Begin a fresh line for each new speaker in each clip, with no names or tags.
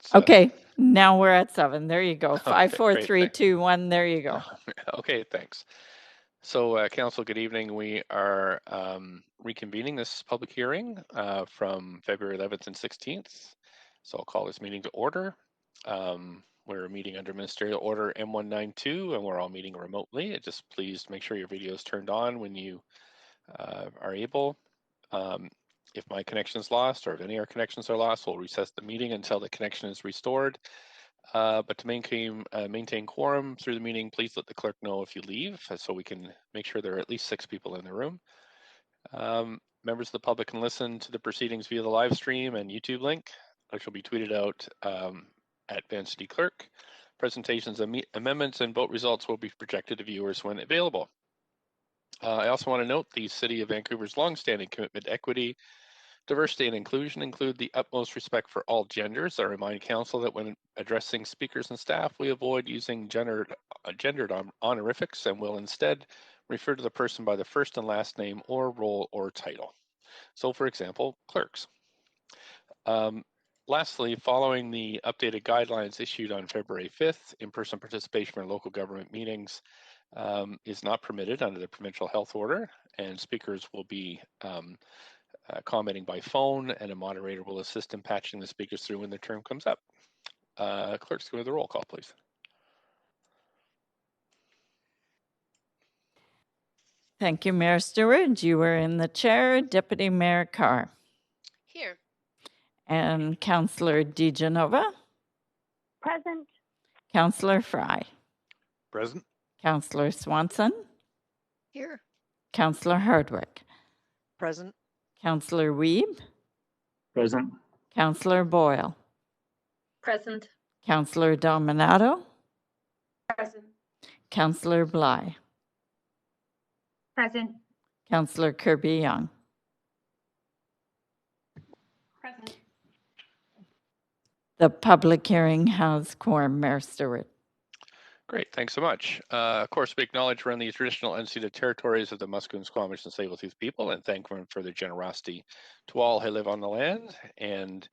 that's
Okay, now we're at 7. There you go. 5,
okay,
4,
great,
3, 2, 1. There you go.
Okay, thanks. So, Council, good evening. We are reconvening this public hearing from February 11th and 16th. So I'll call this meeting to order. We're meeting under Ministerial Order M192, and we're all meeting remotely. Just please make sure your video is turned on when you are able. If my connection is lost, or if any of our connections are lost, we'll recess the meeting until the connection is restored. But to maintain quorum through the meeting, please let the clerk know if you leave, so we can make sure there are at least 6 people in the room. Members of the public can listen to the proceedings via the live stream and YouTube link, which will be tweeted out at Van City Clerk. Presentations, amendments, and vote results will be projected to viewers when available. I also want to note the City of Vancouver's longstanding commitment to equity, diversity, and inclusion include the utmost respect for all genders. I remind Council that when addressing speakers and staff, we avoid using gendered honorifics and will instead refer to the person by the first and last name or role or title. So, for example, clerks. Lastly, following the updated guidelines issued on February 5th, in-person participation in local government meetings is not permitted under the provincial health order, and speakers will be commenting by phone, and a moderator will assist in patching the speakers through when their turn comes up. Clerks, go to the roll call, please.
Thank you, Mayor Stewart. You were in the chair. Deputy Mayor Carr.
Here.
And Councillor DiGenova.
Present.
Councillor Fry.
Present.
Councillor Swanson.
Here.
Councillor Hardwick.
Present.
Councillor Wiebe.
Present.
Councillor Boyle.
Present.
Councillor Dominato.
Present.
Councillor Bly.
Present.
Councillor Kirby-Young.
Present.
The public hearing has quorum, Mayor Stewart.
Great, thanks so much. Of course, we acknowledge we're in the traditional unceded territories of the Musqueam, Squamish, and Tsleil-Waututh people, and thank them for their generosity to all who live on the land. And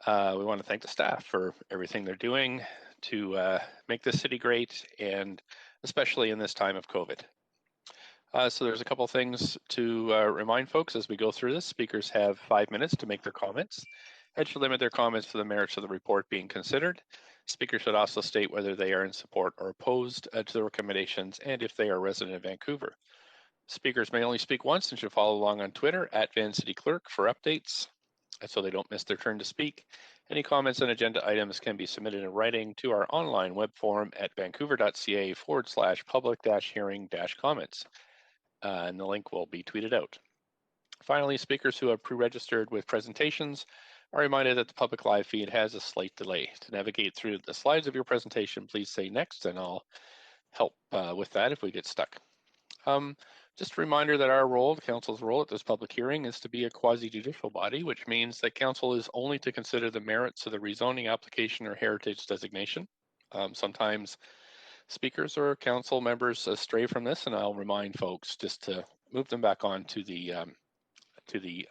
we want to thank the staff for everything they're doing to make this city great, and especially in this time of COVID. So there's a couple things to remind folks as we go through this. Speakers have 5 minutes to make their comments. Heads should limit their comments to the merits of the report being considered. Speakers should also state whether they are in support or opposed to the recommendations, and if they are a resident of Vancouver. Speakers may only speak once and should follow along on Twitter at Van City Clerk for updates, so they don't miss their turn to speak. Any comments on agenda items can be submitted in writing to our online web forum at vancouver.ca/public-hearing-comments. And the link will be tweeted out. Finally, speakers who have pre-registered with presentations are reminded that the public live feed has a slight delay. To navigate through the slides of your presentation, please say next, and I'll help with that if we get stuck. Just a reminder that our role, the Council's role at this public hearing, is to be a quasi-judicial body, which means that Council is only to consider the merits of the rezoning application or heritage designation. Sometimes speakers or council members stray from this, and I'll remind folks just to move them back on to the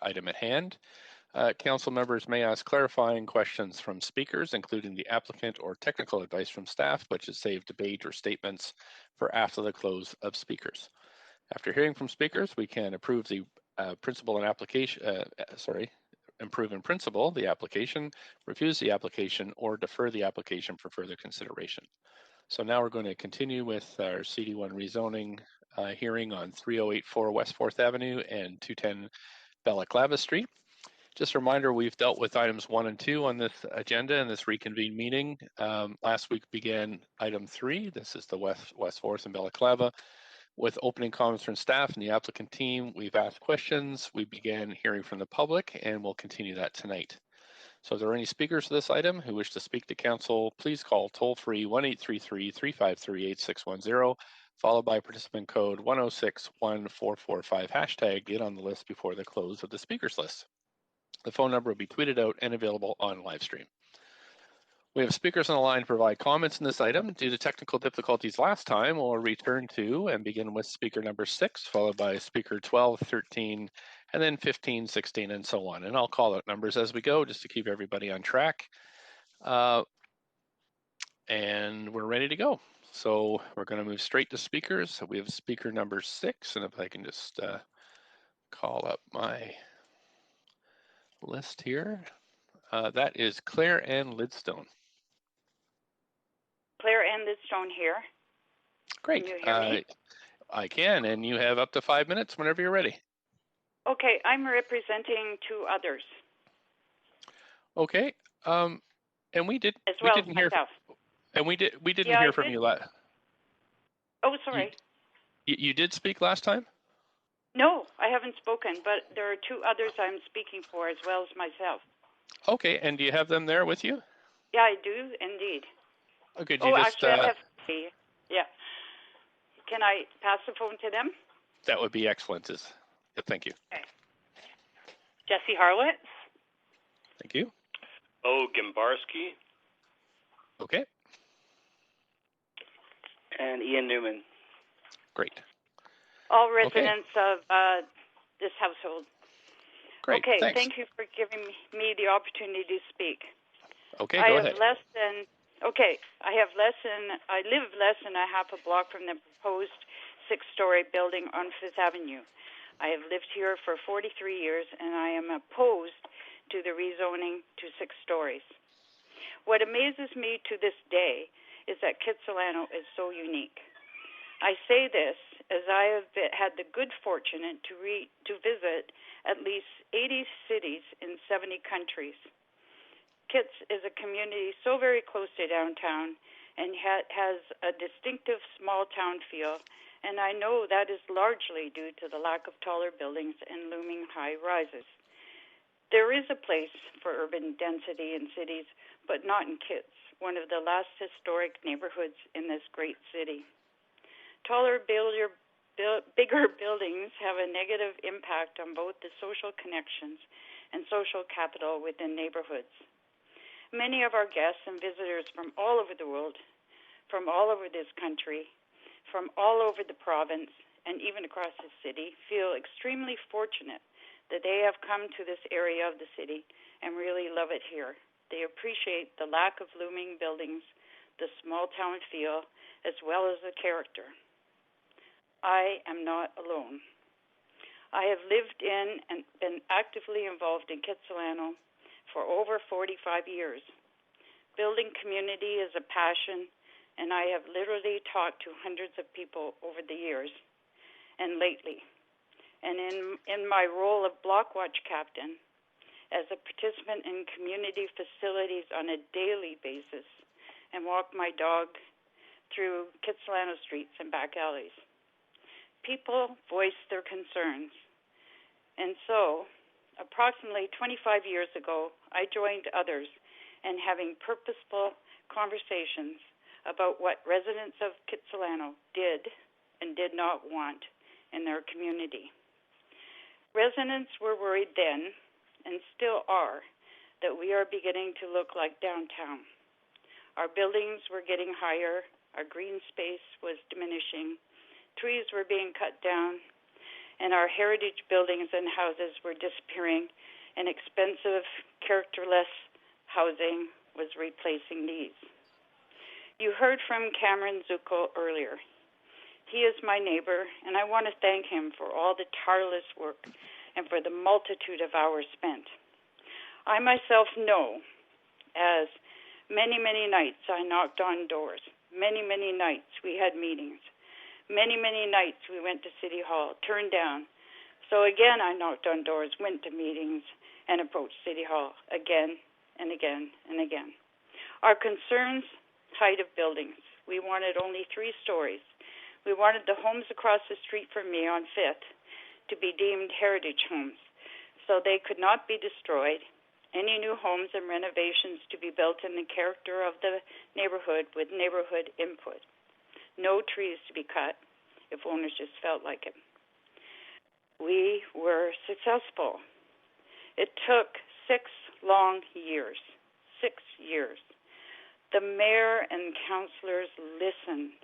item at hand. Council members may ask clarifying questions from speakers, including the applicant, or technical advice from staff, but should save debate or statements for after the close of speakers. After hearing from speakers, we can approve the improve in principle the application, refuse the application, or defer the application for further consideration. So now we're going to continue with our CD1 rezoning hearing on 3084 West 4th Avenue and 210 Balaclava Street. Just a reminder, we've dealt with items 1 and 2 on this agenda in this reconvened meeting. Last week began item 3. This is the West 4th and Balaclava. With opening comments from staff and the applicant team, we've asked questions. We began hearing from the public, and we'll continue that tonight. So if there are any speakers to this item who wish to speak to council, please call toll-free 1-833-353-8610, followed by participant code 1061445, hashtag get on the list before the close of the speakers list. The phone number will be tweeted out and available on live stream. We have speakers on the line to provide comments in this item. Due to technical difficulties last time, we'll return to and begin with speaker number 6, followed by speaker 12, 13, and then 15, 16, and so on. And I'll call out numbers as we go just to keep everybody on track. And we're ready to go. So we're going to move straight to speakers. So we have speaker number 6, and if I can just call up my list here. That is Claire Ann Lidstone.
Claire Ann Lidstone here.
Great.
Can you hear me?
I can, and you have up to 5 minutes whenever you're ready.
Okay, I'm representing 2 others.
Okay. And we didn't hear.
Myself.
And we didn't
Yeah,
hear from you last.
Oh, sorry.
You did speak last time?
No, I haven't spoken, but there are 2 others I'm speaking for as well as myself.
Okay, and do you have them there with you?
Yeah, I do indeed.
Okay, do you just?
Actually, I have 3. Yeah. Can I pass the phone to them?
That would be excellent. Thank you.
Okay. Jesse Harlitz.
Thank you.
Oh, Gimbarski.
Okay.
And Ian Newman.
Great.
All residents of this household.
Great.
Okay,
Thanks.
thank you for giving me the opportunity to speak.
Okay, go ahead.
I live less than a half a block from the proposed 6-story building on Fifth Avenue. I have lived here for 43 years, and I am opposed to the rezoning to 6 stories. What amazes me to this day is that Kitsilano is so unique. I say this as I have had the good fortune to visit at least 80 cities in 70 countries. Kits is a community so very close to downtown and has a distinctive small town feel, and I know that is largely due to the lack of taller buildings and looming high rises. There is a place for urban density in cities, but not in Kits, one of the last historic neighborhoods in this great city. Taller, bigger buildings have a negative impact on both the social connections and social capital within neighborhoods. Many of our guests and visitors from all over the world, from all over this country, from all over the province, and even across the city, feel extremely fortunate that they have come to this area of the city and really love it here. They appreciate the lack of looming buildings, the small town feel, as well as the character. I am not alone. I have lived in and been actively involved in Kitsilano for over 45 years. Building community is a passion, and I have literally talked to hundreds of people over the years and lately. And in my role of block watch captain, as a participant in community facilities on a daily basis, and walk my dog through Kitsilano streets and back alleys, people voice their concerns. And so, approximately 25 years ago, I joined others in having purposeful conversations about what residents of Kitsilano did and did not want in their community. Residents were worried then, and still are, that we are beginning to look like downtown. Our buildings were getting higher, our green space was diminishing, trees were being cut down, and our heritage buildings and houses were disappearing, and expensive, characterless housing was replacing these. You heard from Cameron Zuko earlier. He is my neighbor, and I want to thank him for all the tireless work and for the multitude of hours spent. I myself know, as many, many nights I knocked on doors, many, many nights we had meetings, many, many nights we went to City Hall, turned down. So again I knocked on doors, went to meetings, and approached City Hall again and again and again. Our concerns, height of buildings. We wanted only 3 stories. We wanted the homes across the street from me on 5th to be deemed heritage homes, so they could not be destroyed. Any new homes and renovations to be built in the character of the neighborhood with neighborhood input. No trees to be cut if owners just felt like it. We were successful. It took 6 long years, 6 years. The mayor and councilors listened.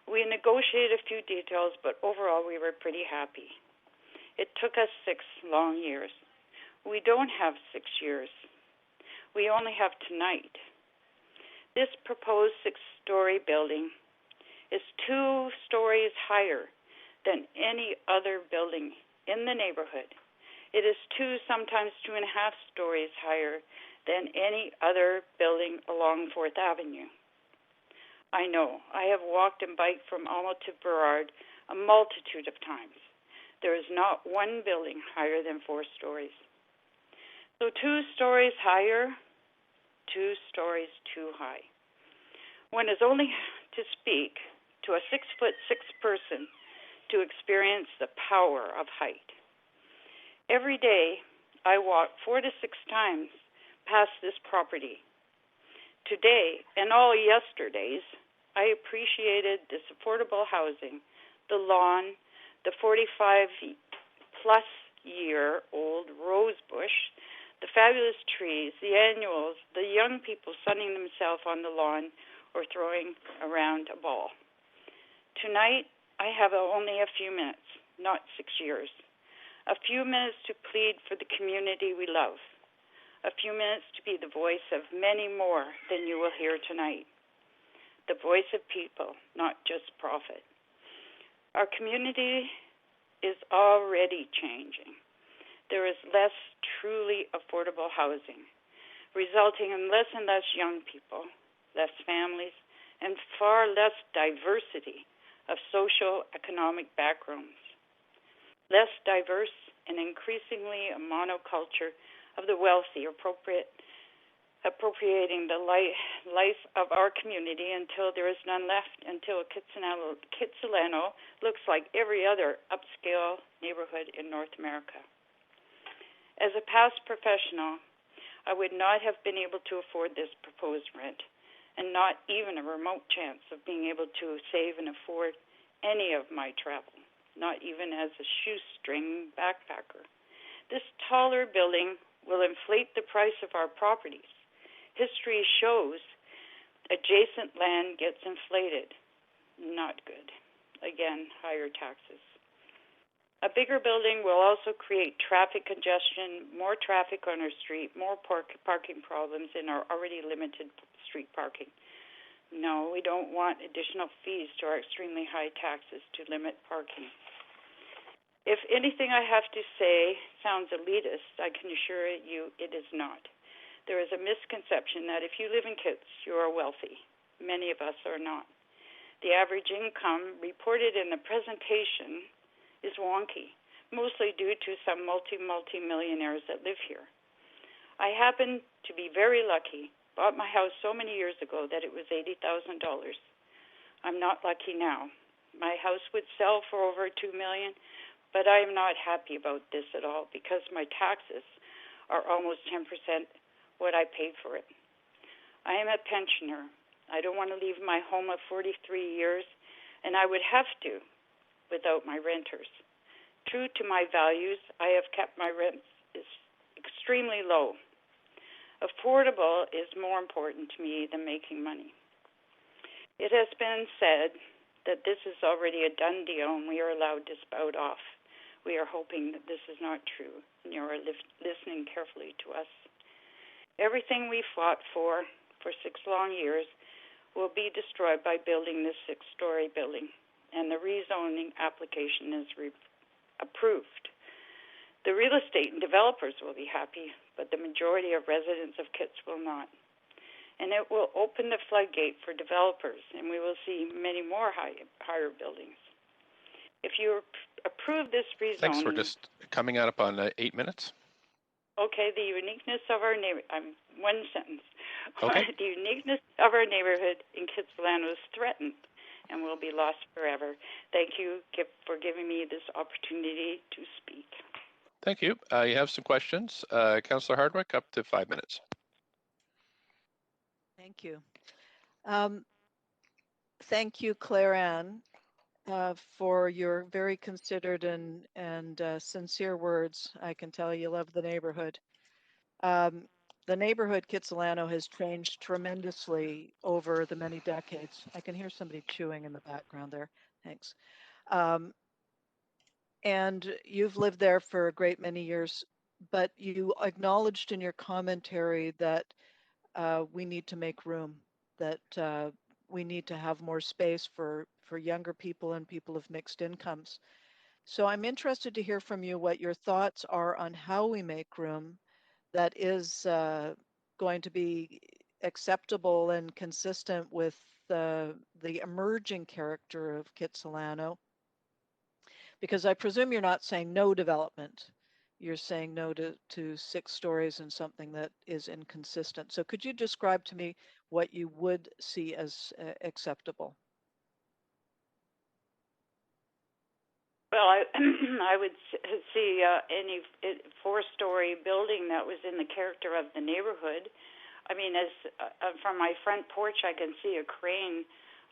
We negotiated a few details, but overall we were pretty happy. It took us 6 long years. We don't have 6 years. We only have tonight. This proposed 6-story building is 2 stories higher than any other building in the neighborhood. It is 2, sometimes 2.5 stories higher than any other building along 4th Avenue. I know. I have walked and biked from Alma to Burrard a multitude of times. There is not one building higher than 4 stories. So 2 stories higher, 2 stories too high. One is only to speak to a 6'6" person to experience the power of height. Every day, I walk 4 to 6 times past this property. Today, and all yesterdays, I appreciated this affordable housing, the lawn, the 45-plus-year-old rose bush, the fabulous trees, the annuals, the young people sunning themselves on the lawn or throwing around a ball. Tonight, I have only a few minutes, not 6 years. A few minutes to plead for the community we love. A few minutes to be the voice of many more than you will hear tonight. The voice of people, not just profit. Our community is already changing. There is less truly affordable housing, resulting in less and less young people, less families, and far less diversity of social economic backgrounds. Less diverse and increasingly a monoculture of the wealthy appropriating the life of our community until there is none left, until Kitsilano looks like every other upscale neighborhood in North America. As a past professional, I would not have been able to afford this proposed rent, and not even a remote chance of being able to save and afford any of my travel, not even as a shoestring backpacker. This taller building will inflate the price of our properties. History shows adjacent land gets inflated. Not good. Again, higher taxes. A bigger building will also create traffic congestion, more traffic on our street, more parking problems in our already limited street parking. No, we don't want additional fees to our extremely high taxes to limit parking. If anything I have to say sounds elitist, I can assure you it is not. There is a misconception that if you live in Kits, you are wealthy. Many of us are not. The average income reported in the presentation is wonky, mostly due to some multi-millionaires that live here. I happen to be very lucky. Bought my house so many years ago that it was $80,000. I'm not lucky now. My house would sell for over $2 million, but I am not happy about this at all because my taxes are almost 10% what I paid for it. I am a pensioner. I don't want to leave my home of 43 years, and I would have to without my renters. True to my values, I have kept my rent extremely low. Affordable is more important to me than making money. It has been said that this is already a done deal and we are allowed to spout off. We are hoping that this is not true and you are listening carefully to us. Everything we fought for 6 long years will be destroyed by building this 6-story building, and the rezoning application is approved. The real estate and developers will be happy, but the majority of residents of Kits will not. And it will open the floodgate for developers, and we will see many more higher buildings. If you approve this rezoning...
Thanks. We're just coming up on 8 minutes.
Okay, the uniqueness of our one sentence.
Okay.
The uniqueness of our neighborhood in Kitsilano is threatened and will be lost forever. Thank you for giving me this opportunity to speak.
Thank you. You have some questions. Councillor Hardwick, up to 5 minutes.
Thank you. Thank you, Claire Ann, for your very considered and sincere words. I can tell you love the neighborhood. The neighborhood Kitsilano has changed tremendously over the many decades. I can hear somebody chewing in the background there. Thanks. And you've lived there for a great many years, but you acknowledged in your commentary that we need to make room. that we need to have more space for younger people and people of mixed incomes. So I'm interested to hear from you what your thoughts are on how we make room that is going to be acceptable and consistent with the emerging character of Kitsilano. Because I presume you're not saying no development. You're saying no to 6 stories and something that is inconsistent. So could you describe to me what you would see as acceptable?
Well, I would see any 4-story building that was in the character of the neighborhood. I mean, as from my front porch, I can see a crane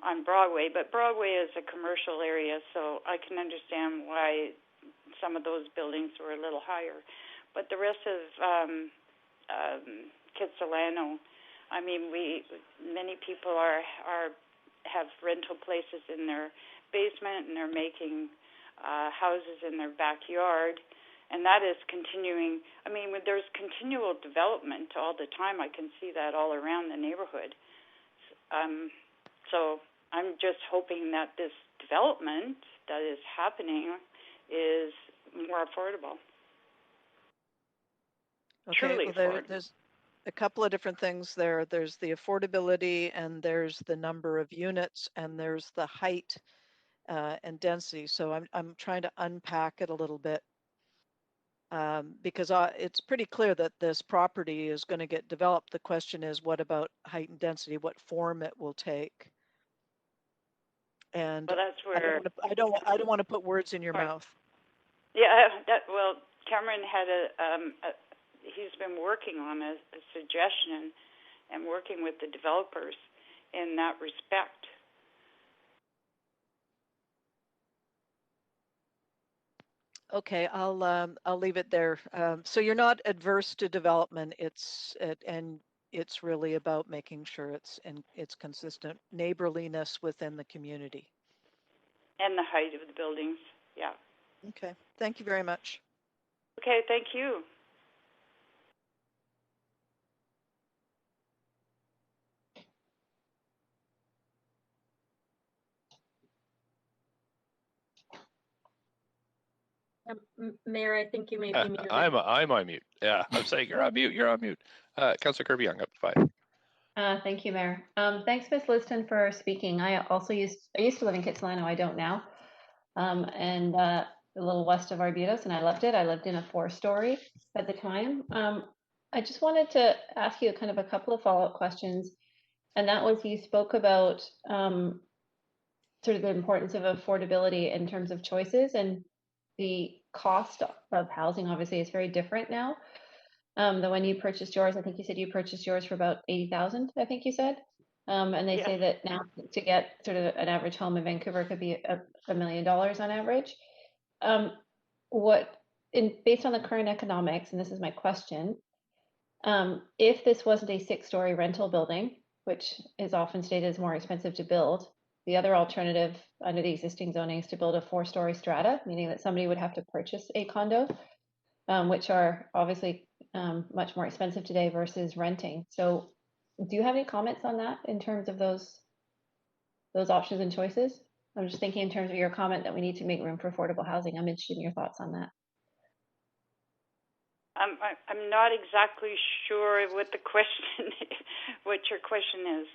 on Broadway, but Broadway is a commercial area, so I can understand why some of those buildings were a little higher. But the rest of Kitsilano, I mean, many people have rental places in their basement, and they're making houses in their backyard, and that is continuing. I mean, there's continual development all the time. I can see that all around the neighborhood. So I'm just hoping that this development that is happening is more affordable.
Okay,
Truly
well,
affordable.
there's a couple of different things there. There's the affordability, and there's the number of units, and there's the height and density. So I'm trying to unpack it a little bit because it's pretty clear that this property is going to get developed. The question is, what about height and density? What form it will take? And
well, that's where
I don't want to put words in your mouth.
Yeah, well, Cameron had he's been working on a suggestion and working with the developers in that respect.
Okay, I'll leave it there. So you're not adverse to development. And it's really about making sure it's consistent neighborliness within the community.
And the height of the buildings, yeah.
Okay, thank you very much.
Okay, thank you.
Mayor, I think you may be muted.
I'm on mute. Yeah, I'm saying you're on mute. You're on mute. Councillor Kirby Young, up to 5.
Thank you, Mayor. Thanks, Ms. Liston, for speaking. I used to live in Kitsilano. I don't now, and a little west of Arbutus, and I loved it. I lived in a 4-story at the time. I just wanted to ask you kind of a couple of follow-up questions, and that was you spoke about sort of the importance of affordability in terms of choices, and the cost of housing obviously is very different now. The when you purchased yours, I think you said you purchased yours for about 80,000, I think you said. And they say that now to get sort of an average home in Vancouver could be $1 million on average. Based on the current economics, and this is my question, if this wasn't a 6-story rental building, which is often stated as more expensive to build, the other alternative under the existing zoning is to build a 4-story strata, meaning that somebody would have to purchase a condo, which are obviously much more expensive today versus renting. So do you have any comments on that in terms of those options and choices? I'm just thinking in terms of your comment that we need to make room for affordable housing. I'm interested in your thoughts on that.
I'm not exactly sure what the question, what your question is.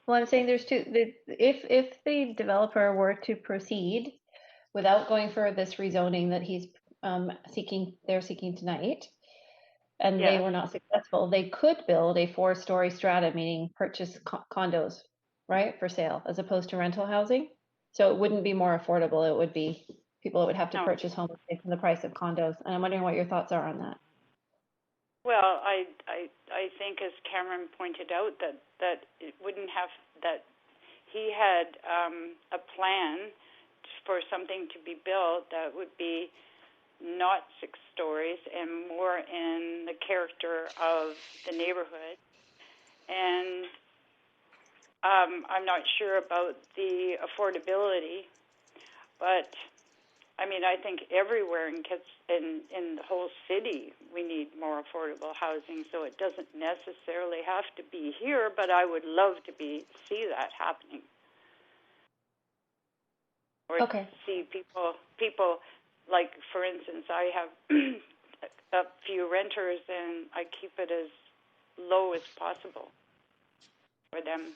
Well, I'm saying there's two. If the developer were to proceed without going for this rezoning that they're seeking tonight, and they were not successful, they could build a 4-story strata, meaning purchase condos, right, for sale, as opposed to rental housing. So it wouldn't be more affordable. It would be people that would have to purchase homes based on the price of condos. And I'm wondering what your thoughts are on that.
Well, I think, as Cameron pointed out, that it wouldn't have that he had a plan for something to be built that would be not 6 stories and more in the character of the neighborhood. And I'm not sure about the affordability, but I mean, I think everywhere in the whole city, we need more affordable housing. So it doesn't necessarily have to be here, but I would love to see that happening. Or
Okay.
see people like, for instance, I have a few renters, and I keep it as low as possible for them.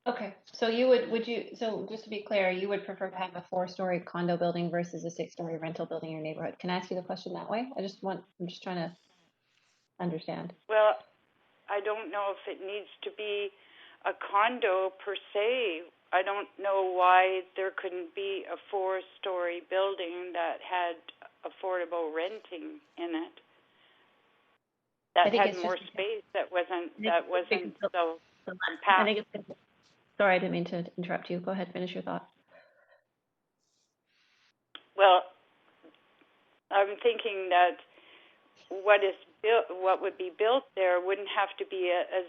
Okay, so so just to be clear, you would prefer to have a 4-story condo building versus a 6-story rental building in your neighborhood? Can I ask you the question that way? I'm just trying to understand.
Well, I don't know if it needs to be a condo per se. I don't know why there couldn't be a 4-story building that had affordable renting in it. That had more space. That wasn't so compact.
Sorry, I didn't mean to interrupt you. Go ahead, finish your thought.
Well, I'm thinking that what would be built there wouldn't have to be as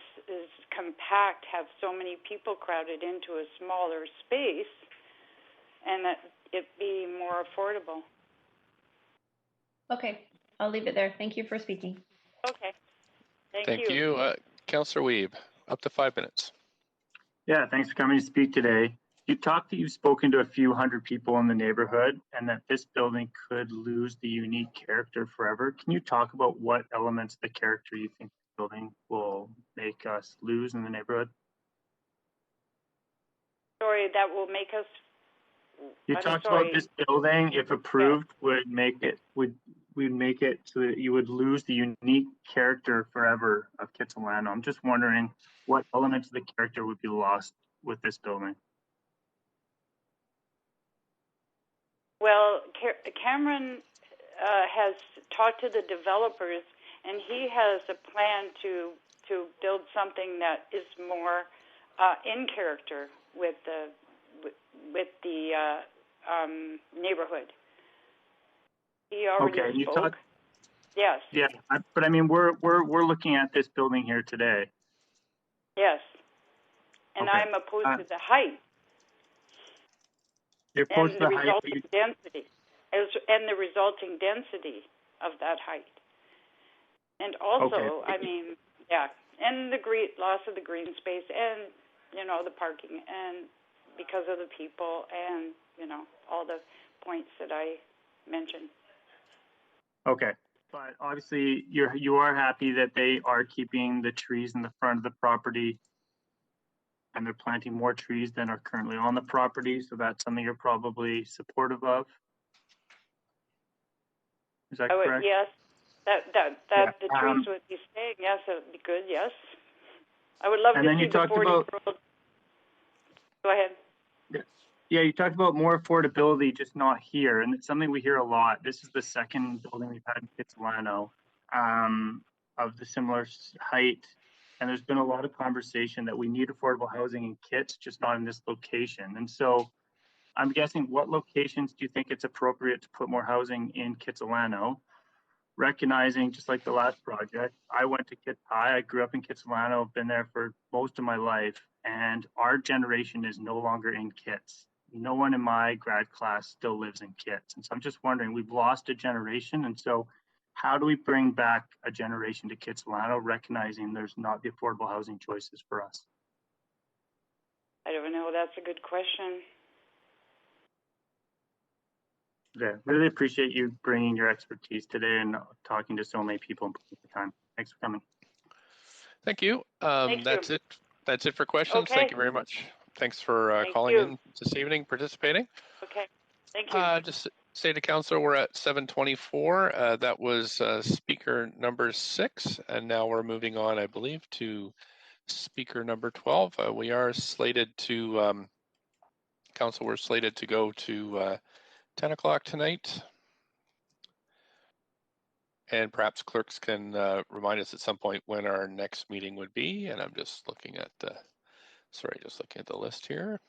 compact, have so many people crowded into a smaller space, and that it be more affordable.
Okay, I'll leave it there. Thank you for speaking.
Okay.
Thank you. Councillor Weeb, up to 5 minutes.
Yeah, thanks for coming to speak today. You've spoken to a few hundred people in the neighborhood, and that this building could lose the unique character forever. Can you talk about what elements of the character you think the building will make us lose in the neighborhood?
Sorry, that will make us.
You talked about this building, if approved, would make it so that you would lose the unique character forever of Kitsilano. I'm just wondering what elements of the character would be lost with this building.
Well, Cameron has talked to the developers, and he has a plan to build something that is more in character with the neighborhood. He already spoke. Yes.
Yeah, but I mean, we're looking at this building here today.
Yes, and I'm opposed to the height.
You're opposed to the height,
and the resulting density of that height. And also, I mean, yeah, and the loss of the green space, and the parking, and because of the people, and all the points that I mentioned.
Okay, but obviously you are happy that they are keeping the trees in the front of the property, and they're planting more trees than are currently on the property. So that's something you're probably supportive of. Is that correct?
Yes, that the trees would be staying. Yes, it would be good. Yes, I would love to see the 40-year-old. Go ahead.
Yeah, you talked about more affordability, just not here, and it's something we hear a lot. This is the second building we've had in Kitsilano of the similar height, and there's been a lot of conversation that we need affordable housing in Kits, just not in this location. And so I'm guessing, what locations do you think it's appropriate to put more housing in Kitsilano? Recognizing, just like the last project, I went to Kits High. I grew up in Kitsilano, I've been there for most of my life, and our generation is no longer in Kits. No one in my grad class still lives in Kits. And so I'm just wondering, we've lost a generation. And so how do we bring back a generation to Kitsilano, recognizing there's not the affordable housing choices for us?
I don't know. That's a good question.
Yeah, really appreciate you bringing your expertise today and talking to so many people and putting the time. Thanks for coming.
Thank you. That's it. That's it for questions.
Okay.
Thank you very much. Thanks for calling in this evening, participating.
Okay. Thank you.
Just say to Council, we're at 7:24. That was speaker number 6, and now we're moving on, I believe, to speaker number 12. We are slated to, Council, we're slated to go to 10 o'clock tonight. And perhaps clerks can remind us at some point when our next meeting would be. And I'm just looking at the, just looking at the list here.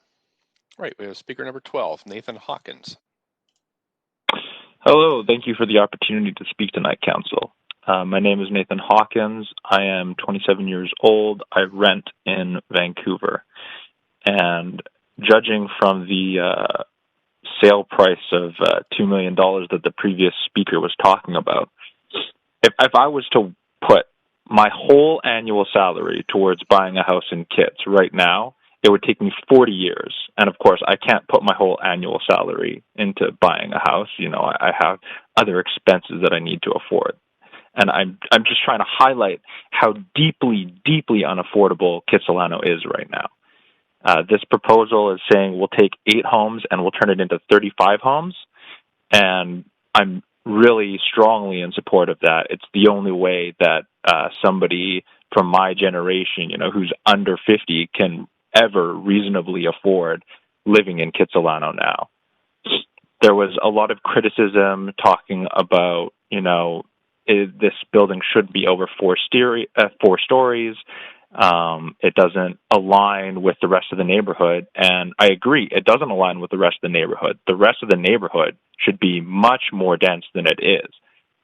Right, we have speaker number 12, Nathan Hawkins.
Hello, thank you for the opportunity to speak tonight, Council. My name is Nathan Hawkins. I am 27 years old. I rent in Vancouver. And judging from the sale price of $2 million that the previous speaker was talking about, if I was to put my whole annual salary towards buying a house in Kits right now, it would take me 40 years. And of course, I can't put my whole annual salary into buying a house. You know, I have other expenses that I need to afford. And I'm just trying to highlight how deeply, deeply unaffordable Kitsilano is right now. This proposal is saying we'll take 8 homes and we'll turn it into 35 homes. And I'm really strongly in support of that. It's the only way that somebody from my generation, you know, who's under 50 can ever reasonably afford living in Kitsilano now. There was a lot of criticism talking about, you know, this building should be over 4 stories. It doesn't align with the rest of the neighborhood. And I agree, it doesn't align with the rest of the neighborhood. The rest of the neighborhood should be much more dense than it is.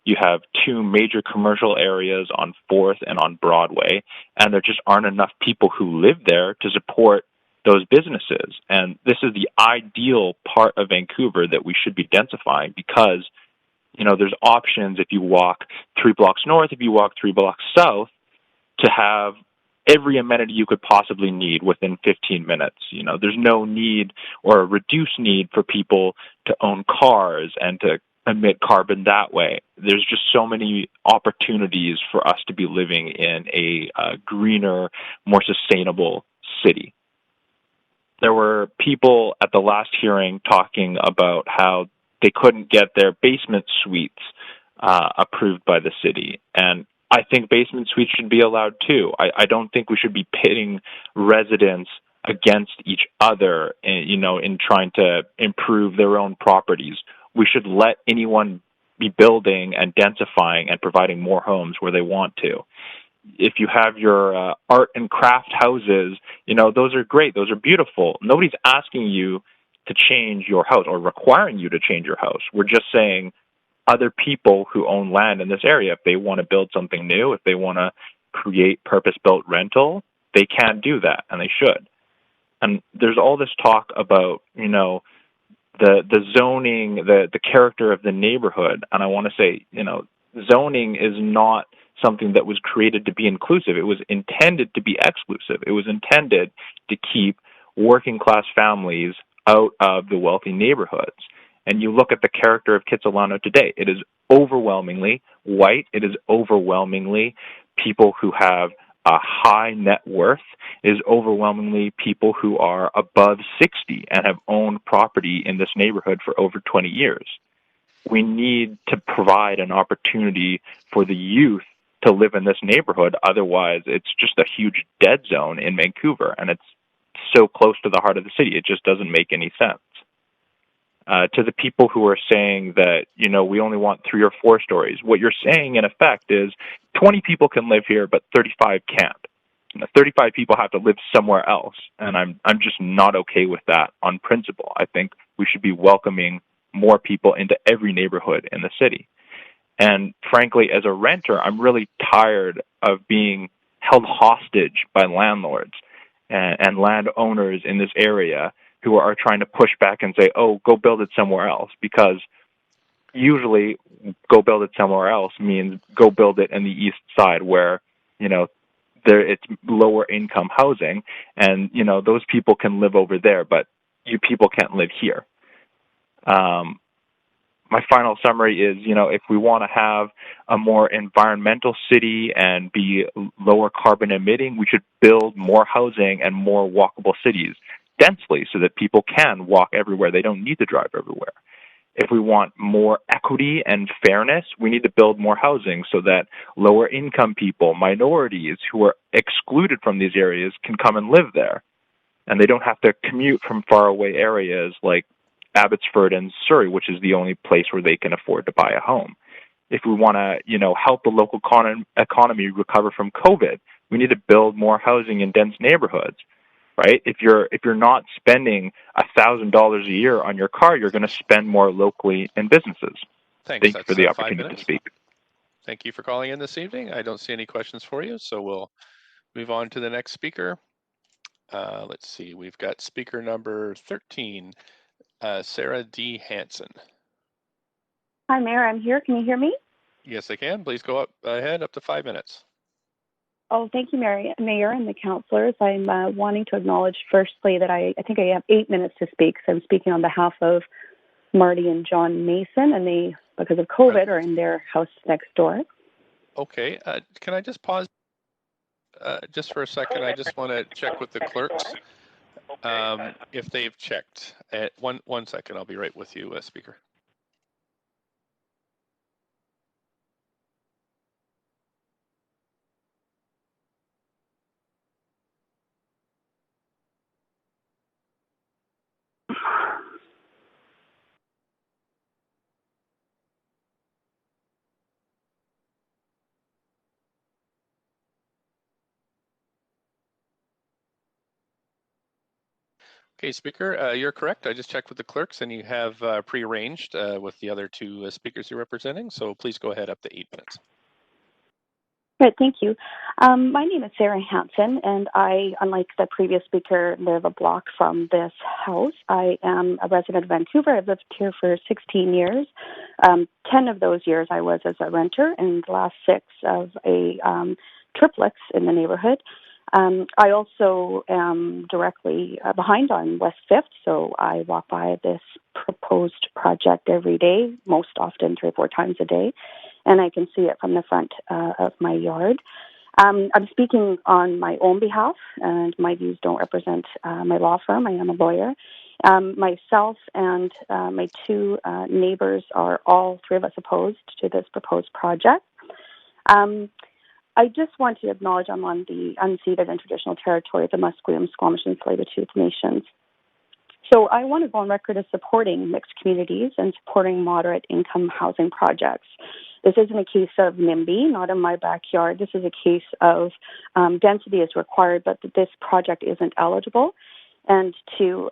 You have 2 major commercial areas on 4th and on Broadway, and there just aren't enough people who live there to support those businesses. And this is the ideal part of Vancouver that we should be densifying because, you know, there's options if you walk 3 blocks north, if you walk 3 blocks south, to have every amenity you could possibly need within 15 minutes. You know, there's no need or a reduced need for people to own cars and to emit carbon that way. There's just so many opportunities for us to be living in a greener, more sustainable city. There were people at the last hearing talking about how they couldn't get their basement suites approved by the city. And I think basement suites should be allowed too. I don't think we should be pitting residents against each other, you know, in trying to improve their own properties. We should let anyone be building and densifying and providing more homes where they want to. If you have your art and craft houses, you know, those are great. Those are beautiful. Nobody's asking you to change your house or requiring you to change your house. We're just saying other people who own land in this area, if they want to build something new, if they want to create purpose-built rental, they can do that, and they should. And there's all this talk about, you know, the zoning, the character of the neighborhood. And I want to say, you know, zoning is not something that was created to be inclusive. It was intended to be exclusive. It was intended to keep working class families out of the wealthy neighborhoods. And you look at the character of Kitsilano today, it is overwhelmingly white. It is overwhelmingly people who have a high net worth. It is overwhelmingly people who are above 60 and have owned property in this neighborhood for over 20 years. We need to provide an opportunity for the youth to live in this neighborhood. Otherwise, it's just a huge dead zone in Vancouver, and it's so close to the heart of the city. It just doesn't make any sense. To the people who are saying that, you know, we only want 3 or 4 stories, what you're saying in effect is 20 people can live here, but 35 can't. You know, 35 people have to live somewhere else, and I'm just not okay with that on principle. I think we should be welcoming more people into every neighborhood in the city. And frankly, as a renter, I'm really tired of being held hostage by landlords and landowners in this area who are trying to push back and say, oh, go build it somewhere else, because usually go build it somewhere else means go build it in the east side where, you know, it's lower income housing, and, you know, those people can live over there, but you people can't live here. My final summary is, you know, if we want to have a more environmental city and be lower carbon emitting, we should build more housing and more walkable cities densely so that people can walk everywhere. They don't need to drive everywhere. If we want more equity and fairness, we need to build more housing so that lower income people, minorities who are excluded from these areas can come and live there. And they don't have to commute from faraway areas like Abbotsford and Surrey, which is the only place where they can afford to buy a home. If we want to, you know, help the local economy recover from COVID, we need to build more housing in dense neighborhoods, right? If you're not spending $1,000 a year on your car, you're going to spend more locally in businesses.
Thanks.
Thanks for the opportunity to speak.
Thank you for calling in this evening. I don't see any questions for you, so we'll move on to the next speaker. Let's see, we've got speaker number 13, Sarah D. Hansen.
Hi, Mayor. I'm here. Can you hear me?
Yes, I can. Please go ahead, up to 5 minutes.
Oh, thank you, Mayor and the councillors. I'm wanting to acknowledge firstly that I think I have 8 minutes to speak. So I'm speaking on behalf of Marty and John Mason, and they, because of COVID, are in their house next door.
Okay. Can I just pause just for a second? I just want to check with the clerks if they've checked. One second. I'll be right with you, Speaker. Okay, Speaker, you're correct. I just checked with the clerks, and you have pre-arranged with the other two speakers you're representing. So please go ahead, up to 8 minutes.
Right, thank you. My name is Sarah Hansen, and I, unlike the previous speaker, live a block from this house. I am a resident of Vancouver. I've lived here for 16 years. 10 of those years I was as a renter, and the last 6 of a triplex in the neighborhood. I also am directly behind on West 5th, so I walk by this proposed project every day, most often 3 or 4 times a day, and I can see it from the front of my yard. I'm speaking on my own behalf, and my views don't represent my law firm. I am a lawyer. Myself and my 2 neighbors are all 3 of us opposed to this proposed project. I just want to acknowledge I'm on the unceded and traditional territory of the Musqueam, Squamish, and Tsleil-Waututh nations. So I want to go on record as supporting mixed communities and supporting moderate income housing projects. This isn't a case of NIMBY, not in my backyard. This is a case of density is required, but this project isn't eligible. And to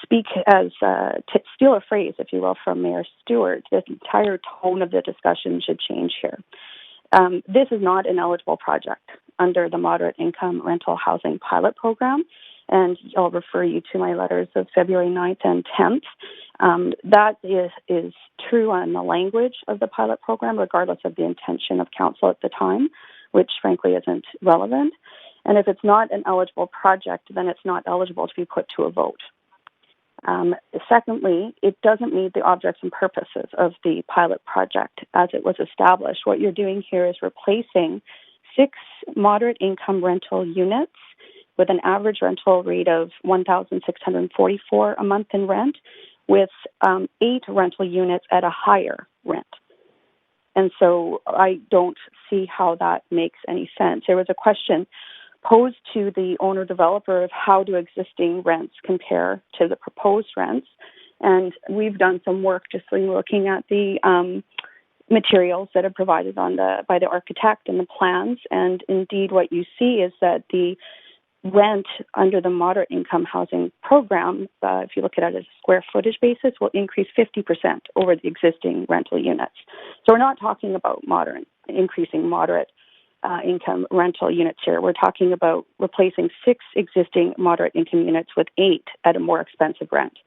speak as, to steal a phrase, if you will, from Mayor Stewart, this entire tone of the discussion should change here. This is not an eligible project under the Moderate Income Rental Housing Pilot Program, and I'll refer you to my letters of February 9th and 10th. That is true on the language of the pilot program, regardless of the intention of council at the time, which frankly isn't relevant. And if it's not an eligible project, then it's not eligible to be put to a vote. Secondly, it doesn't meet the objects and purposes of the pilot project as it was established. What you're doing here is replacing 6 moderate income rental units with an average rental rate of $1,644 a month in rent with 8 rental units at a higher rent. And so I don't see how that makes any sense. There was a question posed to the owner-developer of how do existing rents compare to the proposed rents. And we've done some work just looking at the materials that are provided by the architect and the plans. And indeed, what you see is that the rent under the moderate income housing program, if you look at it as a square footage basis, will increase 50% over the existing rental units. So we're not talking about increasing moderate income rental units here. We're talking about replacing 6 existing moderate income units with 8 at a more expensive rent.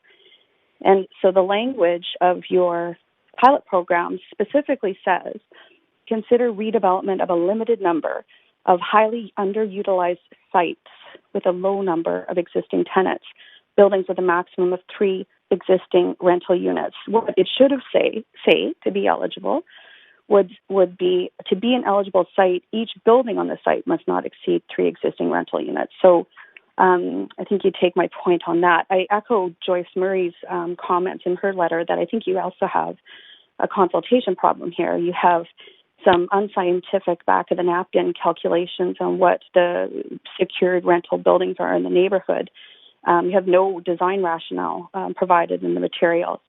And so the language of your pilot program specifically says, consider redevelopment of a limited number of highly underutilized sites with a low number of existing tenants, buildings with a maximum of 3 existing rental units. What it should have say to be eligible would be, to be an eligible site, each building on the site must not exceed 3 existing rental units. So I think you take my point on that. I echo Joyce Murray's comments in her letter that I think you also have a consultation problem here. You have some unscientific back-of-the-napkin calculations on what the secured rental buildings are in the neighborhood. You have no design rationale provided in the materials.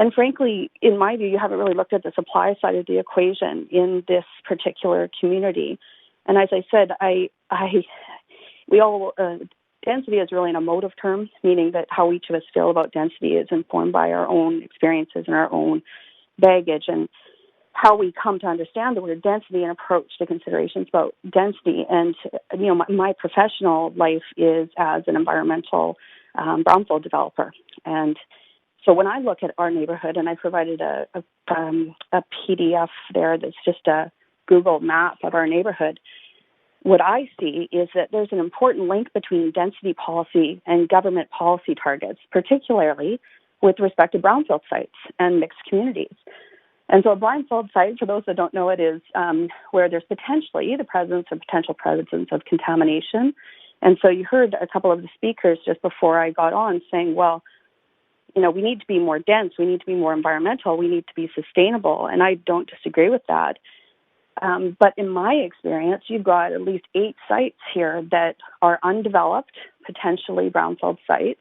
And frankly, in my view, you haven't really looked at the supply side of the equation in this particular community. And as I said, density is really an emotive term, meaning that how each of us feel about density is informed by our own experiences and our own baggage. And how we come to understand the word density and approach to considerations about density. And, my professional life is as an environmental brownfield developer. And so when I look at our neighborhood, and I provided a PDF there that's just a Google map of our neighborhood, what I see is that there's an important link between density policy and government policy targets, particularly with respect to brownfield sites and mixed communities. And so a brownfield site, for those that don't know it, is where there's potentially the potential presence of contamination. And so you heard a couple of the speakers just before I got on saying, well, we need to be more dense, we need to be more environmental, we need to be sustainable, and I don't disagree with that. But in my experience, you've got at least 8 sites here that are undeveloped, potentially brownfield sites,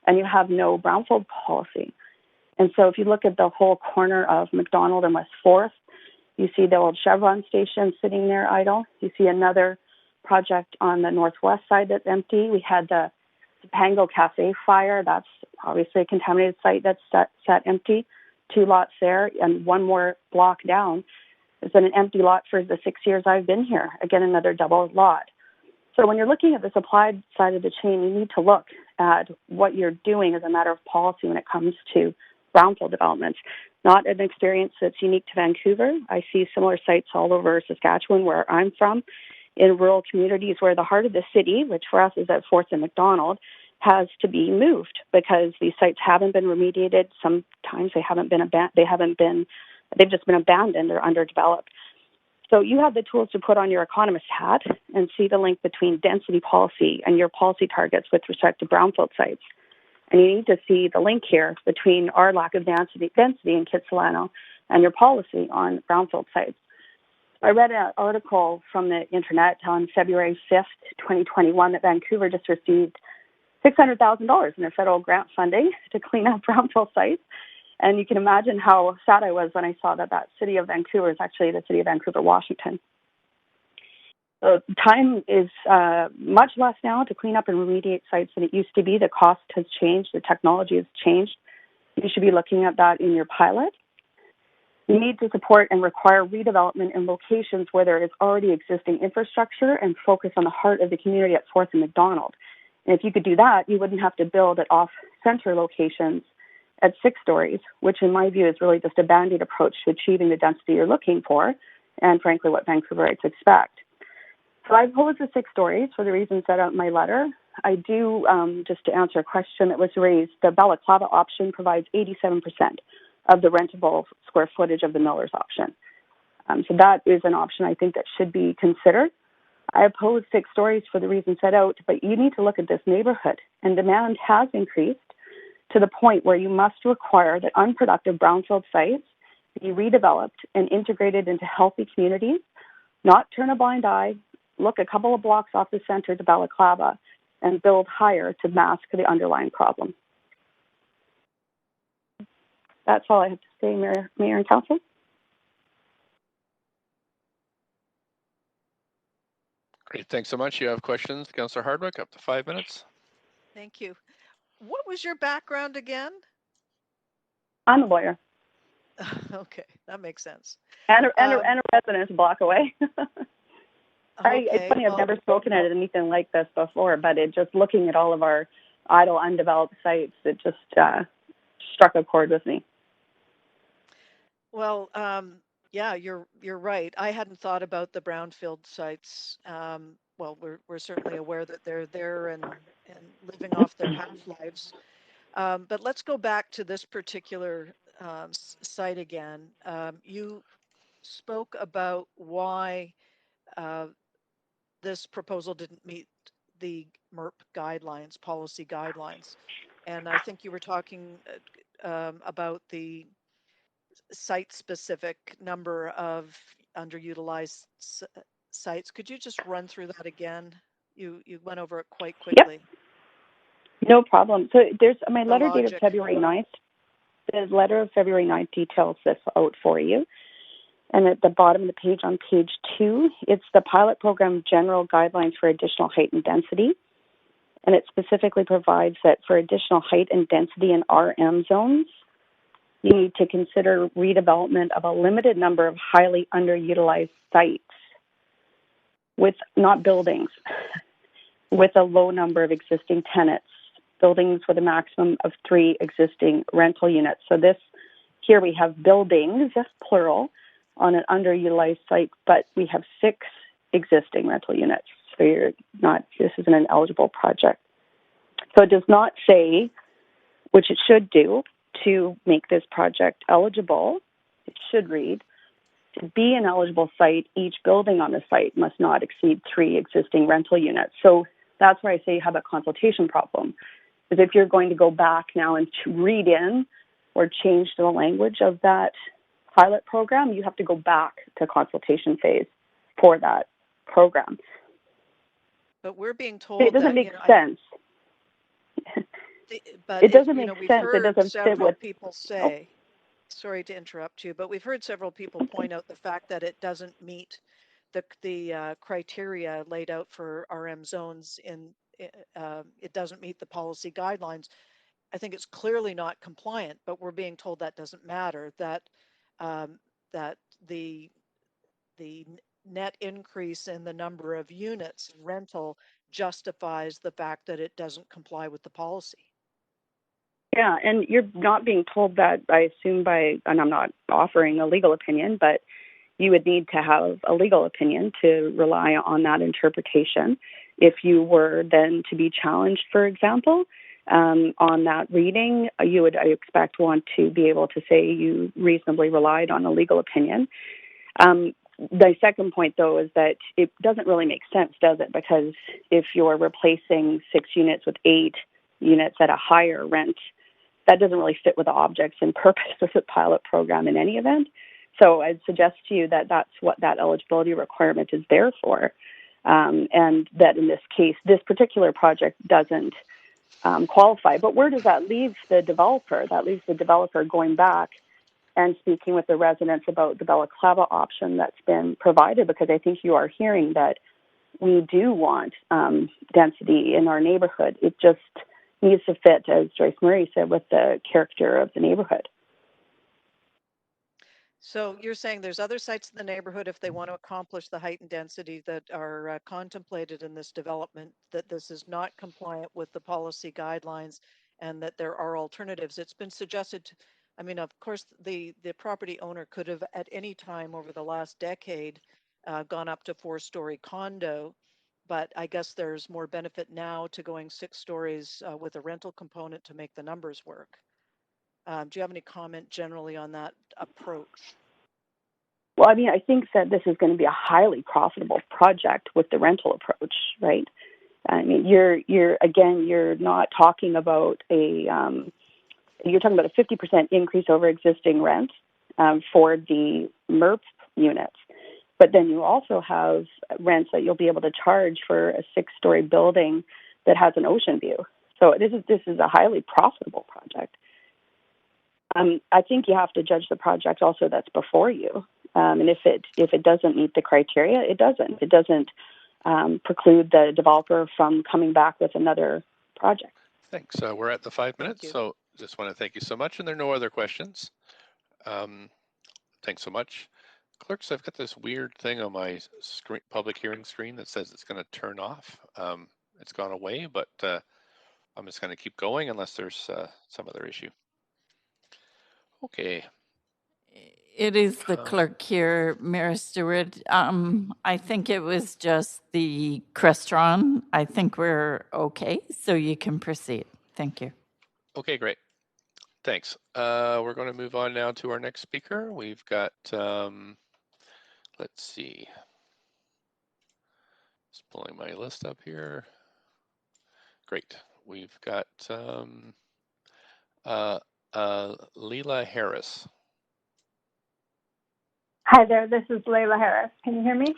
and you have no brownfield policy. And so if you look at the whole corner of McDonald and West 4th, you see the old Chevron station sitting there idle. You see another project on the northwest side that's empty. We had the Pango Cafe fire. That's obviously a contaminated site that's sat empty. 2 lots there, and one more block down. It's been an empty lot for the 6 years I've been here. Again, another double lot. So when you're looking at the supply side of the chain, you need to look at what you're doing as a matter of policy when it comes to brownfield development. Not an experience that's unique to Vancouver. I see similar sites all over Saskatchewan, where I'm from, in rural communities where the heart of the city, which for us is at 4th and McDonald, has to be moved because these sites haven't been remediated. Sometimes they've just been abandoned or underdeveloped. So you have the tools to put on your economist hat and see the link between density policy and your policy targets with respect to brownfield sites. And you need to see the link here between our lack of density in Kitsilano and your policy on brownfield sites. I read an article from the internet on February 5th, 2021, that Vancouver just received $600,000 in their federal grant funding to clean up brownfield sites. And you can imagine how sad I was when I saw that city of Vancouver is actually the city of Vancouver, Washington. So time is much less now to clean up and remediate sites than it used to be. The cost has changed. The technology has changed. You should be looking at that in your pilot. You need to support and require redevelopment in locations where there is already existing infrastructure and focus on the heart of the community at 4th and McDonald. And if you could do that, you wouldn't have to build at off-center locations at 6 stories, which in my view is really just a band-aid approach to achieving the density you're looking for, and frankly what Vancouverites expect. So I posed the 6 stories for the reasons set out in my letter. I do, just to answer a question that was raised, the balaclava option provides 87% of the rentable square footage of the Miller's option. So that is an option I think that should be considered. I opposed 6 stories for the reasons set out, but you need to look at this neighborhood, and demand has increased to the point where you must require that unproductive brownfield sites be redeveloped and integrated into healthy communities, not turn a blind eye, look a couple of blocks off the center to Balaclava, and build higher to mask the underlying problem. That's all I have to say, Mayor and Council.
Great, thanks so much. You have questions, Councillor Hardwick, up to 5 minutes.
Thank you. What was your background again?
I'm a lawyer.
Okay, that makes sense.
And a resident a block away.
Okay,
it's funny, I've never spoken at anything like this before, but just looking at all of our idle, undeveloped sites, it just struck a chord with me.
Well, yeah, you're right. I hadn't thought about the brownfield sites. Well, we're certainly aware that they're there and living off their half-lives. But let's go back to this particular site again. You spoke about why this proposal didn't meet the MERP guidelines, policy guidelines. And I think you were talking about the site-specific number of underutilized sites. Could you just run through that again? You went over it quite quickly.
Yep. No problem. So there's my letter dated February 9th. The letter of February 9th details this out for you. And at the bottom of the page, on page 2, it's the pilot program general guidelines for additional height and density. And it specifically provides that for additional height and density in RM zones, you need to consider redevelopment of a limited number of highly underutilized sites with not buildings, with a low number of existing tenants, buildings with a maximum of 3 existing rental units. So this, here we have buildings, plural, on an underutilized site, but we have 6 existing rental units. So you're not, this isn't an eligible project. So it does not say, which it should do, to make this project eligible. It should read, to be an eligible site, each building on the site must not exceed 3 existing rental units. So that's where I say you have a consultation problem. Because if you're going to go back now and to read in or change the language of that pilot program, you have to go back to consultation phase for that program.
But we're being told
it doesn't
that,
make sense.
But
it doesn't make
we've
sense. It
heard
doesn't fit
several
with.
people say, sorry to interrupt you, but we've heard several people point out the fact that it doesn't meet the criteria laid out for RM zones. It doesn't meet the policy guidelines. I think it's clearly not compliant, but we're being told that doesn't matter. That that the net increase in the number of units rental justifies the fact that it doesn't comply with the policy.
Yeah, and you're not being told that, I assume, by, and I'm not offering a legal opinion, but you would need to have a legal opinion to rely on that interpretation. If you were then to be challenged, for example, on that reading, you would, I expect, want to be able to say you reasonably relied on a legal opinion. The second point, though, is that it doesn't really make sense, does it? Because if you're replacing 6 units with 8 units at a higher rent, that doesn't really fit with the objects and purpose of the pilot program in any event. So I'd suggest to you that that's what that eligibility requirement is there for, and that in this case, this particular project doesn't qualify. But where does that leave the developer? That leaves the developer going back and speaking with the residents about the balaclava option that's been provided, because I think you are hearing that we do want density in our neighborhood. It just needs to fit, as Joyce Murray said, with the character of the neighborhood.
So you're saying there's other sites in the neighborhood, if they want to accomplish the height and density that are contemplated in this development, that this is not compliant with the policy guidelines and that there are alternatives. It's been suggested, I mean, of course, the property owner could have at any time over the last decade gone up to 4-story condo, but I guess there's more benefit now to going 6 stories with a rental component to make the numbers work. Do you have any comment generally on that approach?
Well, I mean, I think that this is going to be a highly profitable project with the rental approach, right? I mean, you're not talking about you're talking about a 50% increase over existing rent for the MERP units. But then you also have rents that you'll be able to charge for a 6-story building that has an ocean view. So this is a highly profitable project. I think you have to judge the project also that's before you. And if it doesn't meet the criteria, it doesn't. It doesn't preclude the developer from coming back with another project.
Thanks. We're at the 5 minutes, so just want to thank you so much. And there are no other questions. Thanks so much. Clerks, I've got this weird thing on my screen, public hearing screen that says it's going to turn off. It's gone away, but I'm just going to keep going unless there's some other issue. Okay.
It is the clerk here, Mayor Stewart. I think it was just the Crestron. I think we're okay, so you can proceed. Thank you.
Okay, great. Thanks. We're going to move on now to our next speaker. We've got, let's see. Just pulling my list up here. Great. We've got Leila Harris.
Hi there, this is Layla Harris. Can you hear me?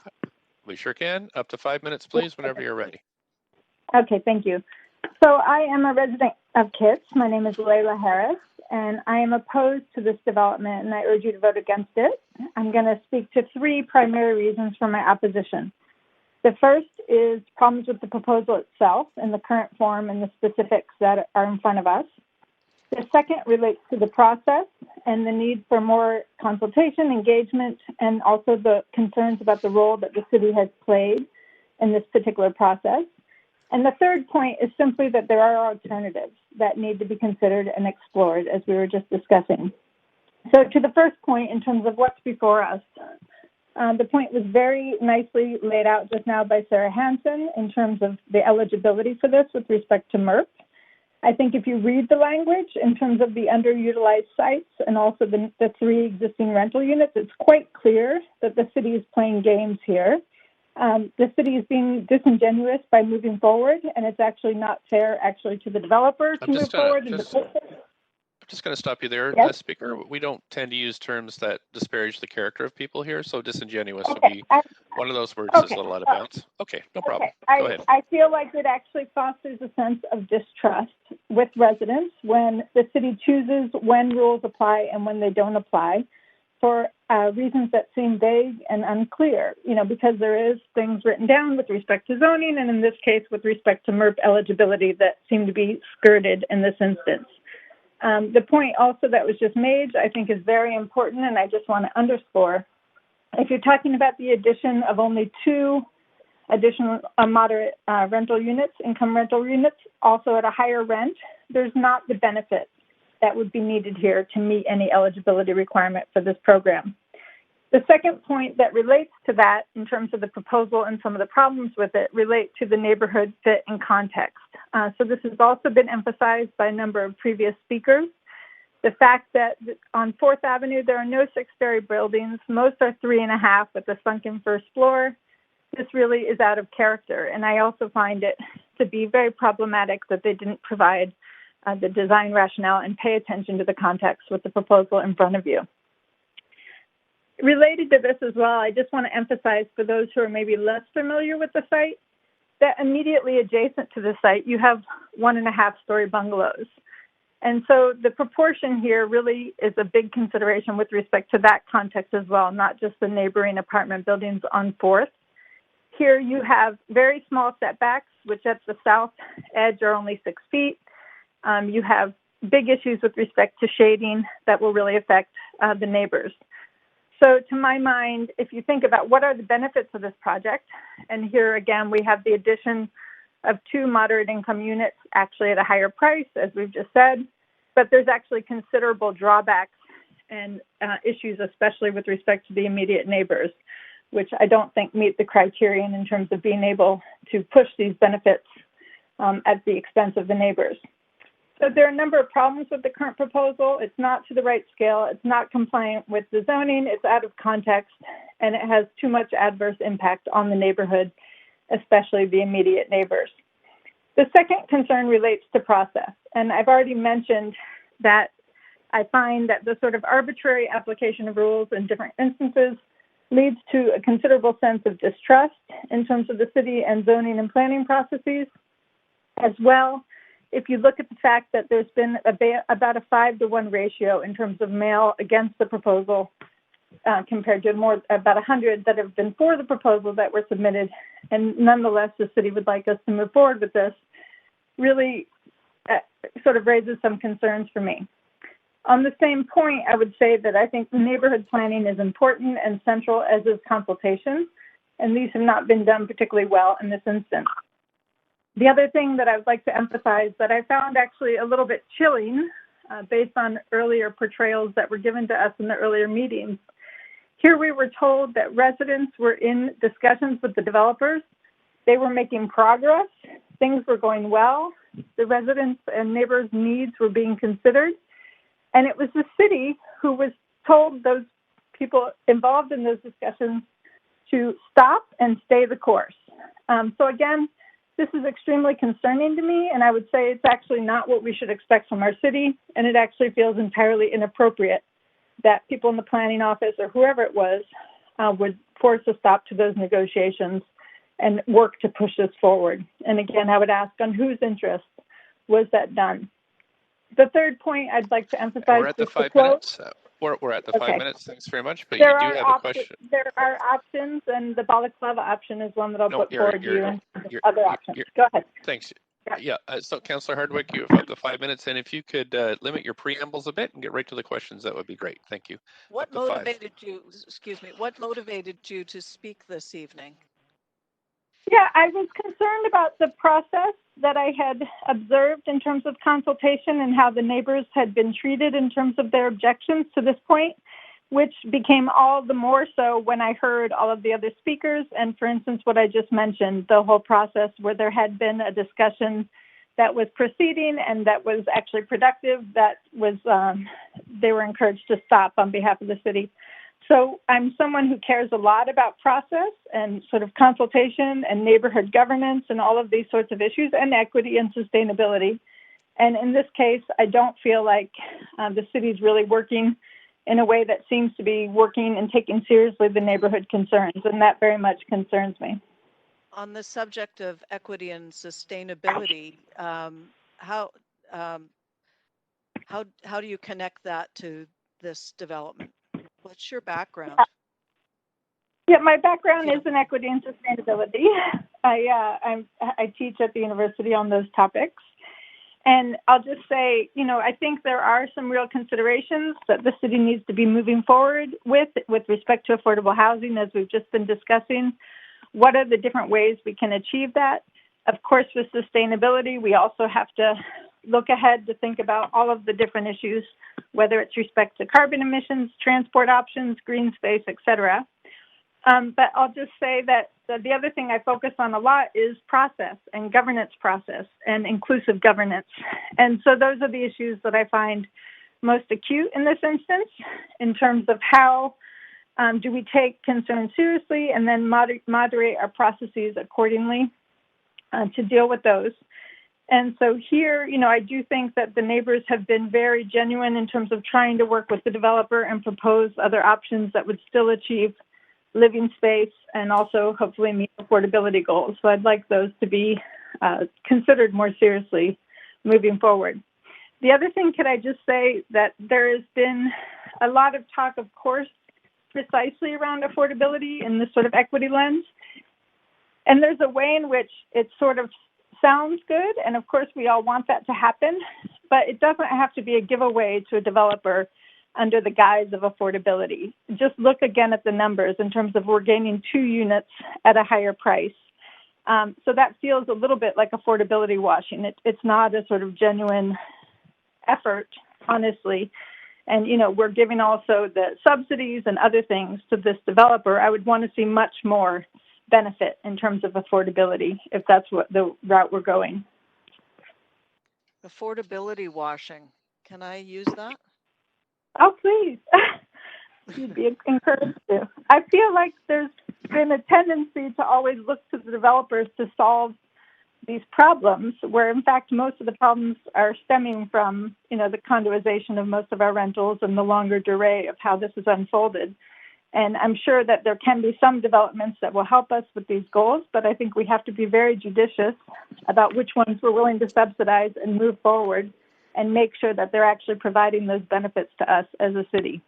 We sure can. Up to 5 minutes, please, whenever you're ready.
Okay, thank you. So I am a resident of Kitts. My name is Layla Harris, and I am opposed to this development, and I urge you to vote against it. I'm going to speak to 3 primary reasons for my opposition. The first is problems with the proposal itself in the current form and the specifics that are in front of us. The second relates to the process and the need for more consultation, engagement, and also the concerns about the role that the city has played in this particular process. And the third point is simply that there are alternatives that need to be considered and explored, as we were just discussing. So to the first point, in terms of what's before us, the point was very nicely laid out just now by Sarah Hansen in terms of the eligibility for this with respect to MERP. I think if you read the language in terms of the underutilized sites and also the 3 existing rental units, it's quite clear that the city is playing games here. The city is being disingenuous by moving forward, and it's actually not fair to the developer to move forward.
I'm just going to stop you there,
yes?
Speaker. We don't tend to use terms that disparage the character of people here, so disingenuous would be one of those words that's a little out of bounds. Okay, no problem. Go ahead.
I feel like it actually fosters a sense of distrust with residents when the city chooses when rules apply and when they don't apply for reasons that seem vague and unclear, because there is things written down with respect to zoning and in this case with respect to MERP eligibility that seem to be skirted in this instance. The point also that was just made, I think, is very important, and I just want to underscore. If you're talking about the addition of only 2 additional moderate rental units, income rental units, also at a higher rent, there's not the benefit that would be needed here to meet any eligibility requirement for this program. The second point that relates to that in terms of the proposal and some of the problems with it relate to the neighborhood fit and context. So this has also been emphasized by a number of previous speakers. The fact that on 4th Avenue, there are no 6-story buildings. Most are 3.5 with a sunken first floor. This really is out of character. And I also find it to be very problematic that they didn't provide the design rationale and pay attention to the context with the proposal in front of you. Related to this as well, I just want to emphasize for those who are maybe less familiar with the site, that immediately adjacent to the site, you have 1.5-story bungalows. And so the proportion here really is a big consideration with respect to that context as well, not just the neighboring apartment buildings on 4th. Here you have very small setbacks, which at the south edge are only 6 feet. You have big issues with respect to shading that will really affect the neighbors. So to my mind, if you think about what are the benefits of this project, and here again, we have the addition of 2 moderate income units actually at a higher price, as we've just said, but there's actually considerable drawbacks and issues, especially with respect to the immediate neighbors, which I don't think meet the criterion in terms of being able to push these benefits at the expense of the neighbors. So there are a number of problems with the current proposal. It's not to the right scale. It's not compliant with the zoning. It's out of context, and it has too much adverse impact on the neighborhood, especially the immediate neighbors. The second concern relates to process, and I've already mentioned that I find that the sort of arbitrary application of rules in different instances leads to a considerable sense of distrust in terms of the city and zoning and planning processes. As well, if you look at the fact that there's been about a 5-to-1 ratio in terms of mail against the proposal compared to about 100 that have been for the proposal that were submitted, and nonetheless the city would like us to move forward with this, really sort of raises some concerns for me. On the same point, I would say that I think neighborhood planning is important and central, as is consultation, and these have not been done particularly well in this instance. The other thing that I would like to emphasize that I found actually a little bit chilling based on earlier portrayals that were given to us in the earlier meetings. Here we were told that residents were in discussions with the developers. They were making progress. Things were going well. The residents' and neighbors' needs were being considered. And it was the city who was told those people involved in those discussions to stop and stay the course. So again, this is extremely concerning to me, and I would say it's actually not what we should expect from our city, and it actually feels entirely inappropriate that people in the planning office or whoever it was would force a stop to those negotiations and work to push this forward. And again, I would ask on whose interest was that done? The third point I'd like to emphasize.
We're at the 5 minutes. We're at the 5 minutes. Thanks very much. But you do have a question.
There are options, and the balaclava option is one that I'll put forward to you. And other options. Go ahead.
Thanks. Yeah. So, Councillor Hardwick, you have up to 5 minutes, and if you could limit your preambles a bit and get right to the questions, that would be great. Thank you.
What
Up to 5.
motivated you, excuse me, what motivated you to speak this evening?
Yeah, I was concerned about the process that I had observed in terms of consultation and how the neighbors had been treated in terms of their objections to this point, which became all the more so when I heard all of the other speakers. And for instance, what I just mentioned, the whole process where there had been a discussion that was proceeding and that was actually productive, that was, they were encouraged to stop on behalf of the city. So I'm someone who cares a lot about process and sort of consultation and neighborhood governance and all of these sorts of issues, and equity and sustainability. And in this case, I don't feel like the city's really working in a way that seems to be working and taking seriously the neighborhood concerns, and that very much concerns me.
On the subject of equity and sustainability, how do you connect that to this development? What's your background?
Yeah, my background is in equity and sustainability. I teach at the university on those topics. And I'll just say, I think there are some real considerations that the city needs to be moving forward with respect to affordable housing, as we've just been discussing. What are the different ways we can achieve that? Of course, with sustainability, we also have to look ahead to think about all of the different issues, whether it's respect to carbon emissions, transport options, green space, et cetera. But I'll just say that the other thing I focus on a lot is process and governance process and inclusive governance. And so those are the issues that I find most acute in this instance in terms of how do we take concerns seriously and then moderate our processes accordingly to deal with those. And so here, I do think that the neighbors have been very genuine in terms of trying to work with the developer and propose other options that would still achieve living space and also hopefully meet affordability goals. So I'd like those to be considered more seriously moving forward. The other thing, could I just say that there has been a lot of talk, of course, precisely around affordability in this sort of equity lens. And there's a way in which it sort of sounds good, and of course we all want that to happen, but it doesn't have to be a giveaway to a developer under the guise of affordability. Just look again at the numbers in terms of we're gaining 2 units at a higher price. So that feels a little bit like affordability washing. It's not a sort of genuine effort, honestly. And, we're giving also the subsidies and other things to this developer. I would want to see much more benefit in terms of affordability if that's what the route we're going.
Affordability washing. Can I use that?
Oh, please. You'd be encouraged to. I feel like there's been a tendency to always look to the developers to solve these problems, where in fact most of the problems are stemming from, the condoization of most of our rentals and the longer durée of how this is unfolded. And I'm sure that there can be some developments that will help us with these goals, but I think we have to be very judicious about which ones we're willing to subsidize and move forward and make sure that they're actually providing those benefits to us as a city.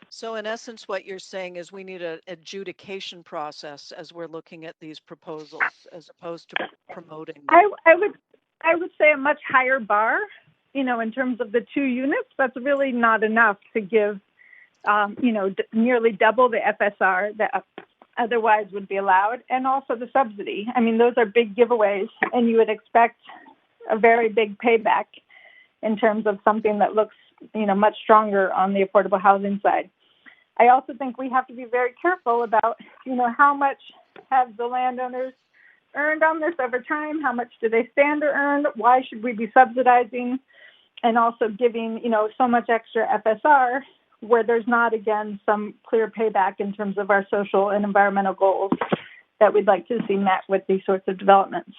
So in essence, what you're saying is we need an adjudication process as we're looking at these proposals, as opposed to promoting them.
I would say a much higher bar, in terms of the 2 units. That's really not enough to give, nearly double the FSR that otherwise would be allowed, and also the subsidy. I mean, those are big giveaways, and you would expect a very big payback in terms of something that looks, much stronger on the affordable housing side. I also think we have to be very careful about, how much have the landowners earned on this over time? How much do they stand to earn? Why should we be subsidizing and also giving, so much extra FSR where there's not, again, some clear payback in terms of our social and environmental goals that we'd like to see met with these sorts of developments?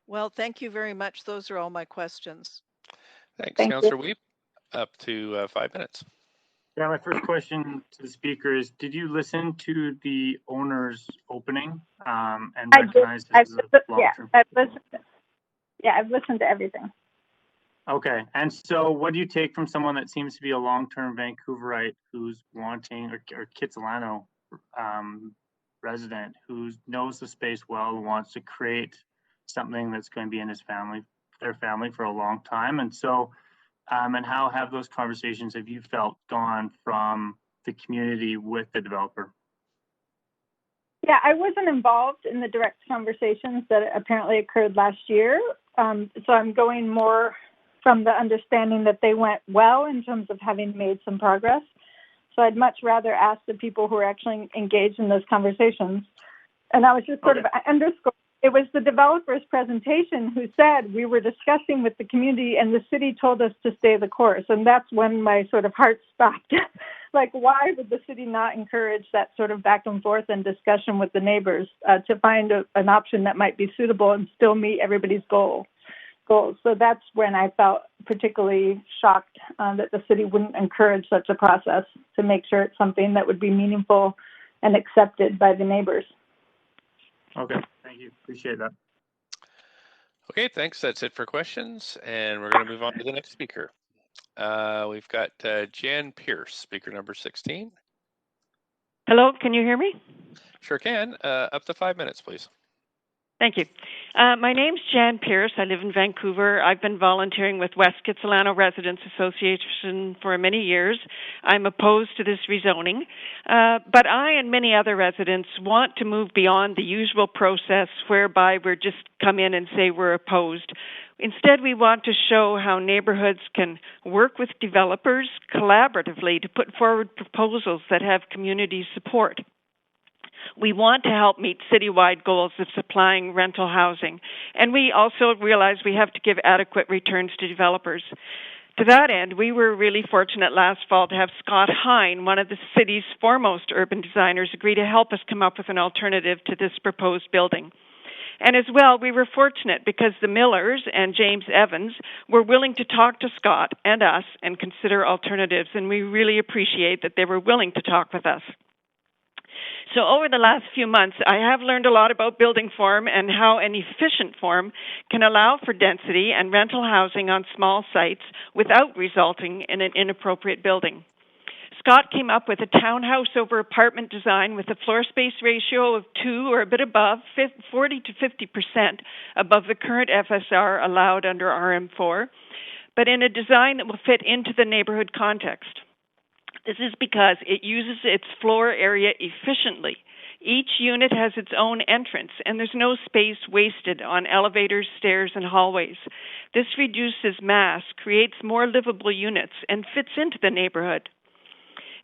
Well, thank you very much. Those are all my questions.
Thanks, Councillor Weep. Up to 5 minutes.
Yeah, my first question to the speaker is, did you listen to the owner's opening and recognize this as a long-term?
I've listened to everything.
Okay, and so what do you take from someone that seems to be a long-term Vancouverite who's wanting, or Kitsilano resident who knows the space well and wants to create something that's going to be in their family for a long time. And so, and how have those conversations, have you felt, gone from the community with the developer?
Yeah, I wasn't involved in the direct conversations that apparently occurred last year. So I'm going more from the understanding that they went well in terms of having made some progress. So I'd much rather ask the people who are actually engaged in those conversations. And I was just sort of underscoring, it was the developer's presentation who said we were discussing with the community and the city told us to stay the course. And that's when my sort of heart stopped. Like, why would the city not encourage that sort of back and forth and discussion with the neighbors to find an option that might be suitable and still meet everybody's goals? So that's when I felt particularly shocked that the city wouldn't encourage such a process to make sure it's something that would be meaningful and accepted by the neighbors.
Okay, thank you. Appreciate that.
Okay, thanks. That's it for questions. And we're going to move on to the next speaker. We've got Jan Pierce, speaker number 16.
Hello, can you hear me?
Sure can. Up to 5 minutes, please.
Thank you. My name's Jan Pierce. I live in Vancouver. I've been volunteering with West Kitsilano Residents Association for many years. I'm opposed to this rezoning, but I and many other residents want to move beyond the usual process whereby we're just come in and say we're opposed. Instead, we want to show how neighborhoods can work with developers collaboratively to put forward proposals that have community support. We want to help meet citywide goals of supplying rental housing, and we also realize we have to give adequate returns to developers. To that end, we were really fortunate last fall to have Scott Hine, one of the city's foremost urban designers, agree to help us come up with an alternative to this proposed building. And as well, we were fortunate because the Millers and James Evans were willing to talk to Scott and us and consider alternatives, and we really appreciate that they were willing to talk with us. So over the last few months, I have learned a lot about building form and how an efficient form can allow for density and rental housing on small sites without resulting in an inappropriate building. Scott came up with a townhouse over apartment design with a floor space ratio of 2 or a bit above, 40 to 50% above the current FSR allowed under RM4, but in a design that will fit into the neighborhood context. This is because it uses its floor area efficiently. Each unit has its own entrance, and there's no space wasted on elevators, stairs, and hallways. This reduces mass, creates more livable units, and fits into the neighborhood.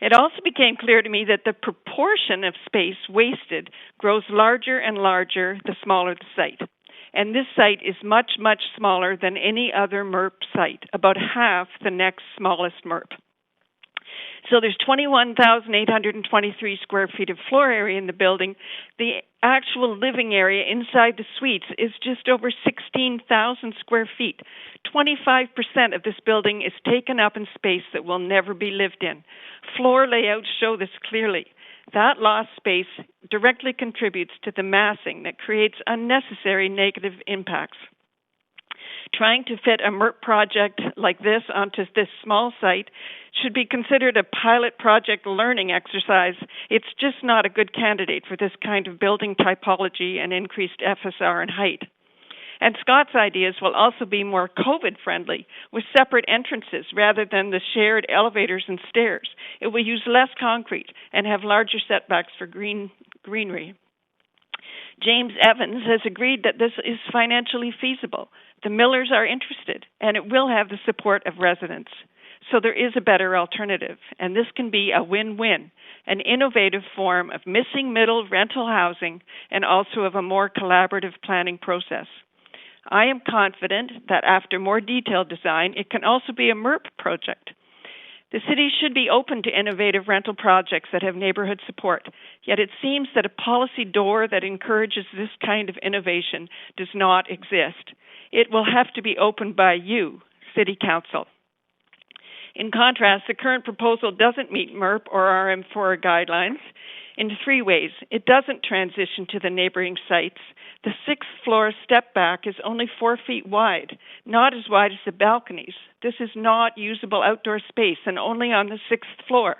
It also became clear to me that the proportion of space wasted grows larger and larger the smaller the site. And this site is much, much smaller than any other MERP site, about half the next smallest MERP. So there's 21,823 square feet of floor area in the building. The actual living area inside the suites is just over 16,000 square feet. 25% of this building is taken up in space that will never be lived in. Floor layouts show this clearly. That lost space directly contributes to the massing that creates unnecessary negative impacts. Trying to fit a MERP project like this onto this small site should be considered a pilot project learning exercise. It's just not a good candidate for this kind of building typology and increased FSR and height. And Scott's ideas will also be more COVID-friendly with separate entrances rather than the shared elevators and stairs. It will use less concrete and have larger setbacks for greenery. James Evans has agreed that this is financially feasible. The Millers are interested, and it will have the support of residents. So there is a better alternative, and this can be a win-win, an innovative form of missing middle rental housing and also of a more collaborative planning process. I am confident that after more detailed design, it can also be a MERP project. The city should be open to innovative rental projects that have neighborhood support, yet it seems that a policy door that encourages this kind of innovation does not exist. It will have to be opened by you, City Council. In contrast, the current proposal doesn't meet MERP or RM4 guidelines in 3 ways. It doesn't transition to the neighboring sites. The 6th floor step back is only 4 feet wide, not as wide as the balconies. This is not usable outdoor space and only on the 6th floor.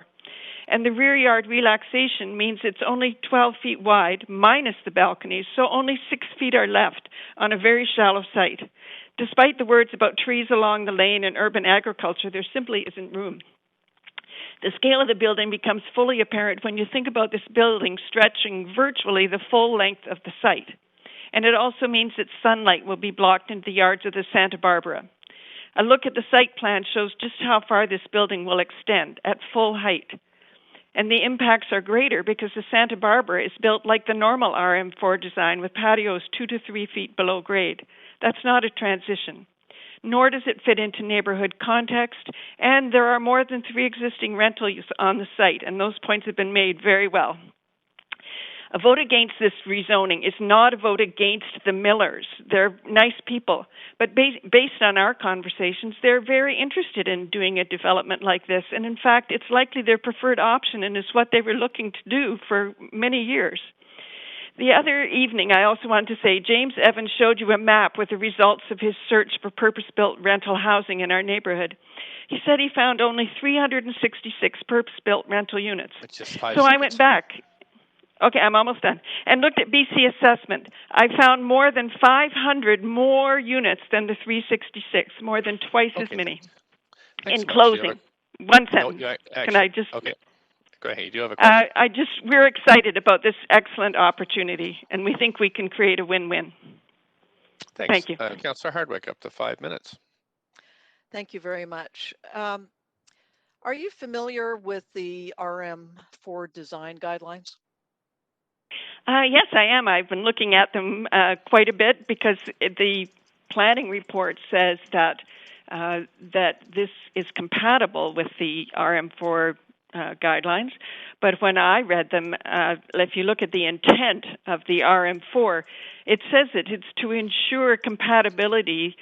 And the rear yard relaxation means it's only 12 feet wide minus the balconies, so only 6 feet are left on a very shallow site. Despite the words about trees along the lane and urban agriculture, there simply isn't room. The scale of the building becomes fully apparent when you think about this building stretching virtually the full length of the site. And it also means that sunlight will be blocked into the yards of the Santa Barbara. A look at the site plan shows just how far this building will extend at full height. And the impacts are greater because the Santa Barbara is built like the normal RM4 design with patios 2 to 3 feet below grade. That's not a transition. Nor does it fit into neighborhood context, and there are more than 3 existing rentals on the site, and those points have been made very well. A vote against this rezoning is not a vote against the Millers. They're nice people, but based on our conversations, they're very interested in doing a development like this, and in fact, it's likely their preferred option, and is what they were looking to do for many years. The other evening, I also wanted to say, James Evans showed you a map with the results of his search for purpose-built rental housing in our neighborhood. He said he found only 366 purpose-built rental units. So I went back. Okay, I'm almost done. And looked at BC assessment. I found more than 500 more units than the 366, more than twice as many.
Thanks
In
so
closing, one sentence.
No,
Can I just...
Okay. Go ahead. You do have a question?
We're excited about this excellent opportunity, and we think we can create a win-win.
Thanks.
Thank you.
Councillor Hardwick, up to 5 minutes.
Thank you very much. Are you familiar with the RM4 design guidelines?
Yes, I am. I've been looking at them quite a bit because the planning report says that this is compatible with the RM4 guidelines. But when I read them, if you look at the intent of the RM4, it says that it's to ensure compatibility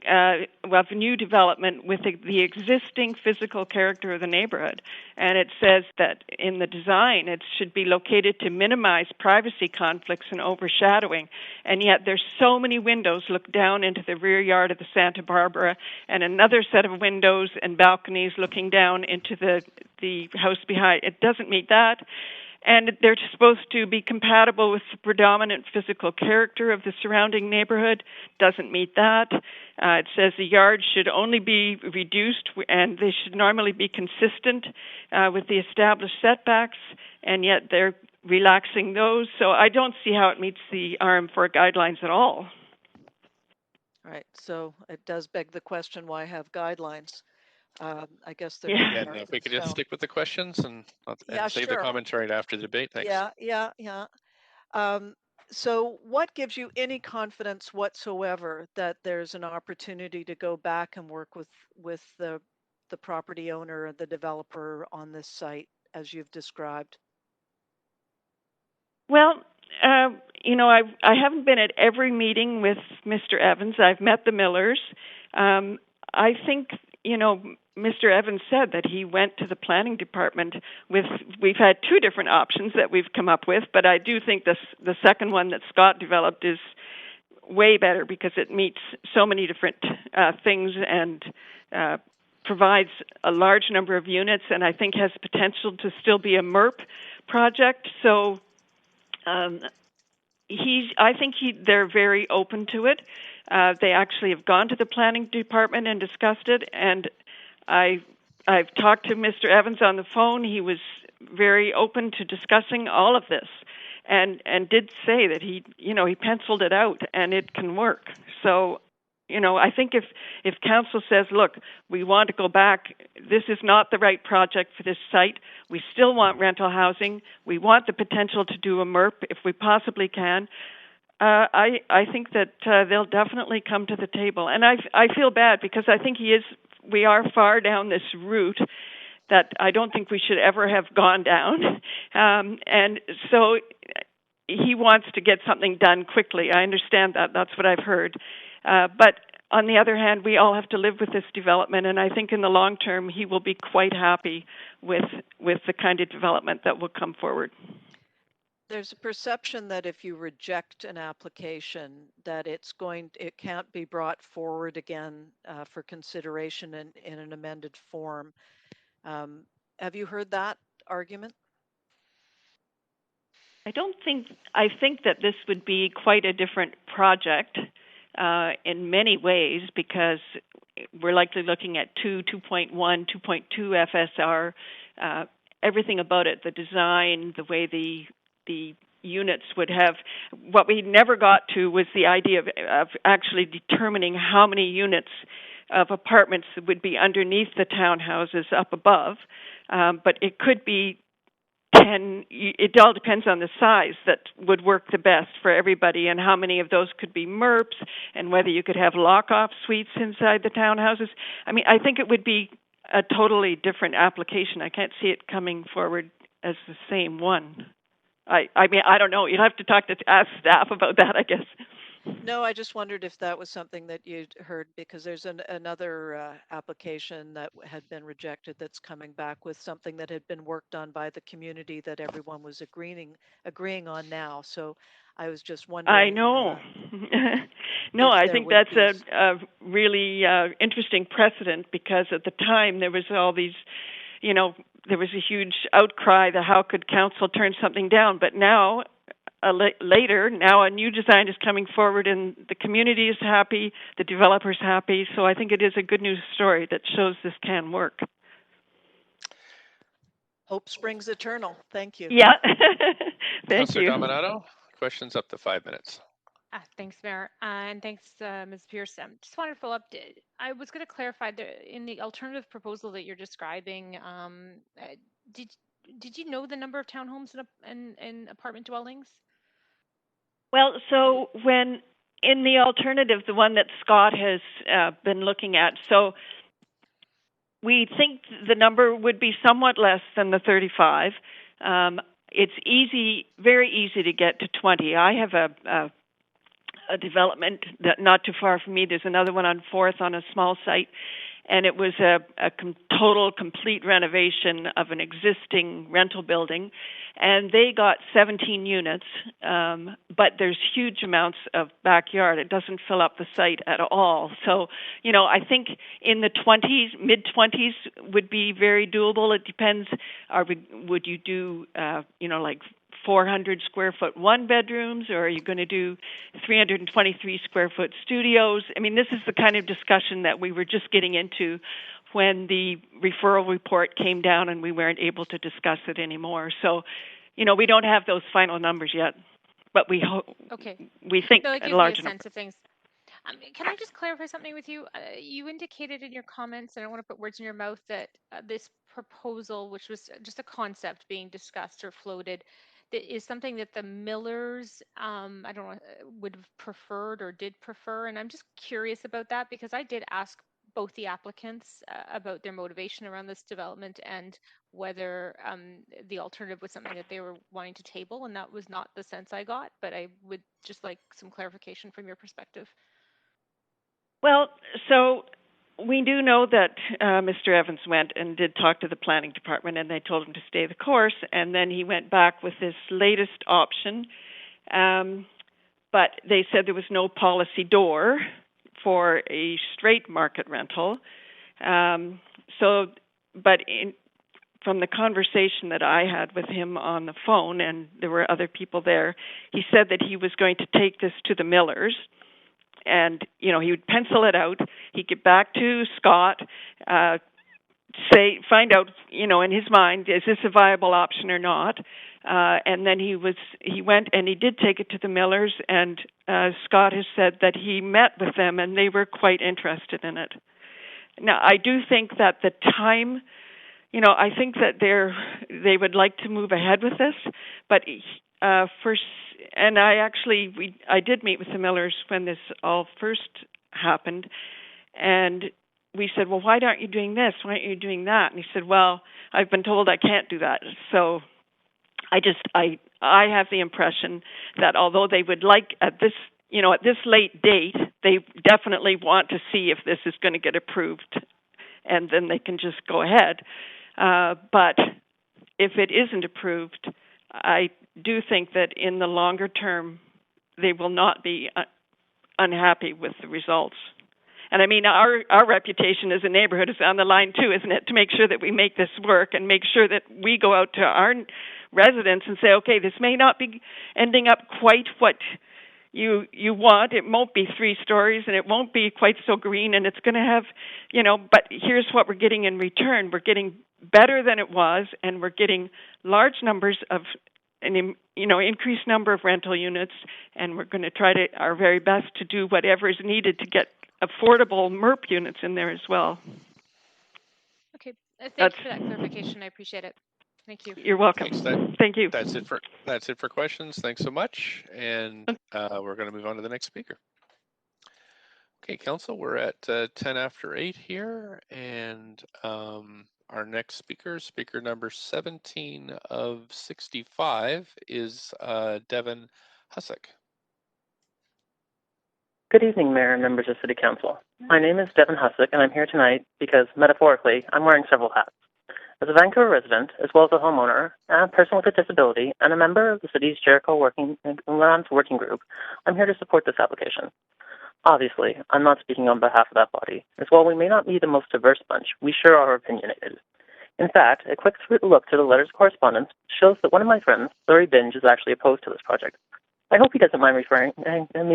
of new development with the existing physical character of the neighborhood. And it says that in the design, it should be located to minimize privacy conflicts and overshadowing. And yet there's so many windows look down into the rear yard of the Santa Barbara, and another set of windows and balconies looking down into the house behind. It doesn't meet that. And they're supposed to be compatible with the predominant physical character of the surrounding neighborhood. Doesn't meet that. It says the yards should only be reduced, and they should normally be consistent with the established setbacks, and yet they're relaxing those. So I don't see how it meets the RM4 guidelines at all.
All right. So it does beg the question, why have guidelines? I guess they're
And if we could just stick with the questions and save the commentary after the debate. Thanks.
Yeah. So what gives you any confidence whatsoever that there's an opportunity to go back and work with the property owner, the developer on this site, as you've described?
Well, I haven't been at every meeting with Mr. Evans. I've met the Millers. I think, Mr. Evans said that he went to the planning department we've had 2 different options that we've come up with, but I do think the second one that Scott developed is way better because it meets so many different things and provides a large number of units, and I think has potential to still be a MERP project. So I think they're very open to it. They actually have gone to the planning department and discussed it, and I've talked to Mr. Evans on the phone. He was very open to discussing all of this, and did say that he penciled it out and it can work. So, I think if council says, look, we want to go back, this is not the right project for this site. We still want rental housing. We want the potential to do a MERP if we possibly can. I think that they'll definitely come to the table. And I feel bad because I think we are far down this route that I don't think we should ever have gone down. And so he wants to get something done quickly. I understand that. That's what I've heard. But on the other hand, we all have to live with this development, and I think in the long term, he will be quite happy with the kind of development that will come forward.
There's a perception that if you reject an application, that it can't be brought forward again for consideration in an amended form. Have you heard that argument?
I think that this would be quite a different project in many ways, because we're likely looking at 2.1, 2.2 FSR, everything about it, the design, the way the units would have. What we never got to was the idea of actually determining how many units of apartments would be underneath the townhouses up above, but it could be 10. It all depends on the size that would work the best for everybody, and how many of those could be MERPs, and whether you could have lock-off suites inside the townhouses. I mean, I think it would be a totally different application. I can't see it coming forward as the same one. I mean, I don't know. You'd have to ask staff about that, I guess.
No, I just wondered if that was something that you'd heard, because there's another application that had been rejected that's coming back with something that had been worked on by the community that everyone was agreeing on now. So I was just wondering.
I know. No, I think that's a really interesting precedent, because at the time there was all these, there was a huge outcry that how could council turn something down, but now later, now a new design is coming forward and the community is happy, the developer's happy. So I think it is a good news story that shows this can work.
Hope springs eternal. Thank you.
Yeah. Thank
Councillor
you.
Dominato, questions up to 5 minutes.
Thanks, Mayor, and thanks, Ms. Pierce. Just wanted to follow up. I was going to clarify in the alternative proposal that you're describing. Did you know the number of townhomes and apartment dwellings?
Well, so when in the alternative, the one that Scott has been looking at, so we think the number would be somewhat less than the 35. It's very easy to get to 20. I have a development that not too far from me. There's another one on 4th on a small site, and it was a total, complete renovation of an existing rental building, and they got 17 units, but there's huge amounts of backyard. It doesn't fill up the site at all. So, I think in the 20s, mid-20s would be very doable. It depends. Would you do, like 400 square foot one bedrooms, or are you going to do 323 square foot studios? I mean, this is the kind of discussion that we were just getting into when the referral report came down and we weren't able to discuss it anymore. So, we don't have those final numbers yet, but we think a large number.
Sense of things. Can I just clarify something with you? You indicated in your comments, and I don't want to put words in your mouth, that this proposal, which was just a concept being discussed or floated, that is something that the Millers, I don't know, would have preferred or did prefer. And I'm just curious about that, because I did ask both the applicants about their motivation around this development and whether the alternative was something that they were wanting to table. And that was not the sense I got, but I would just like some clarification from your perspective.
Well, so we do know that Mr. Evans went and did talk to the planning department, and they told him to stay the course, and then he went back with this latest option. But they said there was no policy door for a straight market rental. From the conversation that I had with him on the phone, and there were other people there, he said that he was going to take this to the Millers. And, he would pencil it out. He'd get back to Scott, find out, in his mind, is this a viable option or not? And then he went and he did take it to the Millers, and Scott has said that he met with them and they were quite interested in it. Now, I do think that the time, I think that they would like to move ahead with this, but and I did meet with the Millers when this all first happened, and we said, well, why aren't you doing this? Why aren't you doing that? And he said, well, I've been told I can't do that. So I have the impression that although they would like at this late date, they definitely want to see if this is going to get approved, and then they can just go ahead. But if it isn't approved, I do think that in the longer term, they will not be unhappy with the results. And I mean, our reputation as a neighborhood is on the line too, isn't it? To make sure that we make this work and make sure that we go out to our residents and say, okay, this may not be ending up quite what you want. It won't be 3 stories and it won't be quite so green, and it's going to have, but here's what we're getting in return. We're getting better than it was, and we're getting large numbers of increased number of rental units, and we're going to try our very best to do whatever is needed to get affordable MERP units in there as well.
Okay, thank you for that clarification. I appreciate it. Thank you.
You're welcome.
Thanks.
Thank you.
That's it for questions. Thanks so much. And we're going to move on to the next speaker. Okay, Council, we're at 10 after 8 here, and our next speaker number 17 of 65, is Devin Hussick.
Good evening, Mayor and members of City Council. My name is Devin Hussick, and I'm here tonight because, metaphorically, I'm wearing several hats. As a Vancouver resident, as well as a homeowner, and a person with a disability, and a member of the city's Jericho Lands Working Group, I'm here to support this application. Obviously, I'm not speaking on behalf of that body, as while we may not be the most diverse bunch, we sure are opinionated. In fact, a quick look to the letters of correspondence shows that one of my friends, Larry Binge, is actually opposed to this project. I hope he doesn't mind me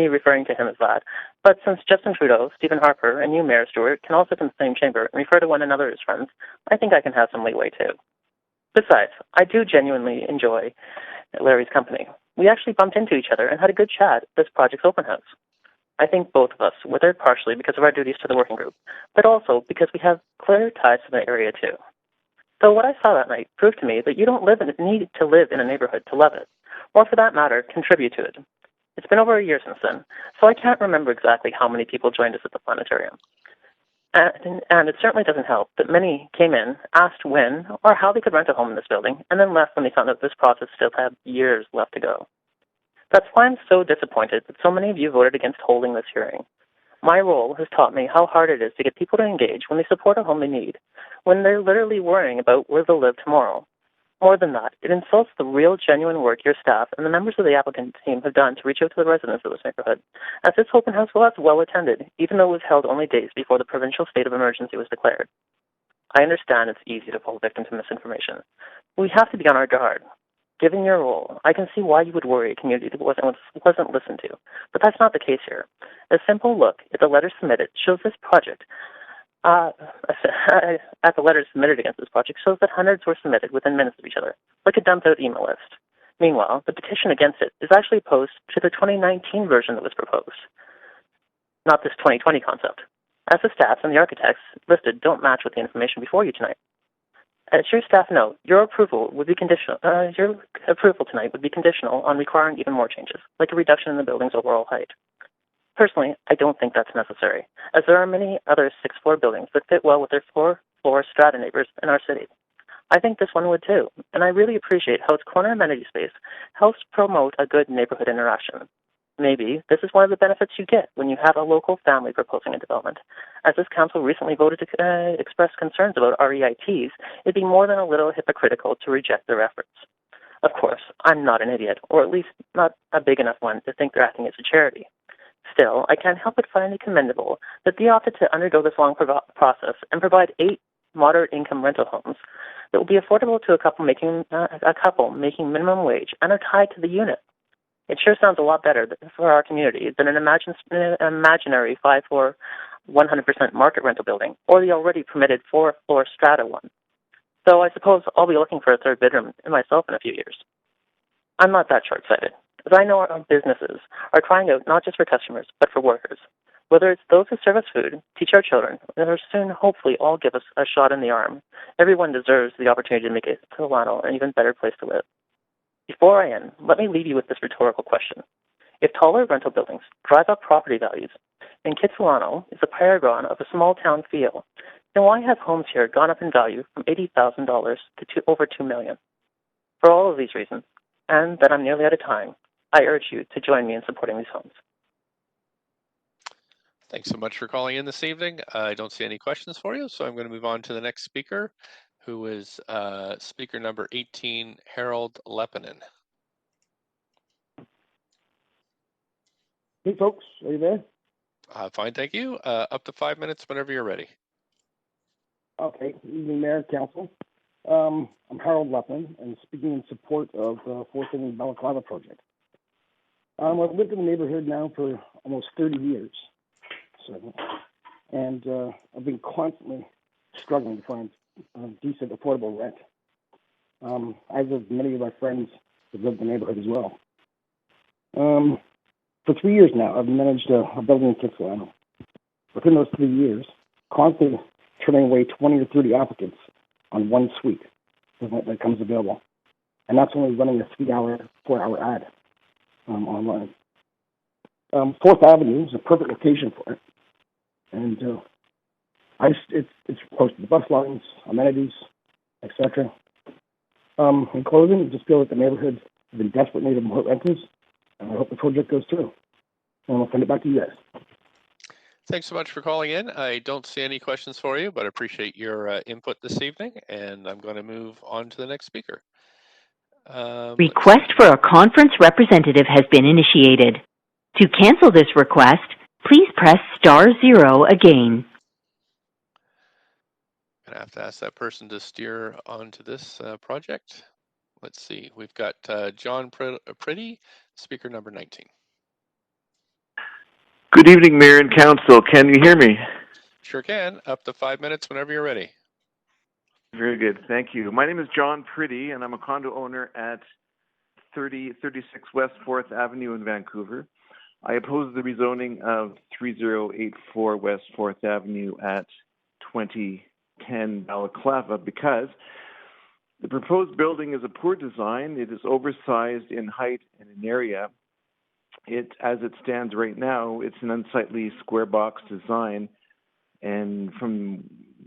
referring to him as that, but since Justin Trudeau, Stephen Harper, and you, Mayor Stewart, can all sit in the same chamber and refer to one another as friends, I think I can have some leeway too. Besides, I do genuinely enjoy Larry's company. We actually bumped into each other and had a good chat at this project's open house. I think both of us were there partially because of our duties to the working group, but also because we have clear ties to the area too. So what I saw that night proved to me that you don't need to live in a neighborhood to love it, or for that matter, contribute to it. It's been over a year since then, so I can't remember exactly how many people joined us at the planetarium. And it certainly doesn't help that many came in, asked when or how they could rent a home in this building, and then left when they found out this process still had years left to go. That's why I'm so disappointed that so many of you voted against holding this hearing. My role has taught me how hard it is to get people to engage when they support a home they need, when they're literally worrying about where they'll live tomorrow. More than that, it insults the real, genuine work your staff and the members of the applicant team have done to reach out to the residents of this neighborhood, as this open house was well attended, even though it was held only days before the provincial state of emergency was declared. I understand it's easy to fall victim to misinformation. We have to be on our guard. Given your role, I can see why you would worry a community that wasn't listened to, but that's not the case here. A simple look at the letters submitted shows this project at the letters submitted against this project shows that hundreds were submitted within minutes of each other, like a dumped-out email list. Meanwhile, the petition against it is actually opposed to the 2019 version that was proposed, not this 2020 concept, as the staff and the architects listed don't match with the information before you tonight. As your staff know, your approval would be conditional. Your approval tonight would be conditional on requiring even more changes, like a reduction in the building's overall height. Personally, I don't think that's necessary, as there are many other 6th-floor buildings that fit well with their 4-floor strata neighbors in our city. I think this one would too, and I really appreciate how its corner amenity space helps promote a good neighborhood interaction. Maybe this is one of the benefits you get when you have a local family proposing a development. As this council recently voted to express concerns about REITs, it'd be more than a little hypocritical to reject their efforts. Of course, I'm not an idiot, or at least not a big enough one to think they're acting as a charity. Still, I can't help but find it commendable that they opted to undergo this long process and provide 8 moderate-income rental homes that will be affordable to a couple making minimum wage and are tied to the unit. It sure sounds a lot better for our community than an imaginary 5-floor, 100% market rental building, or the already permitted 4-floor strata one. So I suppose I'll be looking for a 3rd bedroom myself in a few years. I'm not that short-sighted, as I know our businesses are crying out not just for customers, but for workers. Whether it's those who serve us food, teach our children, or soon hopefully all give us a shot in the arm, everyone deserves the opportunity to make Kitsilano an even better place to live. Before I end, let me leave you with this rhetorical question. If taller rental buildings drive up property values, and Kitsilano is a paragon of a small town feel, then why have homes here gone up in value from $80,000 to over $2 million? For all of these reasons, and that I'm nearly out of time, I urge you to join me in supporting these homes.
Thanks so much for calling in this evening. I don't see any questions for you, so I'm going to move on to the next speaker, who is speaker number 18, Harold Lepinen.
Hey folks, are you there?
Fine, thank you. Up to 5 minutes whenever you're ready.
Okay, evening, Mayor, Council. I'm Harold Lepin, and speaking in support of the Fourth Inning Balaclava project. I've lived in the neighborhood now for almost 30 years, and I've been constantly struggling to find decent, affordable rent. I've lived, many of my friends have lived in the neighborhood as well. For 3 years now, I've managed a building in Kitsilano. Within those 3 years, constantly turning away 20 or 30 applicants on one suite that comes available. And that's only running a 4-hour ad online. Fourth Avenue is a perfect location for it. And it's close to the bus lines, amenities, etc. In closing, I just feel that the neighborhood is in desperate need of more renters, and I hope the project goes through. And I'll send it back to you guys.
Thanks so much for calling in. I don't see any questions for you, but I appreciate your input this evening, and I'm going to move on to the next speaker.
Request for a conference representative has been initiated. To cancel this request, please press *0 again.
I'm going to have to ask that person to steer onto this project. Let's see. We've got John Pretty, speaker number 19.
Good evening, Mayor and Council. Can you hear me?
Sure can. Up to 5 minutes whenever you're ready.
Very good. Thank you. My name is John Pretty, and I'm a condo owner at 3036 West 4th Avenue in Vancouver. I oppose the rezoning of 3084 West 4th Avenue at 2010 Balaclava because the proposed building is a poor design. It is oversized in height and in area. As it stands right now, it's an unsightly square box design, and from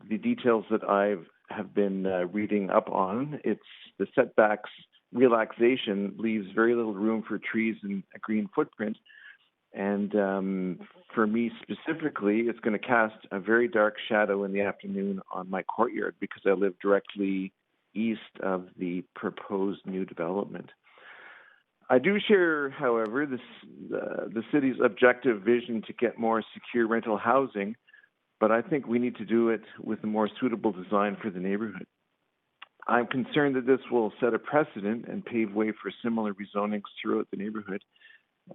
the details that I have been reading up on, the setbacks relaxation leaves very little room for trees and a green footprint. And for me specifically, it's going to cast a very dark shadow in the afternoon on my courtyard because I live directly east of the proposed new development. I do share, however, the city's objective vision to get more secure rental housing, but I think we need to do it with a more suitable design for the neighborhood. I'm concerned that this will set a precedent and pave way for similar rezonings throughout the neighborhood,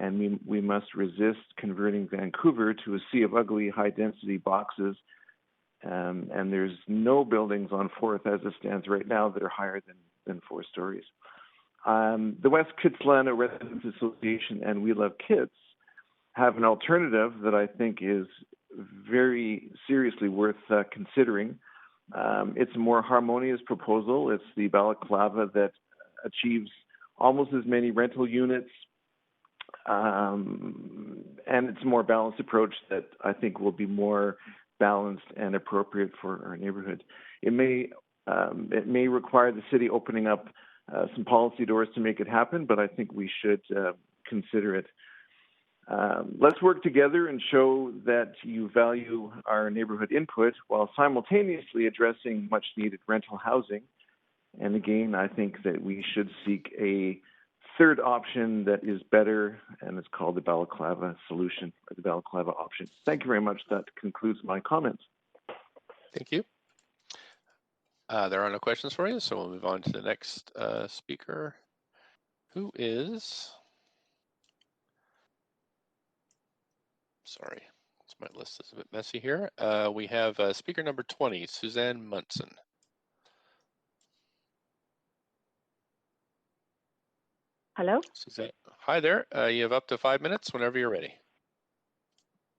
and we must resist converting Vancouver to a sea of ugly, high-density boxes, and there's no buildings on 4th as it stands right now that are higher than 4 stories. The West Kitsilano Residents Association and We Love Kids have an alternative that I think is very seriously worth considering. It's a more harmonious proposal. It's the balaclava that achieves almost as many rental units, and it's a more balanced approach that I think will be more balanced and appropriate for our neighborhood. It may require the city opening up some policy doors to make it happen, but I think we should consider it. Let's work together and show that you value our neighborhood input while simultaneously addressing much needed rental housing. And again, I think that we should seek a third option that is better, and it's called the balaclava solution, or the balaclava option. Thank you very much. That concludes my comments.
Thank you. There are no questions for you, so we'll move on to the next speaker, who is, sorry, my list is a bit messy here. We have speaker number 20, Suzanne Munson.
Hello?
Suzanne, hi there. You have up to 5 minutes whenever you're ready.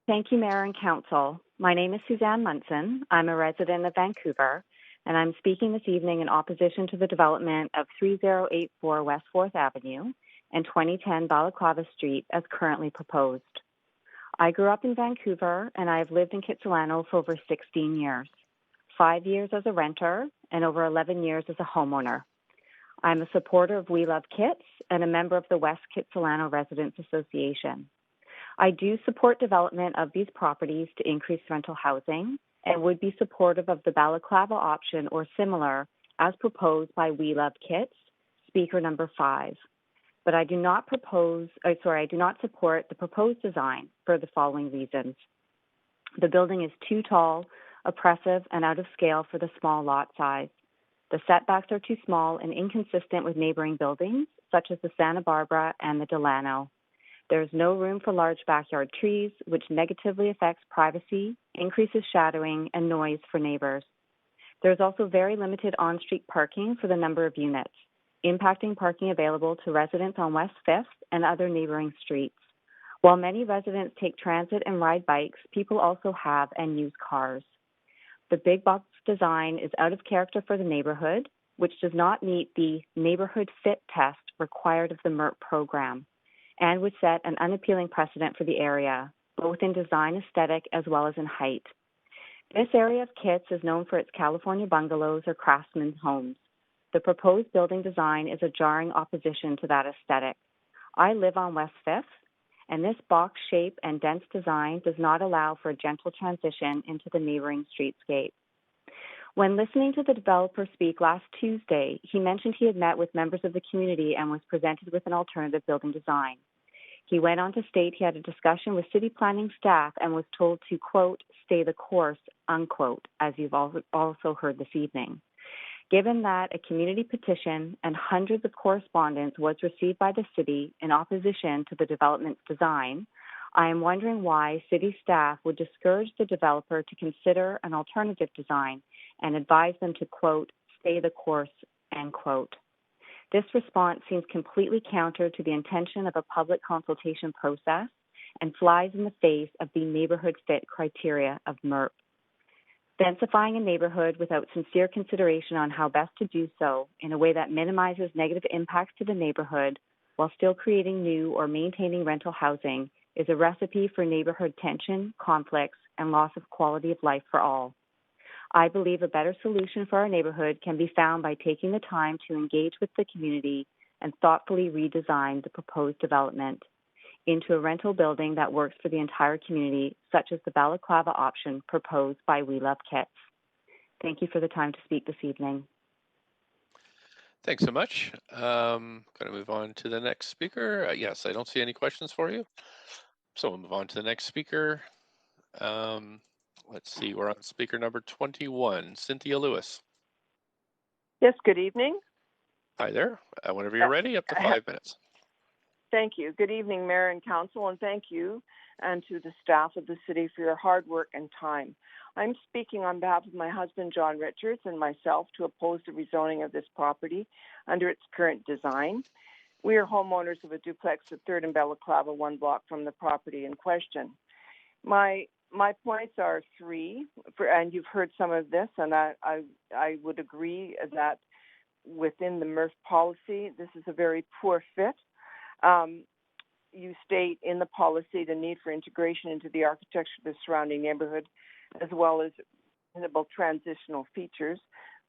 Thank you, Mayor and Council. My name is Suzanne Munson. I'm a resident of Vancouver, and I'm speaking this evening in opposition to the development of 3084 West 4th Avenue and 2010 Balaclava Street as currently proposed. I grew up in Vancouver, and I have lived in Kitsilano for over 16 years, 5 years as a renter and over 11 years as a homeowner. I'm a supporter of We Love Kits and a member of the West Kitsilano Residents Association. I do support development of these properties to increase rental housing and would be supportive of the balaclava option or similar as proposed by We Love Kits, speaker number 5. But I do not support the proposed design for the following reasons. The building is too tall, oppressive, and out of scale for the small lot size. The setbacks are too small and inconsistent with neighboring buildings, such as the Santa Barbara and the Delano. There is no room for large backyard trees, which negatively affects privacy, increases shadowing, and noise for neighbors. There is also very limited on-street parking for the number of units, impacting parking available to residents on West 5th and other neighboring streets. While many residents take transit and ride bikes, people also have and use cars. The big box design is out of character for the neighborhood, which does not meet the neighborhood fit test required of the MERP program, and would set an unappealing precedent for the area, both in design aesthetic as well as in height. This area of Kits is known for its California bungalows or craftsman's homes. The proposed building design is a jarring opposition to that aesthetic. I live on West 5th, and this box shape and dense design does not allow for a gentle transition into the neighboring streetscape. When listening to the developer speak last Tuesday, he mentioned he had met with members of the community and was presented with an alternative building design. He went on to state he had a discussion with city planning staff and was told to, quote, stay the course, unquote, as you've also heard this evening. Given that a community petition and hundreds of correspondence was received by the city in opposition to the development's design, I am wondering why city staff would discourage the developer to consider an alternative design and advise them to, quote, stay the course, end quote. This response seems completely counter to the intention of a public consultation process and flies in the face of the neighborhood fit criteria of MERP. Densifying a neighborhood without sincere consideration on how best to do so in a way that minimizes negative impacts to the neighborhood while still creating new or maintaining rental housing is a recipe for neighborhood tension, conflicts, and loss of quality of life for all. I believe a better solution for our neighborhood can be found by taking the time to engage with the community and thoughtfully redesign the proposed development into a rental building that works for the entire community, such as the Balaclava option proposed by We Love Kits. Thank you for the time to speak this evening.
Thanks so much. Going to move on to the next speaker. Yes, I don't see any questions for you. So we'll move on to the next speaker. Let's see, we're on speaker number 21, Cynthia Lewis.
Yes, good evening.
Hi there. Whenever you're ready, up to 5 minutes.
Thank you. Good evening, Mayor and Council, and thank you and to the staff of the city for your hard work and time. I'm speaking on behalf of my husband, John Richards, and myself to oppose the rezoning of this property under its current design. We are homeowners of a duplex at 3rd and Balaclava, 1 block from the property in question. My points are 3, and you've heard some of this, and I would agree that within the MERF policy, this is a very poor fit. You state in the policy the need for integration into the architecture of the surrounding neighborhood, as well as reasonable transitional features.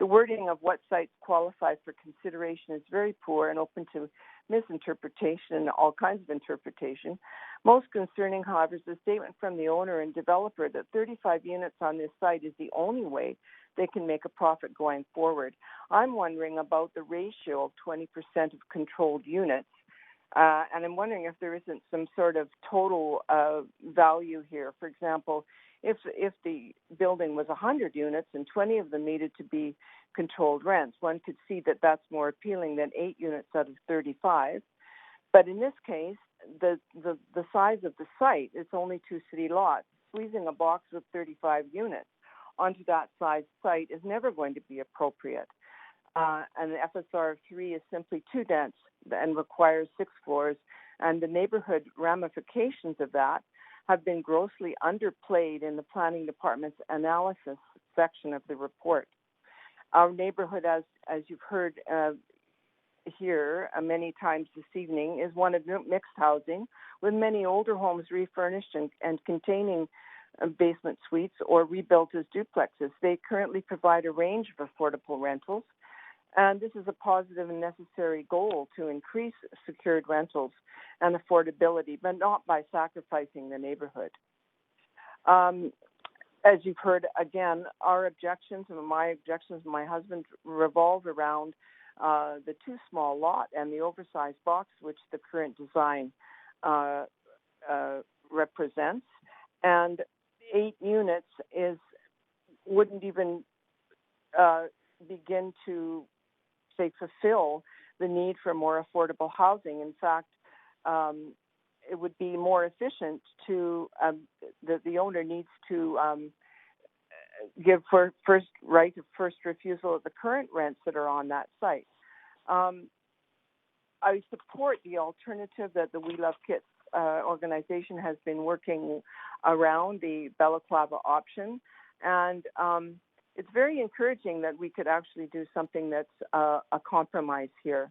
The wording of what sites qualify for consideration is very poor and open to misinterpretation and all kinds of interpretation. Most concerning, however, is the statement from the owner and developer that 35 units on this site is the only way they can make a profit going forward. I'm wondering about the ratio of 20% of controlled units. And I'm wondering if there isn't some sort of total value here. For example, if the building was 100 units and 20 of them needed to be controlled rents, one could see that that's more appealing than 8 units out of 35. But in this case, the size of the site, it's only 2 city lots. Squeezing a box with 35 units onto that size site is never going to be appropriate. And the FSR of 3 is simply too dense and requires 6 floors, and the neighborhood ramifications of that have been grossly underplayed in the planning department's analysis section of the report. Our neighborhood, as you've heard here many times this evening, is one of mixed housing, with many older homes refurnished and containing basement suites or rebuilt as duplexes. They currently provide a range of affordable rentals, and this is a positive and necessary goal to increase secured rentals and affordability, but not by sacrificing the neighborhood. As you've heard, again, our objections and my husband revolve around the too small lot and the oversized box, which the current design represents. And 8 units wouldn't even begin to, say, fulfill the need for more affordable housing. In fact, it would be more efficient to the owner needs to give first right of first refusal of the current rents that are on that site. I support the alternative that the We Love Kits organization has been working around, the balaclava option, and it's very encouraging that we could actually do something that's a compromise here.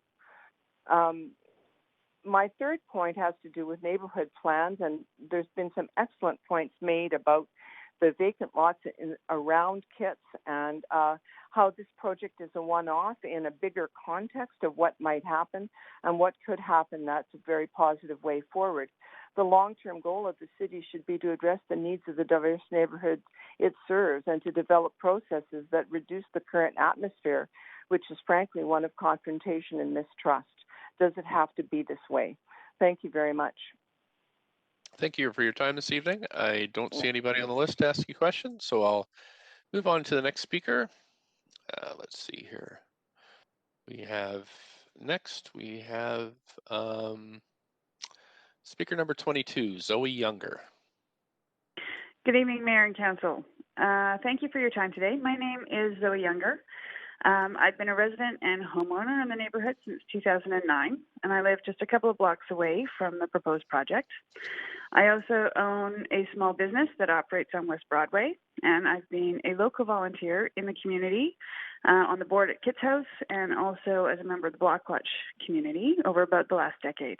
My third point has to do with neighborhood plans, and there's been some excellent points made about the vacant lots around Kits and how this project is a one-off in a bigger context of what might happen and what could happen. That's a very positive way forward. The long-term goal of the city should be to address the needs of the diverse neighborhoods it serves and to develop processes that reduce the current atmosphere, which is frankly one of confrontation and mistrust. Does it have to be this way? Thank you very much.
Thank you for your time this evening. I don't see anybody on the list to ask you questions, so I'll move on to the next speaker. Let's see here. We have speaker number 22, Zoe Younger.
Good evening, Mayor and Council. Thank you for your time today. My name is Zoe Younger. I've been a resident and homeowner in the neighborhood since 2009, and I live just a couple of blocks away from the proposed project. I also own a small business that operates on West Broadway, and I've been a local volunteer in the community on the board at Kits House and also as a member of the Block Watch community over about the last decade.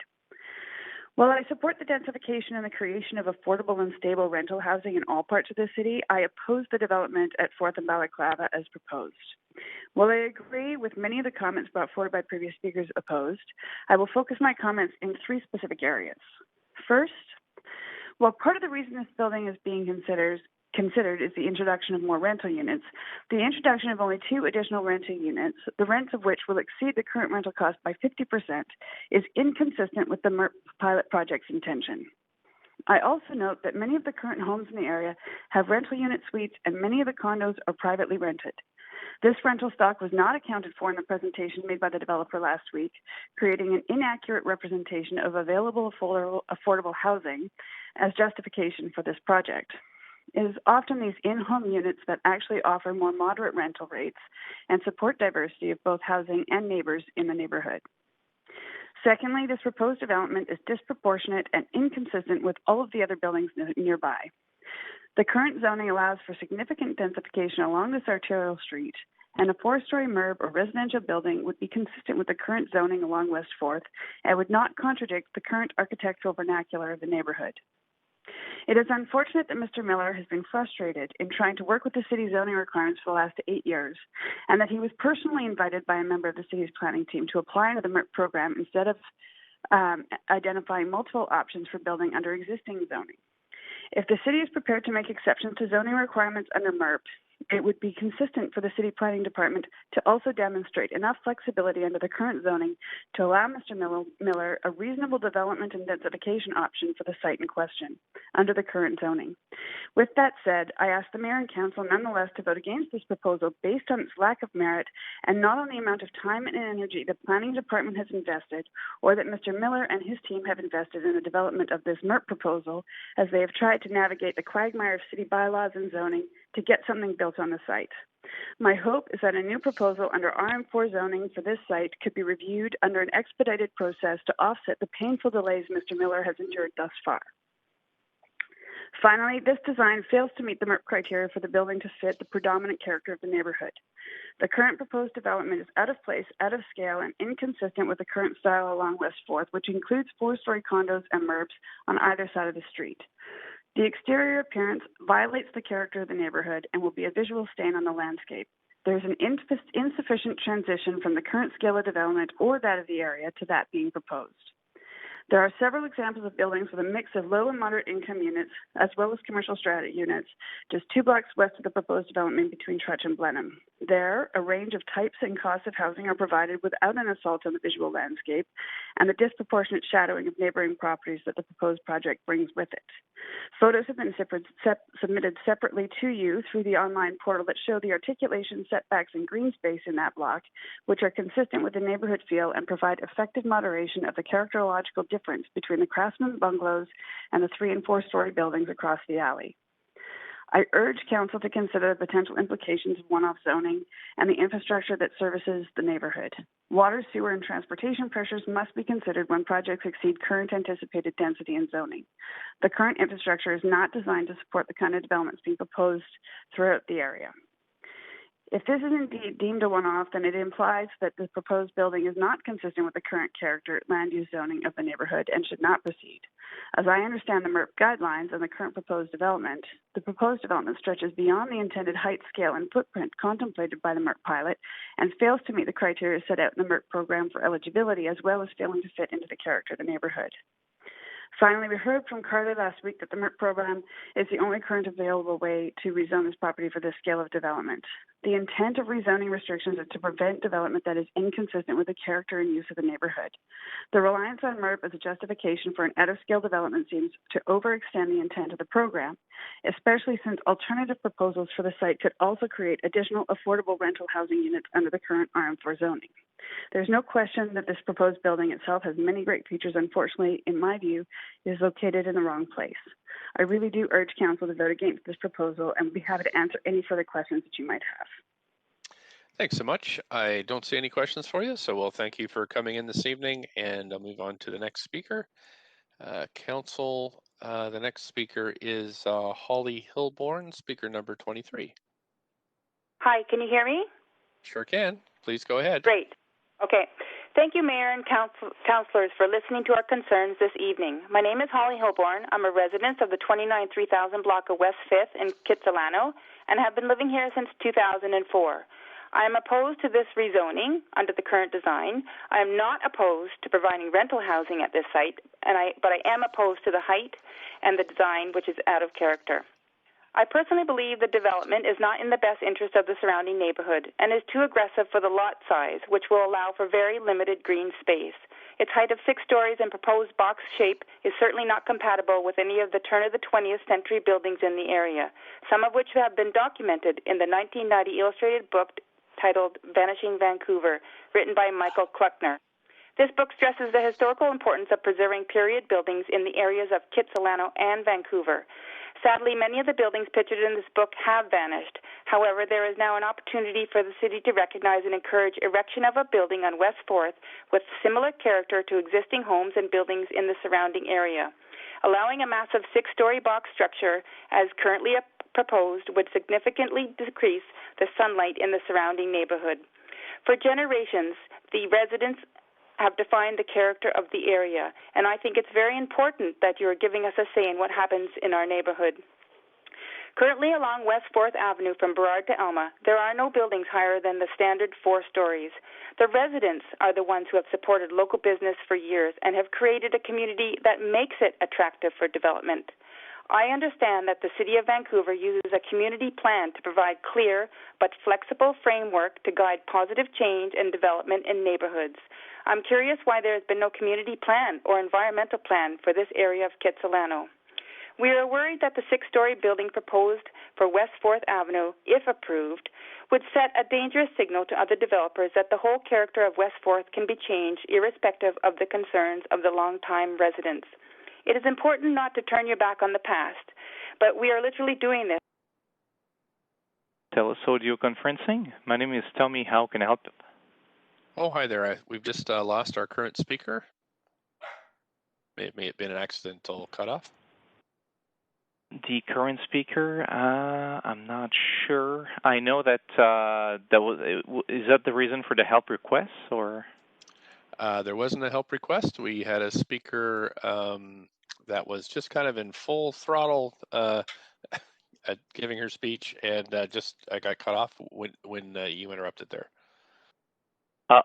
While I support the densification and the creation of affordable and stable rental housing in all parts of the city, I oppose the development at 4th and Balaclava as proposed. While I agree with many of the comments brought forward by previous speakers opposed, I will focus my comments in 3 specific areas. First, while part of the reason this building is being considered is the introduction of more rental units, the introduction of only 2 additional rental units, the rents of which will exceed the current rental cost by 50%, is inconsistent with the MERP pilot project's intention. I also note that many of the current homes in the area have rental unit suites and many of the condos are privately rented. This rental stock was not accounted for in the presentation made by the developer last week, creating an inaccurate representation of available affordable housing as justification for this project. It is often these in-home units that actually offer more moderate rental rates and support diversity of both housing and neighbors in the neighborhood. Secondly, this proposed development is disproportionate and inconsistent with all of the other buildings nearby. The current zoning allows for significant densification along this arterial street, and a 4-story MERB or residential building would be consistent with the current zoning along West 4th and would not contradict the current architectural vernacular of the neighborhood. It is unfortunate that Mr. Miller has been frustrated in trying to work with the city zoning requirements for the last 8 years, and that he was personally invited by a member of the city's planning team to apply under the MERP program instead of identifying multiple options for building under existing zoning. If the city is prepared to make exceptions to zoning requirements under MERP, it would be consistent for the city planning department to also demonstrate enough flexibility under the current zoning to allow Mr. Miller a reasonable development and densification option for the site in question under the current zoning. With that said, I ask the Mayor and Council nonetheless to vote against this proposal based on its lack of merit and not on the amount of time and energy the planning department has invested or that Mr. Miller and his team have invested in the development of this MERP proposal as they have tried to navigate the quagmire of city bylaws and zoning to get something built on the site. My hope is that a new proposal under RM4 zoning for this site could be reviewed under an expedited process to offset the painful delays Mr. Miller has endured thus far. Finally, this design fails to meet the MERP criteria for the building to fit the predominant character of the neighborhood. The current proposed development is out of place, out of scale, and inconsistent with the current style along West 4th, which includes 4-story condos and MERPs on either side of the street. The exterior appearance violates the character of the neighborhood and will be a visual stain on the landscape. There is an insufficient transition from the current scale of development or that of the area to that being proposed. There are several examples of buildings with a mix of low and moderate income units, as well as commercial strata units, just 2 blocks west of the proposed development between Trutch and Blenheim. There, a range of types and costs of housing are provided without an assault on the visual landscape and the disproportionate shadowing of neighboring properties that the proposed project brings with it. Photos have been submitted separately to you through the online portal that show the articulation, setbacks, and green space in that block, which are consistent with the neighborhood feel and provide effective moderation of the characterological difference between the craftsman bungalows and the 3- and 4-story buildings across the alley. I urge Council to consider the potential implications of one-off zoning and the infrastructure that services the neighborhood. Water, sewer, and transportation pressures must be considered when projects exceed current anticipated density and zoning. The current infrastructure is not designed to support the kind of developments being proposed throughout the area. If this is indeed deemed a one-off, then it implies that the proposed building is not consistent with the current character land use zoning of the neighborhood and should not proceed. As I understand the MERP guidelines and the current proposed development, the proposed development stretches beyond the intended height, scale, and footprint contemplated by the MERP pilot and fails to meet the criteria set out in the MERP program for eligibility, as well as failing to fit into the character of the neighborhood. Finally, we heard from Carly last week that the MERP program is the only current available way to rezone this property for this scale of development. The intent of rezoning restrictions is to prevent development that is inconsistent with the character and use of the neighborhood. The reliance on MERP as a justification for an out-of-scale development seems to overextend the intent of the program, especially since alternative proposals for the site could also create additional affordable rental housing units under the current RM4 zoning. There's no question that this proposed building itself has many great features. Unfortunately, in my view, it is located in the wrong place. I really do urge Council to vote against this proposal and be happy to answer any further questions that you might have.
Thanks so much. I don't see any questions for you, so we'll thank you for coming in this evening, and I'll move on to the next speaker. Council, the next speaker is Holly Hilborn, speaker number 23.
Hi, can you hear me?
Sure can. Please go ahead.
Great. Okay. Thank you, Mayor and councilors, for listening to our concerns this evening. My name is Holly Hilborn. I'm a resident of the 29-3000 block of West 5th in Kitsilano and have been living here since 2004. I am opposed to this rezoning under the current design. I am not opposed to providing rental housing at this site, but I am opposed to the height and the design, which is out of character. I personally believe the development is not in the best interest of the surrounding neighborhood and is too aggressive for the lot size, which will allow for very limited green space. Its height of 6 stories and proposed box shape is certainly not compatible with any of the turn of the 20th century buildings in the area, some of which have been documented in the 1990 illustrated book titled Vanishing Vancouver, written by Michael Kluckner. This book stresses the historical importance of preserving period buildings in the areas of Kitsilano and Vancouver. Sadly, many of the buildings pictured in this book have vanished. However, there is now an opportunity for the city to recognize and encourage erection of a building on West 4th with similar character to existing homes and buildings in the surrounding area. Allowing a massive 6-story box structure, as currently proposed, would significantly decrease the sunlight in the surrounding neighborhood. For generations, the residents have defined the character of the area, and I think it's very important that you're giving us a say in what happens in our neighborhood. Currently along West 4th Avenue from Burrard to Elma, there are no buildings higher than the standard 4 stories. The residents are the ones who have supported local business for years and have created a community that makes it attractive for development. I understand that the City of Vancouver uses a community plan to provide clear but flexible framework to guide positive change and development in neighborhoods. I'm curious why there has been no community plan or environmental plan for this area of Kitsilano. We are worried that the 6-story building proposed for West 4th Avenue, if approved, would set a dangerous signal to other developers that the whole character of West 4th can be changed irrespective of the concerns of the longtime residents. It is important not to turn your back on the past, but we are literally doing this.
TELUS audio conferencing. My name is Tommy. How can I help?
Oh, hi there. We've just lost our current speaker. May have been an accidental cutoff.
The current speaker, I'm not sure. I know that is that the reason for the help request, or?
There wasn't a help request. We had a speaker that was just kind of in full throttle at giving her speech, and I got cut off when you interrupted there.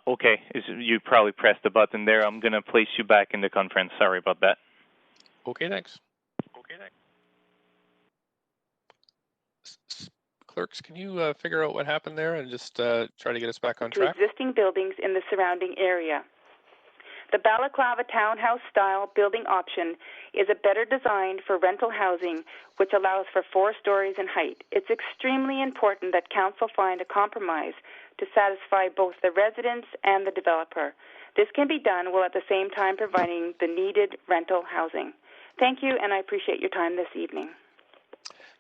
Okay, you probably pressed the button there. I'm going to place you back in the conference. Sorry about that.
Okay, thanks. Clerks, can you figure out what happened there and just try to get us back on track?
To existing buildings in the surrounding area. The Balaclava townhouse-style building option is a better design for rental housing, which allows for 4 stories in height. It's extremely important that Council find a compromise to satisfy both the residents and the developer. This can be done while at the same time providing the needed rental housing. Thank you, and I appreciate your time this evening.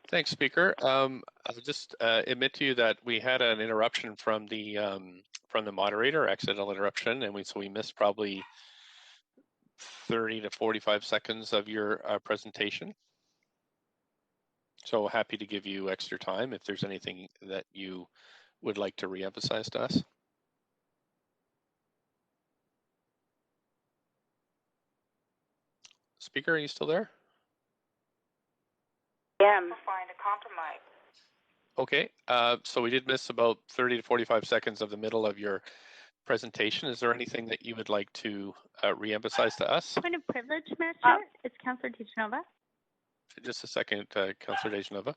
Thanks, Speaker. I'll just admit to you that we had an interruption from the moderator, accidental interruption, and so we missed probably 30 to 45 seconds of your presentation. So happy to give you extra time if there's anything that you would like to reemphasize to us. Speaker, are you still there?
Yeah. Find a compromise.
Okay, so we did miss about 30 to 45 seconds of the middle of your presentation. Is there anything that you would like to reemphasize to us?
Point of privilege, Mayor Chair. It's Councillor DeGenova.
Just a second, Councillor DeGenova.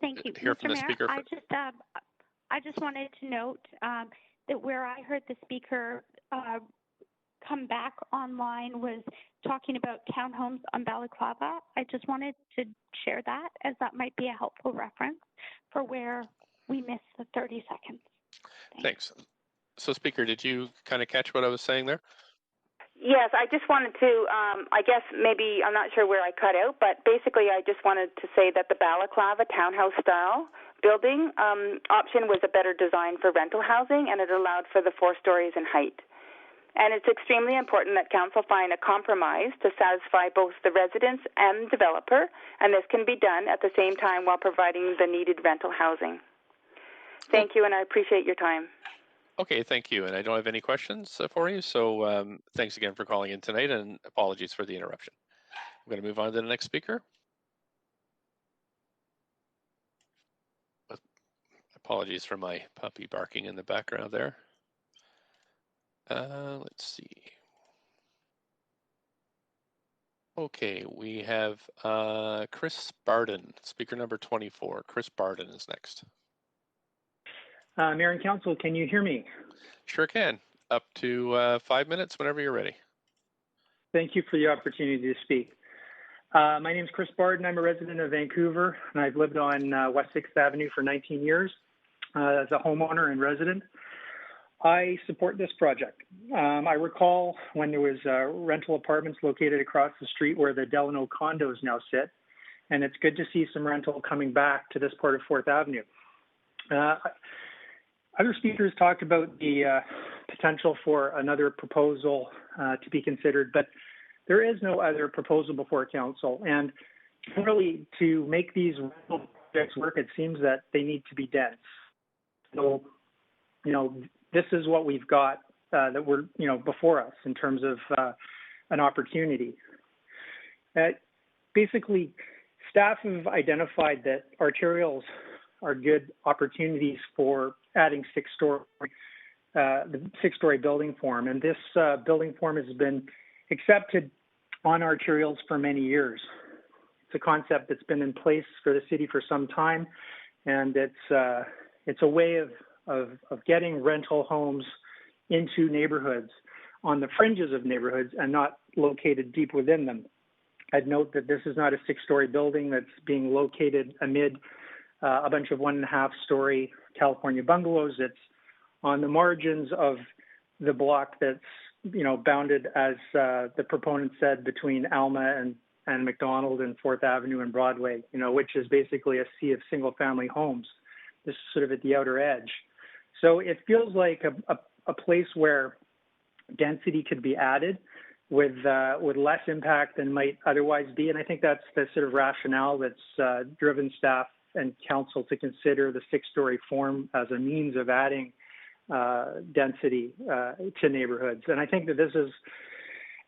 Thank you,
hear
Mr.
from the
Mayor.
speaker.
I just wanted to note that where I heard the speaker come back online was talking about townhomes on Balaclava. I just wanted to share that, as that might be a helpful reference for where we missed the 30 seconds.
Thanks. So, Speaker, did you kind of catch what I was saying there?
Yes, I just wanted to, I guess maybe, I'm not sure where I cut out, but basically I just wanted to say that the Balaclava townhouse-style building option was a better design for rental housing, and it allowed for the 4 stories in height. And it's extremely important that Council find a compromise to satisfy both the residents and developer, and this can be done at the same time while providing the needed rental housing. Thank you, and I appreciate your time.
Okay, thank you. And I don't have any questions for you, so thanks again for calling in tonight, and apologies for the interruption. I'm going to move on to the next speaker. Apologies for my puppy barking in the background there. Let's see. Okay, we have Chris Barden, speaker number 24. Chris Barden is next.
Mayor and Council, can you hear me?
Sure can. Up to 5 minutes whenever you're ready.
Thank you for the opportunity to speak. My name is Chris Barden. I'm a resident of Vancouver, and I've lived on West 6th Avenue for 19 years as a homeowner and resident. I support this project. I recall when there was rental apartments located across the street where the Delano condos now sit, and it's good to see some rental coming back to this part of 4th Avenue. Other speakers talked about the potential for another proposal to be considered, but there is no other proposal before Council. And really, to make these rental projects work, it seems that they need to be dense. So, you know, this is what we've got that we're, you know, before us in terms of an opportunity. Basically, staff have identified that arterials are good opportunities for adding the 6-story building form. And this building form has been accepted on arterials for many years. It's a concept that's been in place for the city for some time, and it's a way of getting rental homes into neighborhoods on the fringes of neighborhoods and not located deep within them. I'd note that this is not a 6-story building that's being located amid a bunch of 1.5-story California bungalows. It's on the margins of the block that's, you know, bounded, as the proponent said, between Alma and McDonald and 4th Avenue and Broadway, you know, which is basically a sea of single-family homes. This is sort of at the outer edge. So it feels like a place where density could be added with less impact than might otherwise be. And I think that's the sort of rationale that's driven staff and council to consider the 6-story form as a means of adding density to neighborhoods. And I think that this is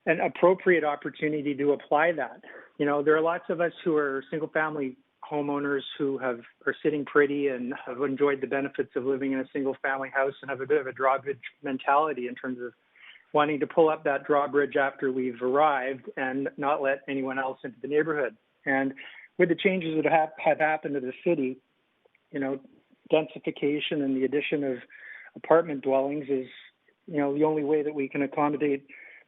an appropriate opportunity to apply that. You know, there are lots of us who are single-family homeowners who are sitting pretty and have enjoyed the benefits of living in a single-family house and have a bit of a drawbridge mentality in terms of wanting to pull up that drawbridge after we've arrived and not let anyone else into the neighborhood. And with the changes that have happened to the city, you know, densification and the addition of apartment dwellings is the only way that we can accommodate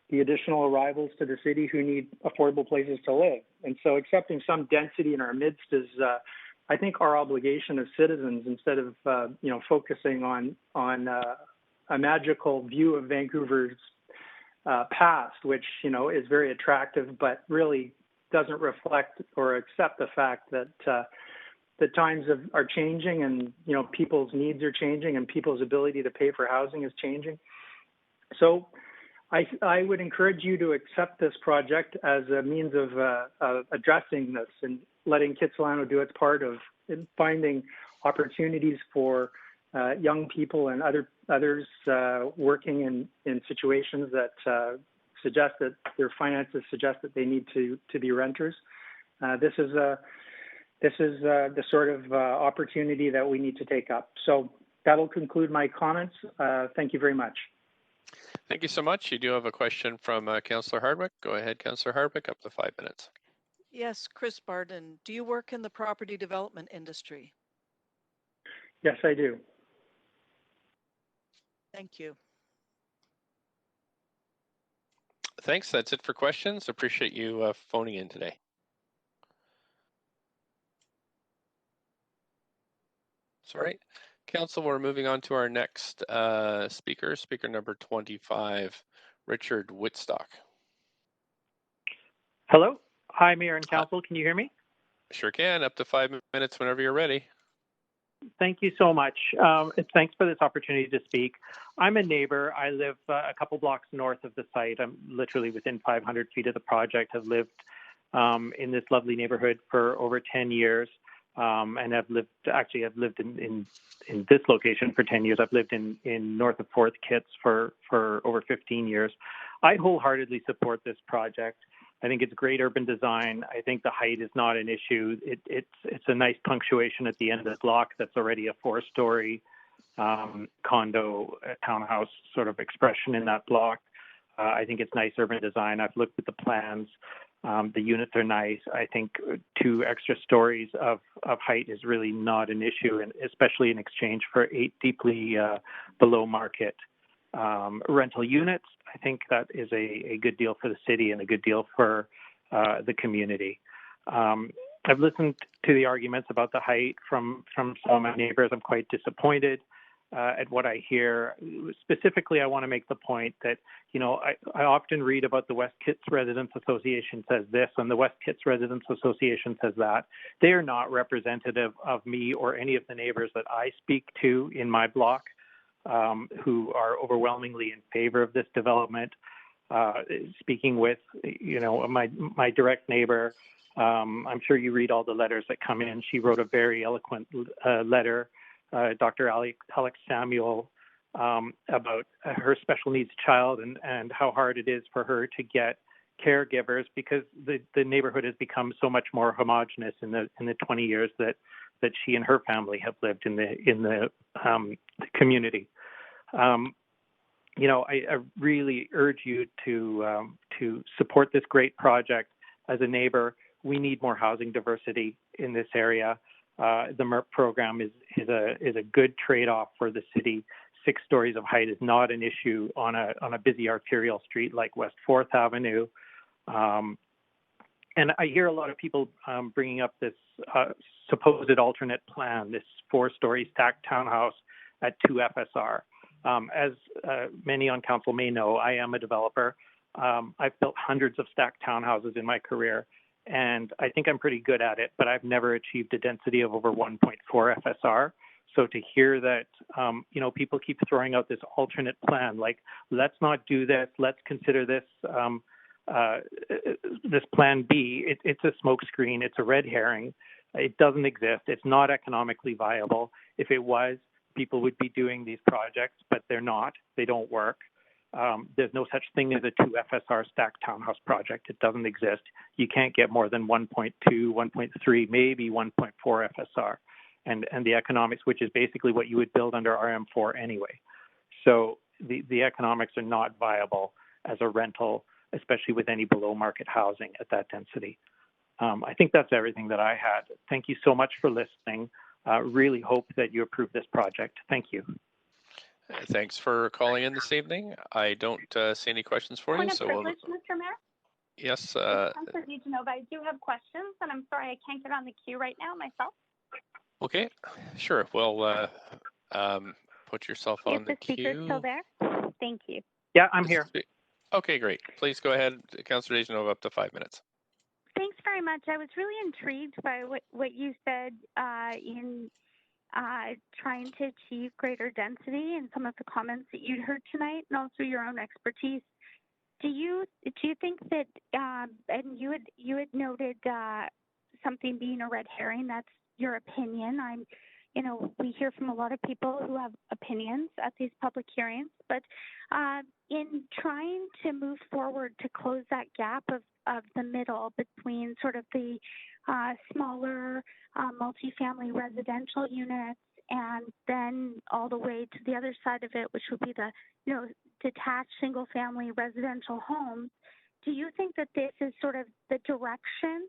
the additional arrivals to the city who need affordable places to live. And so accepting some density in our midst is, I think, our obligation as citizens, instead of, focusing on a magical view of Vancouver's past, which, is very attractive, but really doesn't reflect or accept the fact that the times are changing, and, people's needs are changing, and people's ability to pay for housing is changing. So I would encourage you to accept this project as a means of addressing this and letting Kitsilano do its part of finding opportunities for young people and others working in situations that suggest that their finances suggest that they need to be renters. This is the sort of opportunity that we need to take up. So that'll conclude my comments. Thank you very much.
Thank you so much. You do have a question from Councillor Hardwick. Go ahead, Councillor Hardwick, up to 5 minutes.
Yes, Chris Barden, do you work in the property development industry?
Yes, I do.
Thank you.
Thanks. That's it for questions. Appreciate you phoning in today. That's all right. Council, we're moving on to our next speaker number 25, Richard Whitstock.
Hello. Hi, Mayor and Council. Can you hear me?
Sure can. Up to 5 minutes whenever you're ready.
Thank you so much. Thanks for this opportunity to speak. I'm a neighbor. I live a couple blocks north of the site. I'm literally within 500 feet of the project. I've lived in this lovely neighborhood for over 10 years. And I've lived in this location for 10 years. I've lived in north of 4th Kitts for over 15 years. I wholeheartedly support this project. I think it's great urban design. I think the height is not an issue. It's a nice punctuation at the end of the block that's already a 4-story condo, townhouse sort of expression in that block. I think it's nice urban design. I've looked at the plans. The units are nice. I think 2 extra stories of height is really not an issue, and especially in exchange for 8 deeply below market rental units. I think that is a good deal for the city and a good deal for the community. I've listened to the arguments about the height from some of my neighbors. I'm quite disappointed at what I hear. Specifically, I want to make the point that, I often read about the West Kitts Residents Association says this and the West Kitts Residents Association says that. They are not representative of me or any of the neighbors that I speak to in my block, who are overwhelmingly in favor of this development. Speaking with, my direct neighbor, I'm sure you read all the letters that come in. She wrote a very eloquent letter, Dr. Alex Samuel, about her special needs child and how hard it is for her to get caregivers because the neighborhood has become so much more homogenous in the 20 years that she and her family have lived in the community. I really urge you to support this great project. As a neighbor, we need more housing diversity in this area. The MERP program is a good trade-off for the city. 6 stories of height is not an issue on a busy arterial street like West 4th Avenue. And I hear a lot of people bringing up this supposed alternate plan, this 4-story stacked townhouse at 2 FSR. As many on council may know, I am a developer. I've built hundreds of stacked townhouses in my career, and I think I'm pretty good at it, but I've never achieved a density of over 1.4 FSR. So to hear that, people keep throwing out this alternate plan, like, let's not do this, let's consider this this plan B, it's a smokescreen, it's a red herring. It doesn't exist. It's not economically viable. If it was, people would be doing these projects, but they're not. They don't work. There's no such thing as a 2 FSR stacked townhouse project. It doesn't exist. You can't get more than 1.2, 1.3, maybe 1.4 FSR. And the economics, which is basically what you would build under RM4 anyway. So the economics are not viable as a rental, especially with any below market housing at that density. I think that's everything that I had. Thank you so much for listening. Really hope that you approve this project. Thank you.
Thanks for calling in this evening. I don't see any questions for you,
Point of
so
privilege, Mr. Mayor.
yes.
It's Councillor DeGenova. I do have questions, and I'm sorry I can't get on the queue right now myself.
Okay, sure. Well, put yourself on
Is
the
the speaker
queue.
still there? Thank you.
Yeah, I'm here.
Okay, great. Please go ahead, Councillor DeGenova, up to 5 minutes.
Thanks very much. I was really intrigued by what you said in trying to achieve greater density and some of the comments that you'd heard tonight, and also your own expertise. Do you think that and you had noted something being a red herring? That's your opinion. We hear from a lot of people who have opinions at these public hearings, but in trying to move forward to close that gap of the middle between sort of the smaller multifamily residential units and then all the way to the other side of it, which would be the detached single family residential homes, do you think that this is sort of the direction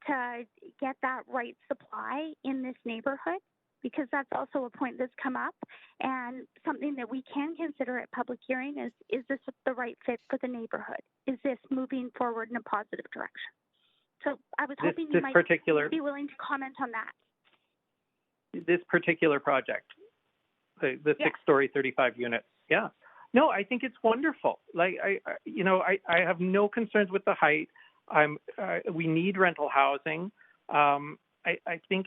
to get that right supply in this neighborhood? Because that's also a point that's come up, and something that we can consider at public hearing is this the right fit for the neighborhood? Is this moving forward in a positive direction? So I was hoping you might be willing to comment on that.
This particular project, the 6-story, 35 units. Yeah. No, I think it's wonderful. Like I have no concerns with the height. We need rental housing. I think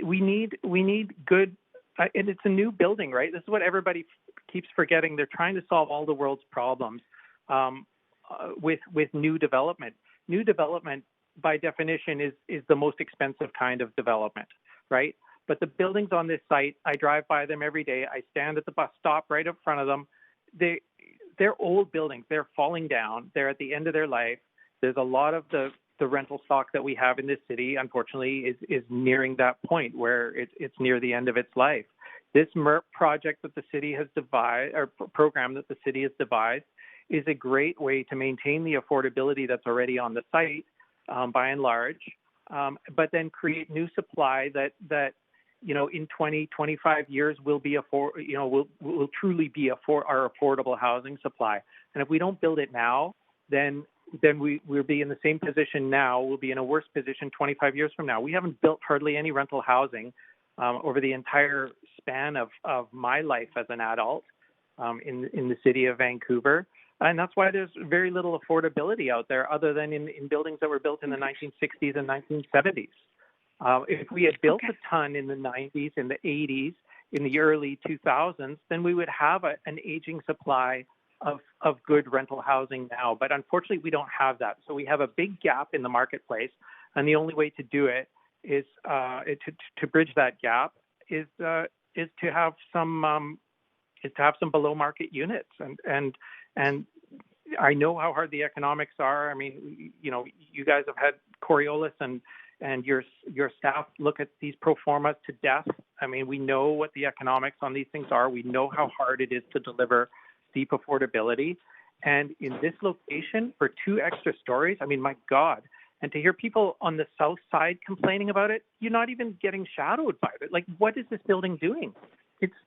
we need good, and it's a new building, right? This is what everybody keeps forgetting. They're trying to solve all the world's problems with new development. New development, by definition, is the most expensive kind of development, right? But the buildings on this site, I drive by them every day. I stand at the bus stop right in front of them. They're old buildings. They're falling down. They're at the end of their life. There's a lot of the rental stock that we have in this city, unfortunately, is nearing that point where it's near the end of its life. This MERP project that the city has devised, or program that the city has devised, is a great way to maintain the affordability that's already on the site, by and large, but then create new supply that in 20, 25 years will truly be our affordable housing supply. And if we don't build it now, then we'll be in the same position now. We'll be in a worse position 25 years from now. We haven't built hardly any rental housing over the entire span of my life as an adult in the city of Vancouver. And that's why there's very little affordability out there other than in buildings that were built in the 1960s and 1970s. If we had built a ton in the 90s, in the 80s, in the early 2000s, then we would have an aging supply of good rental housing now. But unfortunately, we don't have that. So we have a big gap in the marketplace. And the only way to do it is to bridge that gap is to have some below market units. And I know how hard the economics are. I mean, you guys have had Coriolis and your staff look at these pro formas to death. I mean, we know what the economics on these things are. We know how hard it is to deliver deep affordability. And in this location, for 2 extra stories, I mean, my God. And to hear people on the south side complaining about it, you're not even getting shadowed by it. Like, what is this building doing?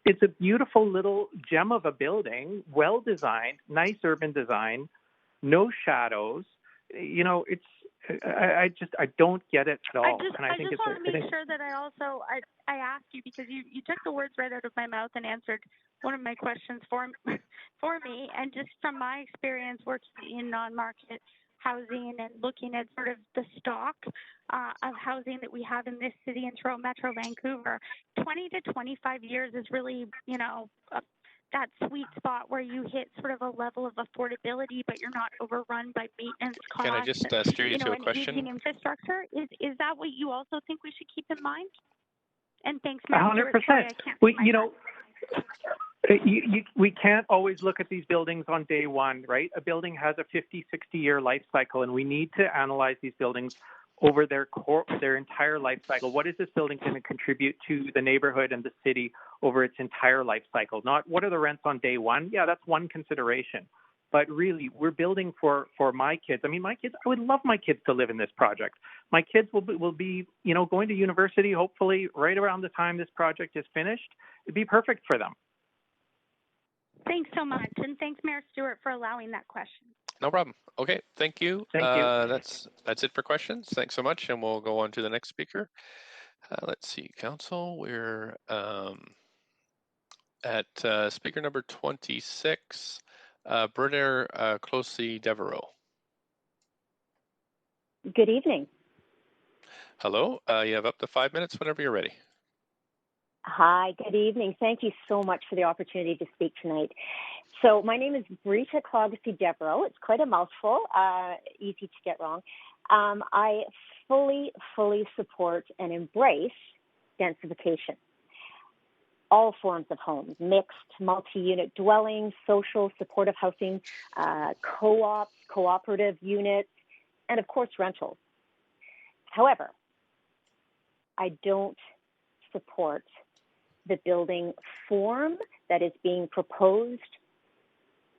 It's a beautiful little gem of a building, well designed, nice urban design, no shadows. I don't get it at all.
I just want to make sure that I asked you, because you took the words right out of my mouth and answered one of my questions for me. And just from my experience working in non-market housing and looking at sort of the stock of housing that we have in this city and throughout Metro Vancouver, 20 to 25 years is really, that sweet spot where you hit sort of a level of affordability, but you're not overrun by maintenance costs.
Can I just steer you to a question?
Aging infrastructure. Is that what you also think we should keep in mind? And thanks, Mayor.
100%. We can't always look at these buildings on day one, right? A building has a 50, 60-year life cycle, and we need to analyze these buildings over their entire life cycle. What is this building going to contribute to the neighborhood and the city over its entire life cycle? Not what are the rents on day one? Yeah, that's one consideration. But really, we're building for my kids. I mean, I would love my kids to live in this project. My kids will be going to university, hopefully, right around the time this project is finished. It'd be perfect for them.
Thanks so much, and thanks, Mayor Stewart, for allowing that question.
No problem. Okay, thank you.
Thank you.
That's it for questions. Thanks so much, and we'll go on to the next speaker. Let's see, Council. We're at speaker number 26, Brunner Closey Devereaux.
Good evening.
Hello. You have up to 5 minutes whenever you're ready.
Hi, good evening. Thank you so much for the opportunity to speak tonight. So my name is Brita Clogsy Devereaux. It's quite a mouthful, easy to get wrong. I fully support and embrace densification. All forms of homes, mixed, multi-unit dwellings, social, supportive housing, co-ops, cooperative units, and of course rentals. However, I don't support the building form that is being proposed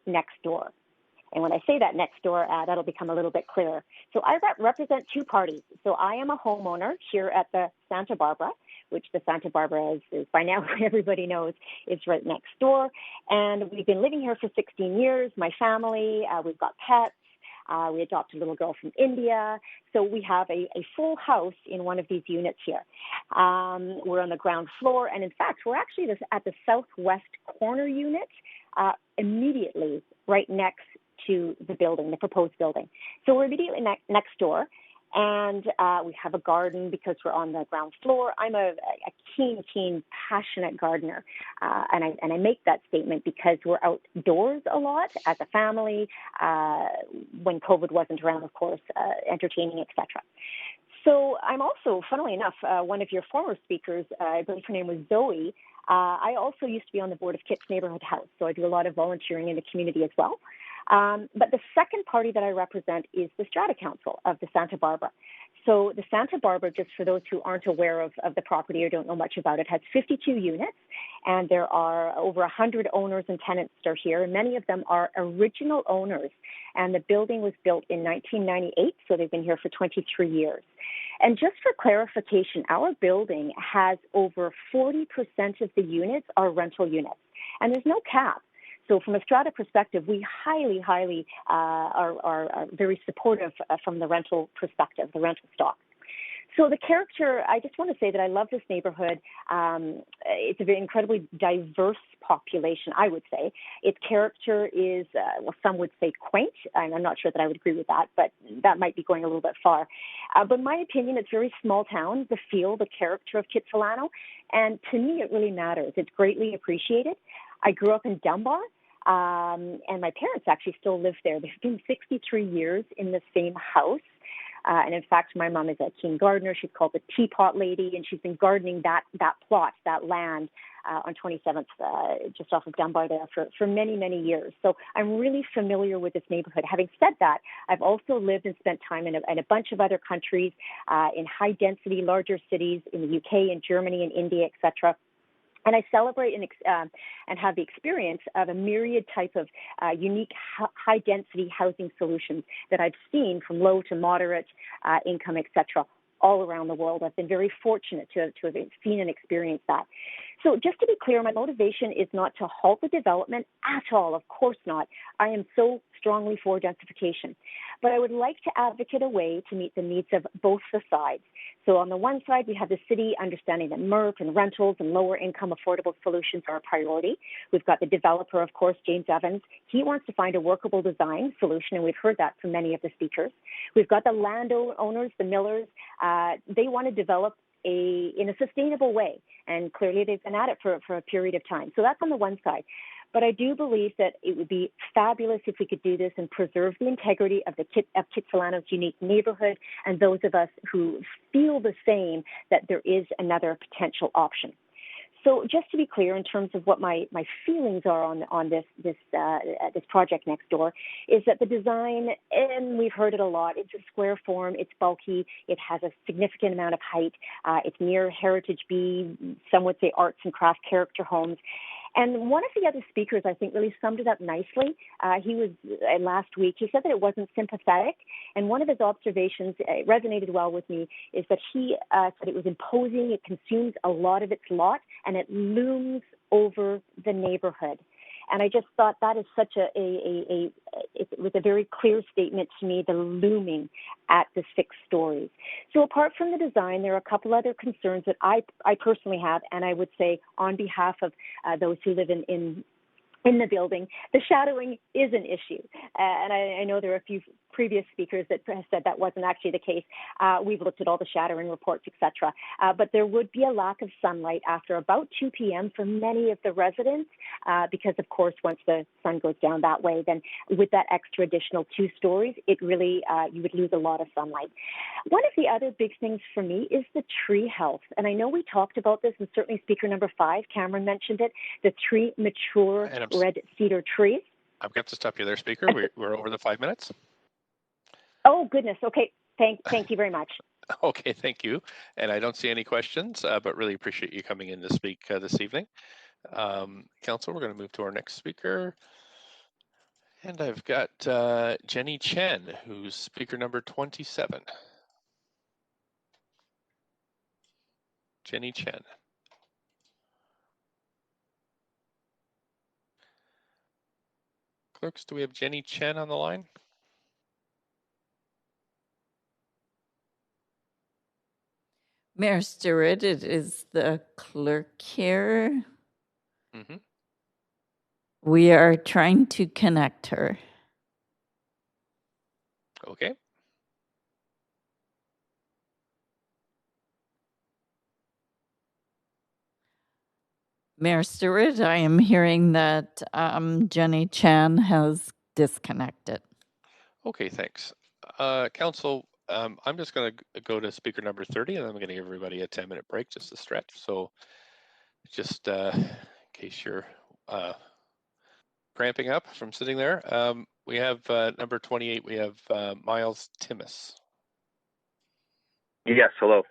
next door. And when I say that next door, that'll become a little bit clearer. So I represent two parties. So I am a homeowner here at the Santa Barbara, which the Santa Barbara is by now everybody knows is right next door. And we've been living here for 16 years. My family, we've got pets. We adopted a little girl from India. So we have a full house in one of these units here. We're on the ground floor. And in fact, we're actually at the southwest corner unit, immediately right next to the building, the proposed building. So we're immediately next door. And we have a garden because we're on the ground floor. I'm a keen, passionate gardener. And I make that statement because we're outdoors a lot as a family, when COVID wasn't around, of course, entertaining, etc. So I'm also, funnily enough, one of your former speakers, I believe her name was Zoe. I also used to be on the board of Kit's Neighborhood House, so I do a lot of volunteering in the community as well. But the second party that I represent is the Strata Council of the Santa Barbara. So the Santa Barbara, just for those who aren't aware of the property or don't know much about it, has 52 units, and there are over 100 owners and tenants that are here. Many of them are original owners, and the building was built in 1998, so they've been here for 23 years. And just for clarification, our building has over 40% of the units are rental units, and there's no cap. So from a strata perspective, we highly are very supportive from the rental perspective, the rental stock. So the character, I just want to say that I love this neighborhood. It's a very incredibly diverse population, I would say. Its character is, well, some would say quaint. I'm not sure that I would agree with that, but that might be going a little bit far. But in my opinion, it's very small town, the feel, the character of Kitsilano. And to me, it really matters. It's greatly appreciated. I grew up in Dunbar, and my parents actually still live there. They've been 63 years in the same house. And in fact, my mom is a keen gardener. She's called the Teapot Lady, and she's been gardening that plot, that land on 27th, just off of Dunbar there for many years. So I'm really familiar with this neighborhood. Having said that, I've also lived and spent time in a bunch of other countries, in high-density, larger cities in the UK and Germany and India, etc. And I celebrate and have the experience of a myriad type of unique high-density housing solutions that I've seen from low to moderate income, etc., all around the world. I've been very fortunate to have seen and experienced that. So just to be clear, my motivation is not to halt the development at all. Of course not. I am so strongly for densification. But I would like to advocate a way to meet the needs of both the sides. So on the one side, we have the city understanding that MERP and rentals and lower income affordable solutions are a priority. We've got the developer, of course, James Evans. He wants to find a workable design solution, and we've heard that from many of the speakers. We've got the landowners, the millers. They want to develop in a sustainable way, and clearly they've been at it for a period of time. So that's on the one side. But I do believe that it would be fabulous if we could do this and preserve the integrity of Kitsilano's unique neighborhood and those of us who feel the same, that there is another potential option. So just to be clear, in terms of what my feelings are on this project next door, is that the design, and we've heard it a lot, it's a square form, it's bulky, it has a significant amount of height, it's near Heritage B, some would say arts and craft character homes. And one of the other speakers, I think, really summed it up nicely. He was last week. He said that it wasn't sympathetic. And one of his observations, it resonated well with me, is that he said it was imposing, it consumes a lot of its lot, and it looms over the neighborhood. And I just thought that is such it was a very clear statement to me, the looming at the 6 stories. So apart from the design, there are a couple other concerns that I personally have, and I would say on behalf of those who live in the building, the shadowing is an issue. And I know there are a few previous speakers that have said that wasn't actually the case. We've looked at all the shadowing reports, etc. But there would be a lack of sunlight after about 2 p.m. for many of the residents because, of course, once the sun goes down that way, then with that extra additional 2 stories, it really, you would lose a lot of sunlight. One of the other big things for me is the tree health. And I know we talked about this, and certainly speaker number 5, Cameron mentioned it, the 3 mature red cedar trees.
I've got to stop you there, Speaker. We're over the 5 minutes.
Oh, goodness. Okay. Thank you very much.
Okay, thank you. And I don't see any questions, but really appreciate you coming in to speak this evening. Council, we're going to move to our next speaker. And I've got Jenny Chen, who's speaker number 27. Jenny Chen. Clerks, do we have Jenny Chen on the line?
Mayor Stewart, it is the clerk here.
Mm-hmm.
We are trying to connect her.
Okay.
Mayor Stewart, I am hearing that Jenny Chan has disconnected.
Okay, thanks. Council, I'm just going to go to speaker number 30, and I'm going to give everybody a 10-minute break just to stretch. So just in case you're cramping up from sitting there, we have number 28, we have Miles Timmis.
Yes, hello.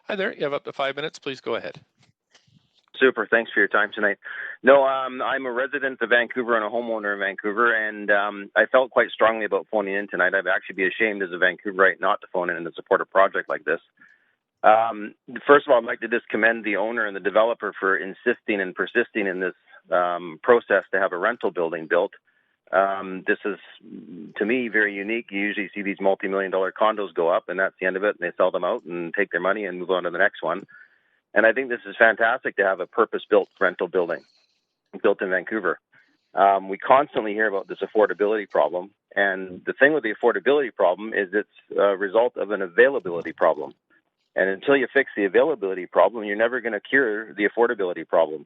Hi there, you have up to 5 minutes. Please go ahead.
Super, thanks for your time tonight. No, I'm a resident of Vancouver and a homeowner in Vancouver, and I felt quite strongly about phoning in tonight. I'd actually be ashamed as a Vancouverite not to phone in and to support a project like this. First of all, I'd like to just commend the owner and the developer for insisting and persisting in this process to have a rental building built. This is, to me, very unique. You usually see these multi-million-dollar condos go up, and that's the end of it, and they sell them out and take their money and move on to the next one. And I think this is fantastic to have a purpose-built rental building built in Vancouver. We constantly hear about this affordability problem, and the thing with the affordability problem is it's a result of an availability problem. And until you fix the availability problem, you're never going to cure the affordability problem.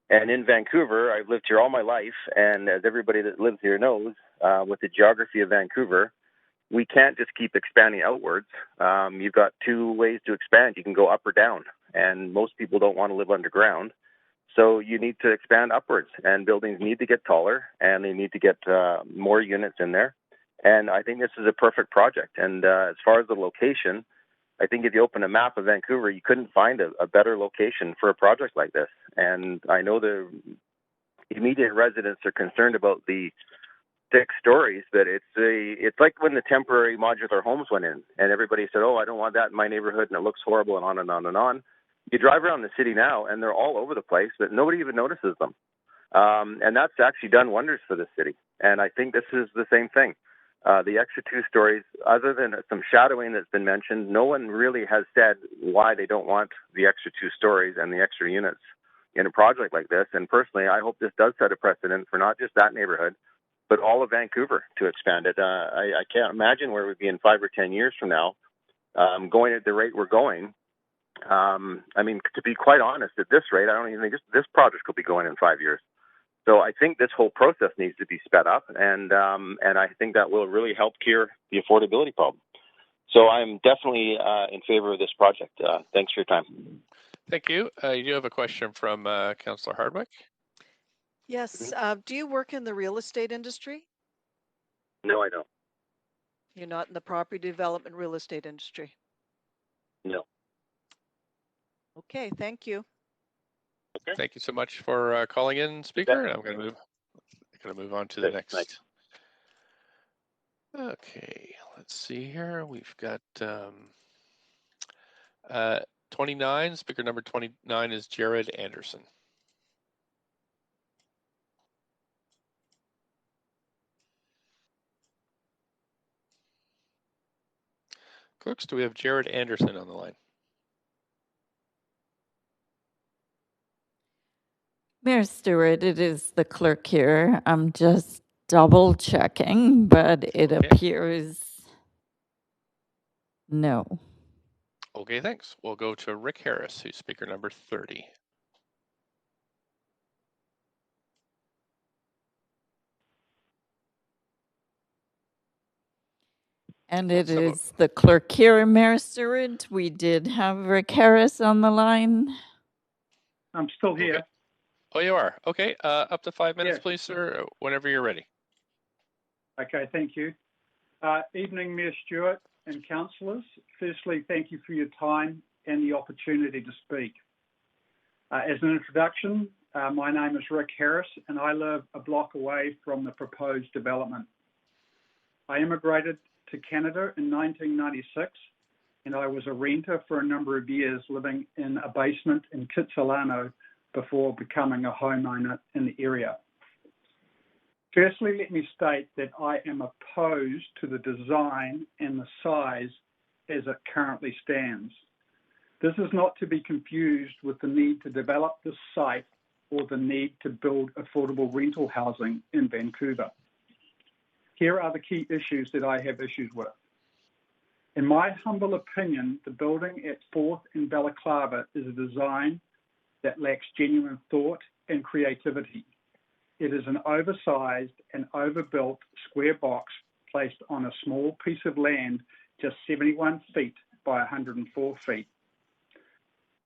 And in Vancouver, I've lived here all my life, and as everybody that lives here knows, with the geography of Vancouver, we can't just keep expanding outwards. You've got 2 ways to expand. You can go up or down, and most people don't want to live underground. So you need to expand upwards, and buildings need to get taller, and they need to get more units in there. And I think this is a perfect project. And as far as the location, I think if you open a map of Vancouver, you couldn't find a better location for a project like this. And I know the immediate residents are concerned about the 6 stories, but it's like when the temporary modular homes went in, and everybody said, "Oh, I don't want that in my neighborhood," and it looks horrible, and on and on and on. You drive around the city now, and they're all over the place, but nobody even notices them. And that's actually done wonders for the city. And I think this is the same thing. The extra 2 stories, other than some shadowing that's been mentioned, no one really has said why they don't want the extra 2 stories and the extra units in a project like this. And personally, I hope this does set a precedent for not just that neighborhood, but all of Vancouver to expand it. I can't imagine where we'd be in 5 or 10 years from now, going at the rate we're going. I mean, to be quite honest, at this rate, I don't even think this project could be going in 5 years. So I think this whole process needs to be sped up, and I think that will really help cure the affordability problem. So I'm definitely in favor of this project. Thanks for your time.
Thank you. You do have a question from Councillor Hardwick.
Yes. Do you work in the real estate industry?
No, I don't.
You're not in the property development real estate industry?
No.
Okay, thank you.
Okay. Thank you so much for calling in, Speaker. I'm going to move on to the next.
Thanks.
Okay, let's see here. We've got 29. Speaker number 29 is Jared Anderson. Clerks, do we have Jared Anderson on the line?
Mayor Stewart, it is the clerk here. I'm just double checking, but it appears no.
Okay, thanks. We'll go to Rick Harris, who's speaker number 30.
And it is the clerk here, Mayor Stewart. We did have Rick Harris on the line.
I'm still here.
Okay. Oh, you are? Okay. Up to 5 minutes,
Yes.
please, sir, whenever you're ready.
Okay, thank you. Evening, Mayor Stewart and councillors. Firstly, thank you for your time and the opportunity to speak. As an introduction, my name is Rick Harris and I live a block away from the proposed development. I immigrated to Canada in 1996 and I was a renter for a number of years, living in a basement in Kitsilano before becoming a homeowner in the area. Firstly, let me state that I am opposed to the design and the size as it currently stands. This is not to be confused with the need to develop this site or the need to build affordable rental housing in Vancouver. Here are the key issues that I have issues with. In my humble opinion, the building at 4th and Balaclava is a design that lacks genuine thought and creativity. It is an oversized and overbuilt square box placed on a small piece of land just 71 feet by 104 feet.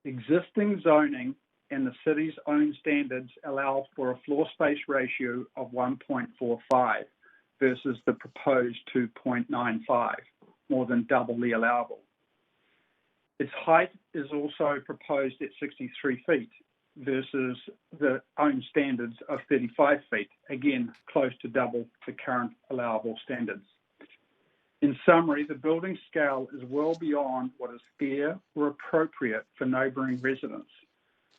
Existing zoning and the city's own standards allow for a floor space ratio of 1.45 versus the proposed 2.95, more than double the allowable. Its height is also proposed at 63 feet versus the own standards of 35 feet, again, close to double the current allowable standards. In summary, the building scale is well beyond what is fair or appropriate for neighbouring residents.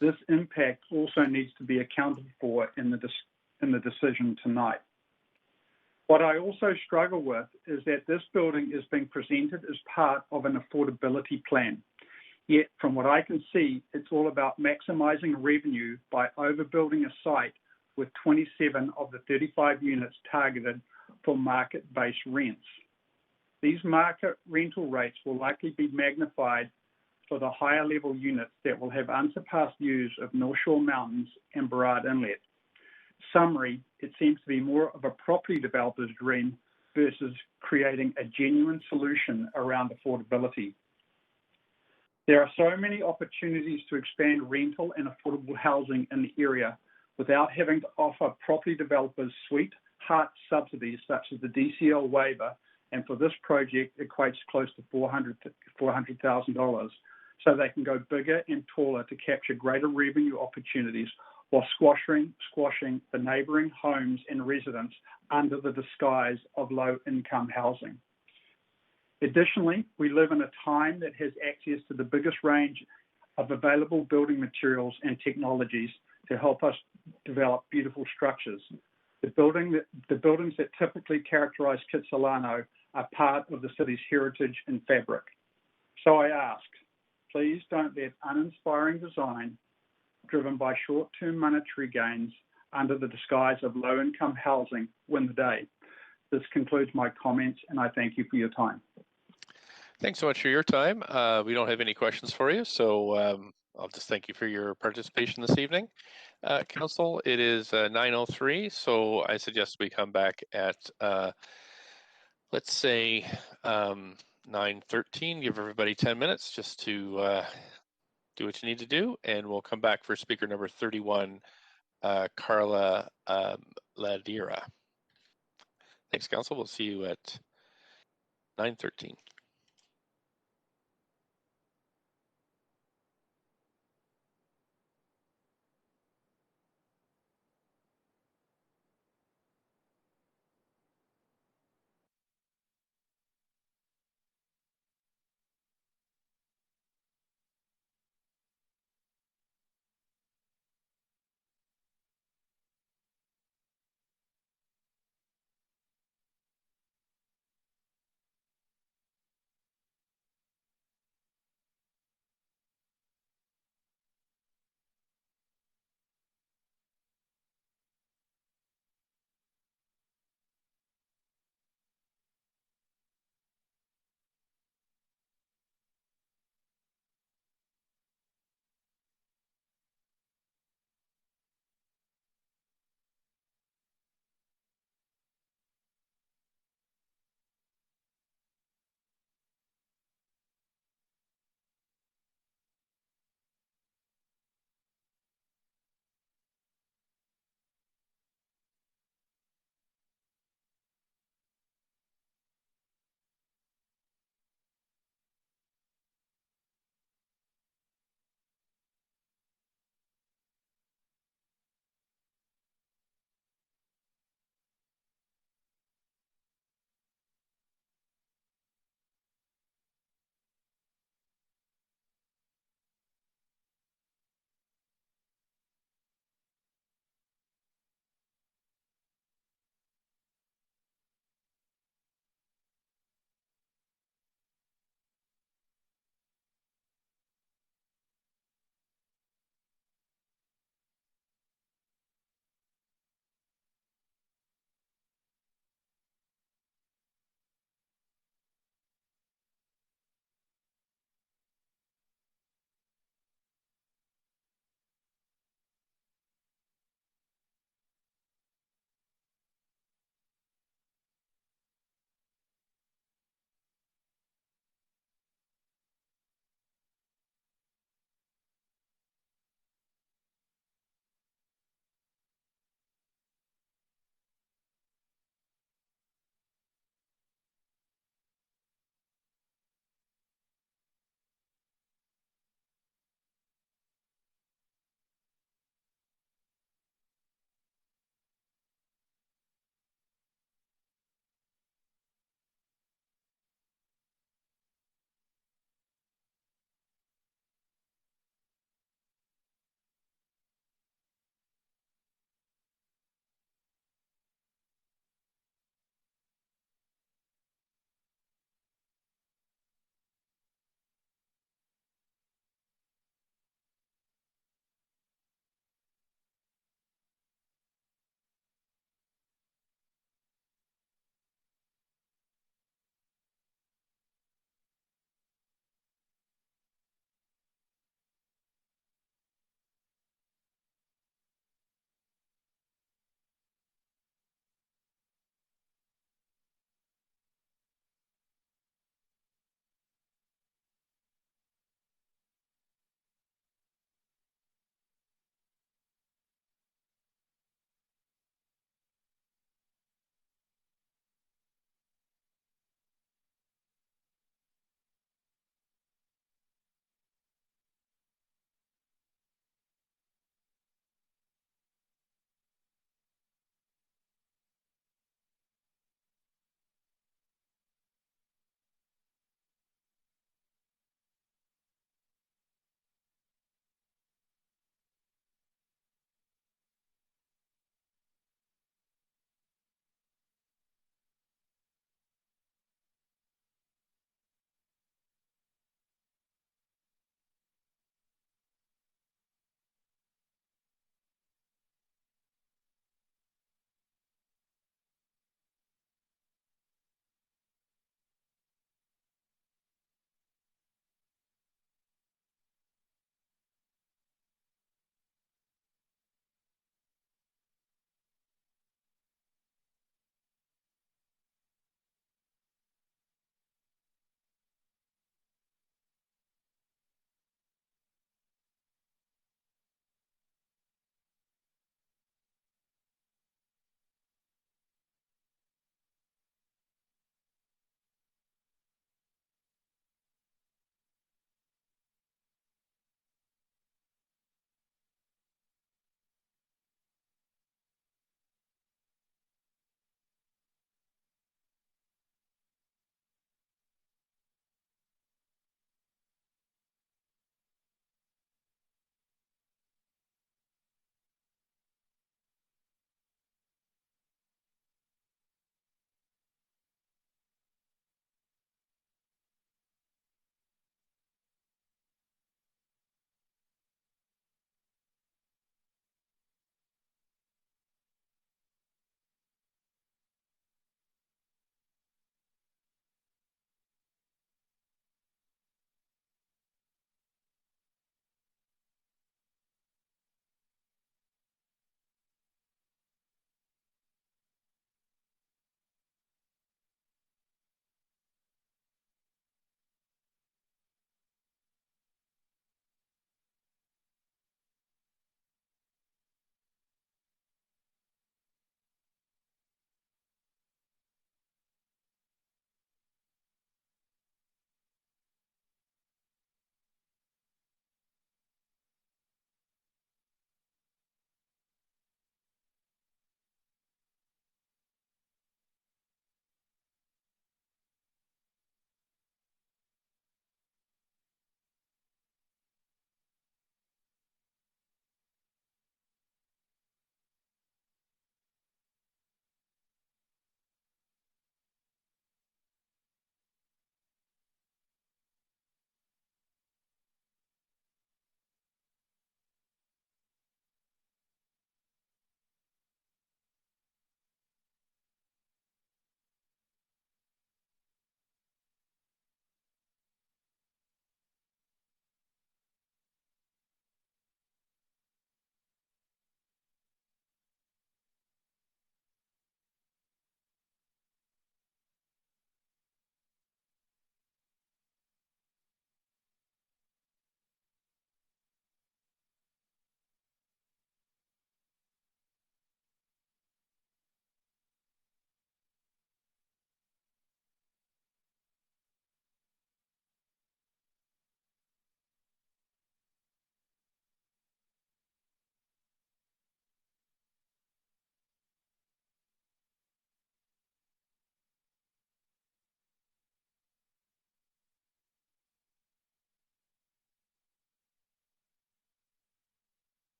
This impact also needs to be accounted for in the decision tonight. What I also struggle with is that this building is being presented as part of an affordability plan. Yet, from what I can see, it's all about maximising revenue by overbuilding a site with 27 of the 35 units targeted for market-based rents. These market rental rates will likely be magnified for the higher level units that will have unsurpassed views of North Shore Mountains and Burrard Inlet. Summary, it seems to be more of a property developer's dream versus creating a genuine solution around affordability. There are so many opportunities to expand rental and affordable housing in the area without having to offer property developers sweetheart subsidies such as the DCL waiver, and for this project equates close to $400,000, so they can go bigger and taller to capture greater revenue opportunities while squashing the neighbouring homes and residents under the disguise of low-income housing. Additionally, we live in a time that has access to the biggest range of available building materials and technologies to help us develop beautiful structures. The buildings that typically characterize Kitsilano are part of the city's heritage and fabric. So I ask, please don't let uninspiring design driven by short-term monetary gains under the disguise of low-income housing win the day. This concludes my comments, and I thank you for your time.
Thanks so much for your time. We don't have any questions for you, so I'll just thank you for your participation this evening. Council, it is 9:03, so I suggest we come back at, let's say, 9:13, give everybody 10 minutes just to do what you need to do, and we'll come back for speaker number 31, Carla Ladira. Thanks, Council. We'll see you at 9:13.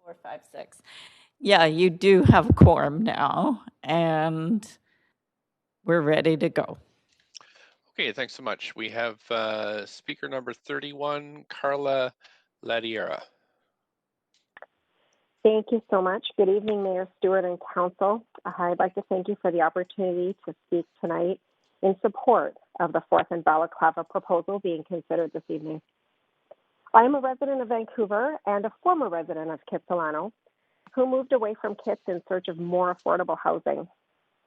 4, 5, 6. Yeah, you do have a quorum now, and we're ready to go.
Okay, thanks so much. We have speaker number 31, Carla Ladiera.
Thank you so much. Good evening, Mayor Stewart and Council. I'd like to thank you for the opportunity to speak tonight in support of the 4th and Balaclava proposal being considered this evening. I am a resident of Vancouver and a former resident of Kitsilano who moved away from Kits in search of more affordable housing.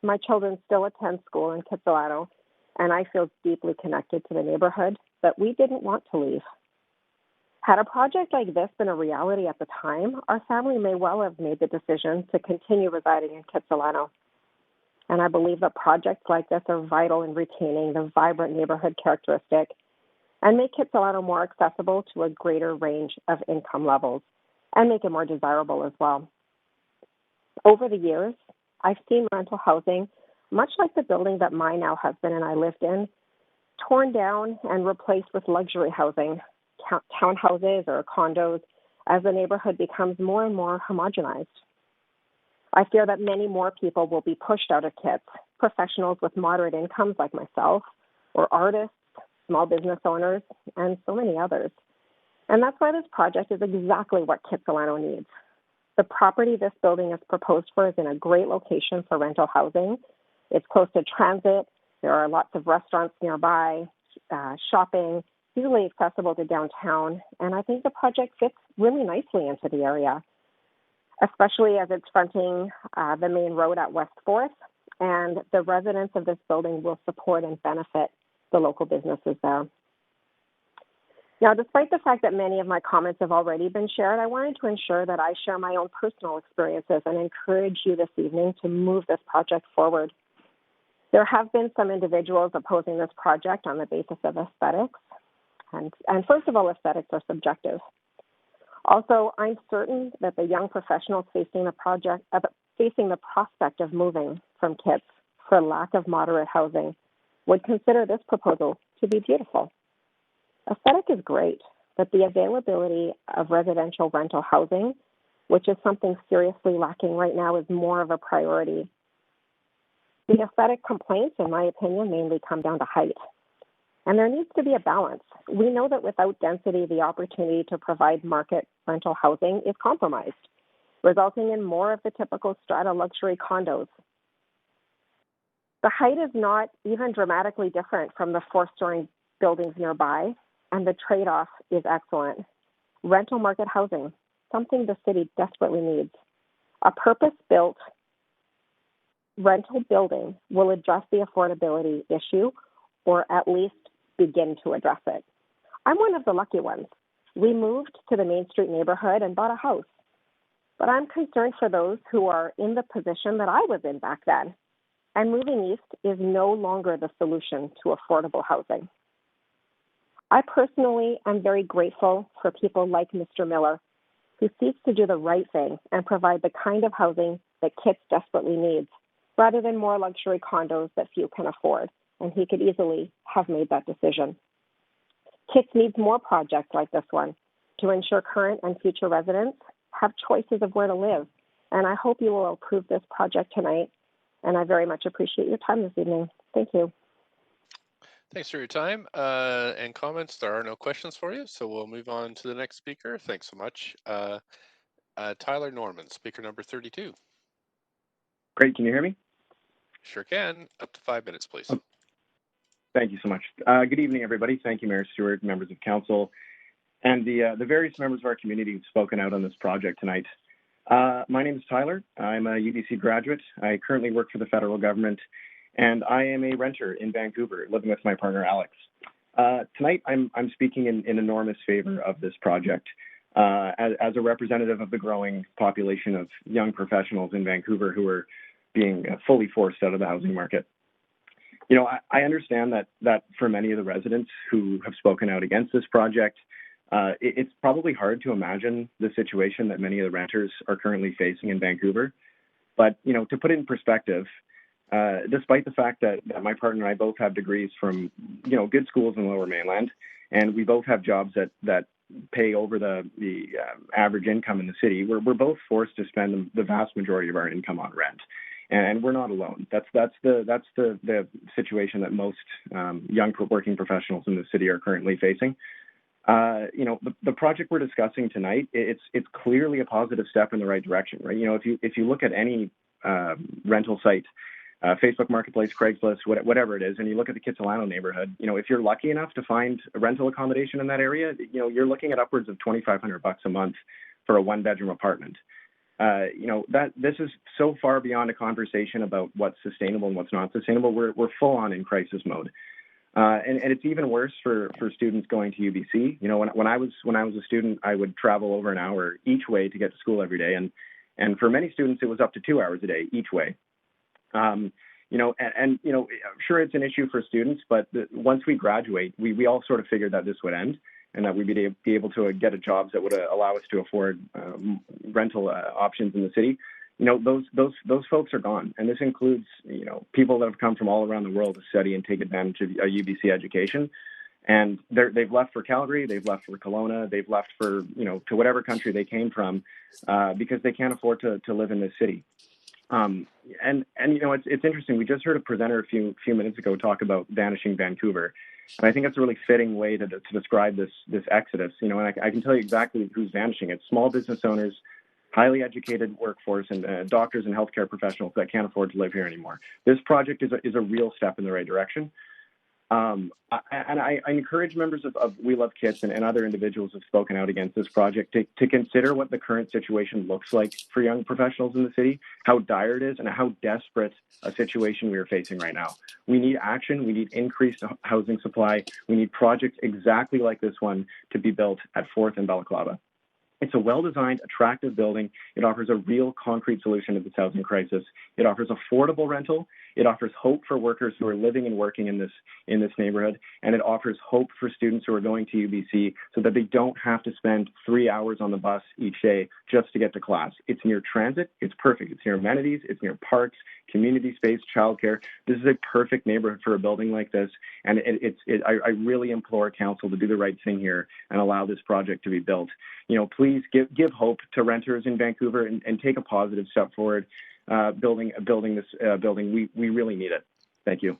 My children still attend school in Kitsilano, and I feel deeply connected to the neighborhood, but we didn't want to leave. Had a project like this been a reality at the time, our family may well have made the decision to continue residing in Kitsilano. And I believe that projects like this are vital in retaining the vibrant neighborhood characteristic and make Kitsilano more accessible to a greater range of income levels and make it more desirable as well. Over the years, I've seen rental housing, much like the building that my now husband and I lived in, torn down and replaced with luxury housing, townhouses or condos, as the neighborhood becomes more and more homogenized. I fear that many more people will be pushed out of Kits, professionals with moderate incomes like myself, or artists, small business owners, and so many others. And that's why this project is exactly what Kitsilano needs. The property this building is proposed for is in a great location for rental housing. It's close to transit. There are lots of restaurants nearby, shopping, easily accessible to downtown, and I think the project fits really nicely into the area, especially as it's fronting the main road at West 4th, and the residents of this building will support and benefit the local businesses there. Now, despite the fact that many of my comments have already been shared, I wanted to ensure that I share my own personal experiences and encourage you this evening to move this project forward. There have been some individuals opposing this project on the basis of aesthetics, and first of all, aesthetics are subjective. Also, I'm certain that the young professionals facing the prospect of moving from Kits for lack of moderate housing would consider this proposal to be beautiful. Aesthetic is great, but the availability of residential rental housing, which is something seriously lacking right now, is more of a priority. The aesthetic complaints, in my opinion, mainly come down to height. And there needs to be a balance. We know that without density, the opportunity to provide market rental housing is compromised, resulting in more of the typical strata luxury condos. The height is not even dramatically different from the 4-story buildings nearby, and the trade-off is excellent. Rental market housing, something the city desperately needs. A purpose-built rental building will address the affordability issue, or at least begin to address it. I'm one of the lucky ones. We moved to the Main Street neighborhood and bought a house. But I'm concerned for those who are in the position that I was in back then. And moving east is no longer the solution to affordable housing. I personally am very grateful for people like Mr. Miller, who seeks to do the right thing and provide the kind of housing that Kits desperately needs, rather than more luxury condos that few can afford. And he could easily have made that decision. Kits needs more projects like this one to ensure current and future residents have choices of where to live. And I hope you will approve this project tonight. And I very much appreciate your time this evening. Thank you.
Thanks for your time and comments. There are no questions for you, so we'll move on to the next speaker. Thanks so much. Tyler Norman, speaker number 32.
Great, can you hear me?
Sure can. Up to 5 minutes, please.
Oh, thank you so much. Good evening, everybody. Thank you, Mayor Stewart, members of council, and the various members of our community who've spoken out on this project tonight. My name is Tyler. I'm a UBC graduate. I currently work for the federal government, and I am a renter in Vancouver, living with my partner, Alex. Tonight, I'm speaking in enormous favor of this project. As a representative of the growing population of young professionals in Vancouver who are being fully forced out of the housing market. You know, I understand that for many of the residents who have spoken out against this project, it's probably hard to imagine the situation that many of the renters are currently facing in Vancouver. But, you know, to put it in perspective, despite the fact that my partner and I both have degrees from, you know, good schools in the Lower Mainland, and we both have jobs that pay over the average income in the city, we're both forced to spend the vast majority of our income on rent. And we're not alone. That's the situation that most young working professionals in the city are currently facing. The project we're discussing tonight, it's clearly a positive step in the right direction, right? If you look at any rental site, Facebook Marketplace, Craigslist, whatever it is, and you look at the Kitsilano neighborhood, if you're lucky enough to find a rental accommodation in that area, you're looking at upwards of $2,500 a month for a one-bedroom apartment. That this is so far beyond a conversation about what's sustainable and what's not sustainable. We're full on in crisis mode, and it's even worse for students going to UBC. When I was a student, I would travel over an hour each way to get to school every day, and for many students, it was up to 2 hours a day each way. Sure, it's an issue for students, but once we graduate, we all sort of figured that this would end, and that we'd be able to get a jobs that would allow us to afford rental options in the city. Those folks are gone, and this includes people that have come from all around the world to study and take advantage of a UBC education, and they've left for Calgary, they've left for Kelowna, they've left for to whatever country they came from because they can't afford to live in this city. It's interesting. We just heard a presenter a few minutes ago talk about vanishing Vancouver, and I think that's a really fitting way to describe this exodus. And I can tell you exactly who's vanishing. It's small business owners, highly educated workforce, and doctors and healthcare professionals that can't afford to live here anymore. This project is a real step in the right direction. I encourage members of We Love Kits and other individuals who have spoken out against this project to consider what the current situation looks like for young professionals in the city, how dire it is, and how desperate a situation we are facing right now. We need action. We need increased housing supply. We need projects exactly like this one to be built at 4th and Balaclava. It's a well-designed, attractive building. It offers a real concrete solution to this housing crisis. It offers affordable rental. It offers hope for workers who are living and working in this neighborhood, and it offers hope for students who are going to UBC so that they don't have to spend 3 hours on the bus each day just to get to class. It's near transit. It's perfect. It's near amenities. It's near parks, community space, childcare. This is a perfect neighborhood for a building like this, and I really implore council to do the right thing here and allow this project to be built. Please give hope to renters in Vancouver and take a positive step forward. Building this building. We really need it. Thank you.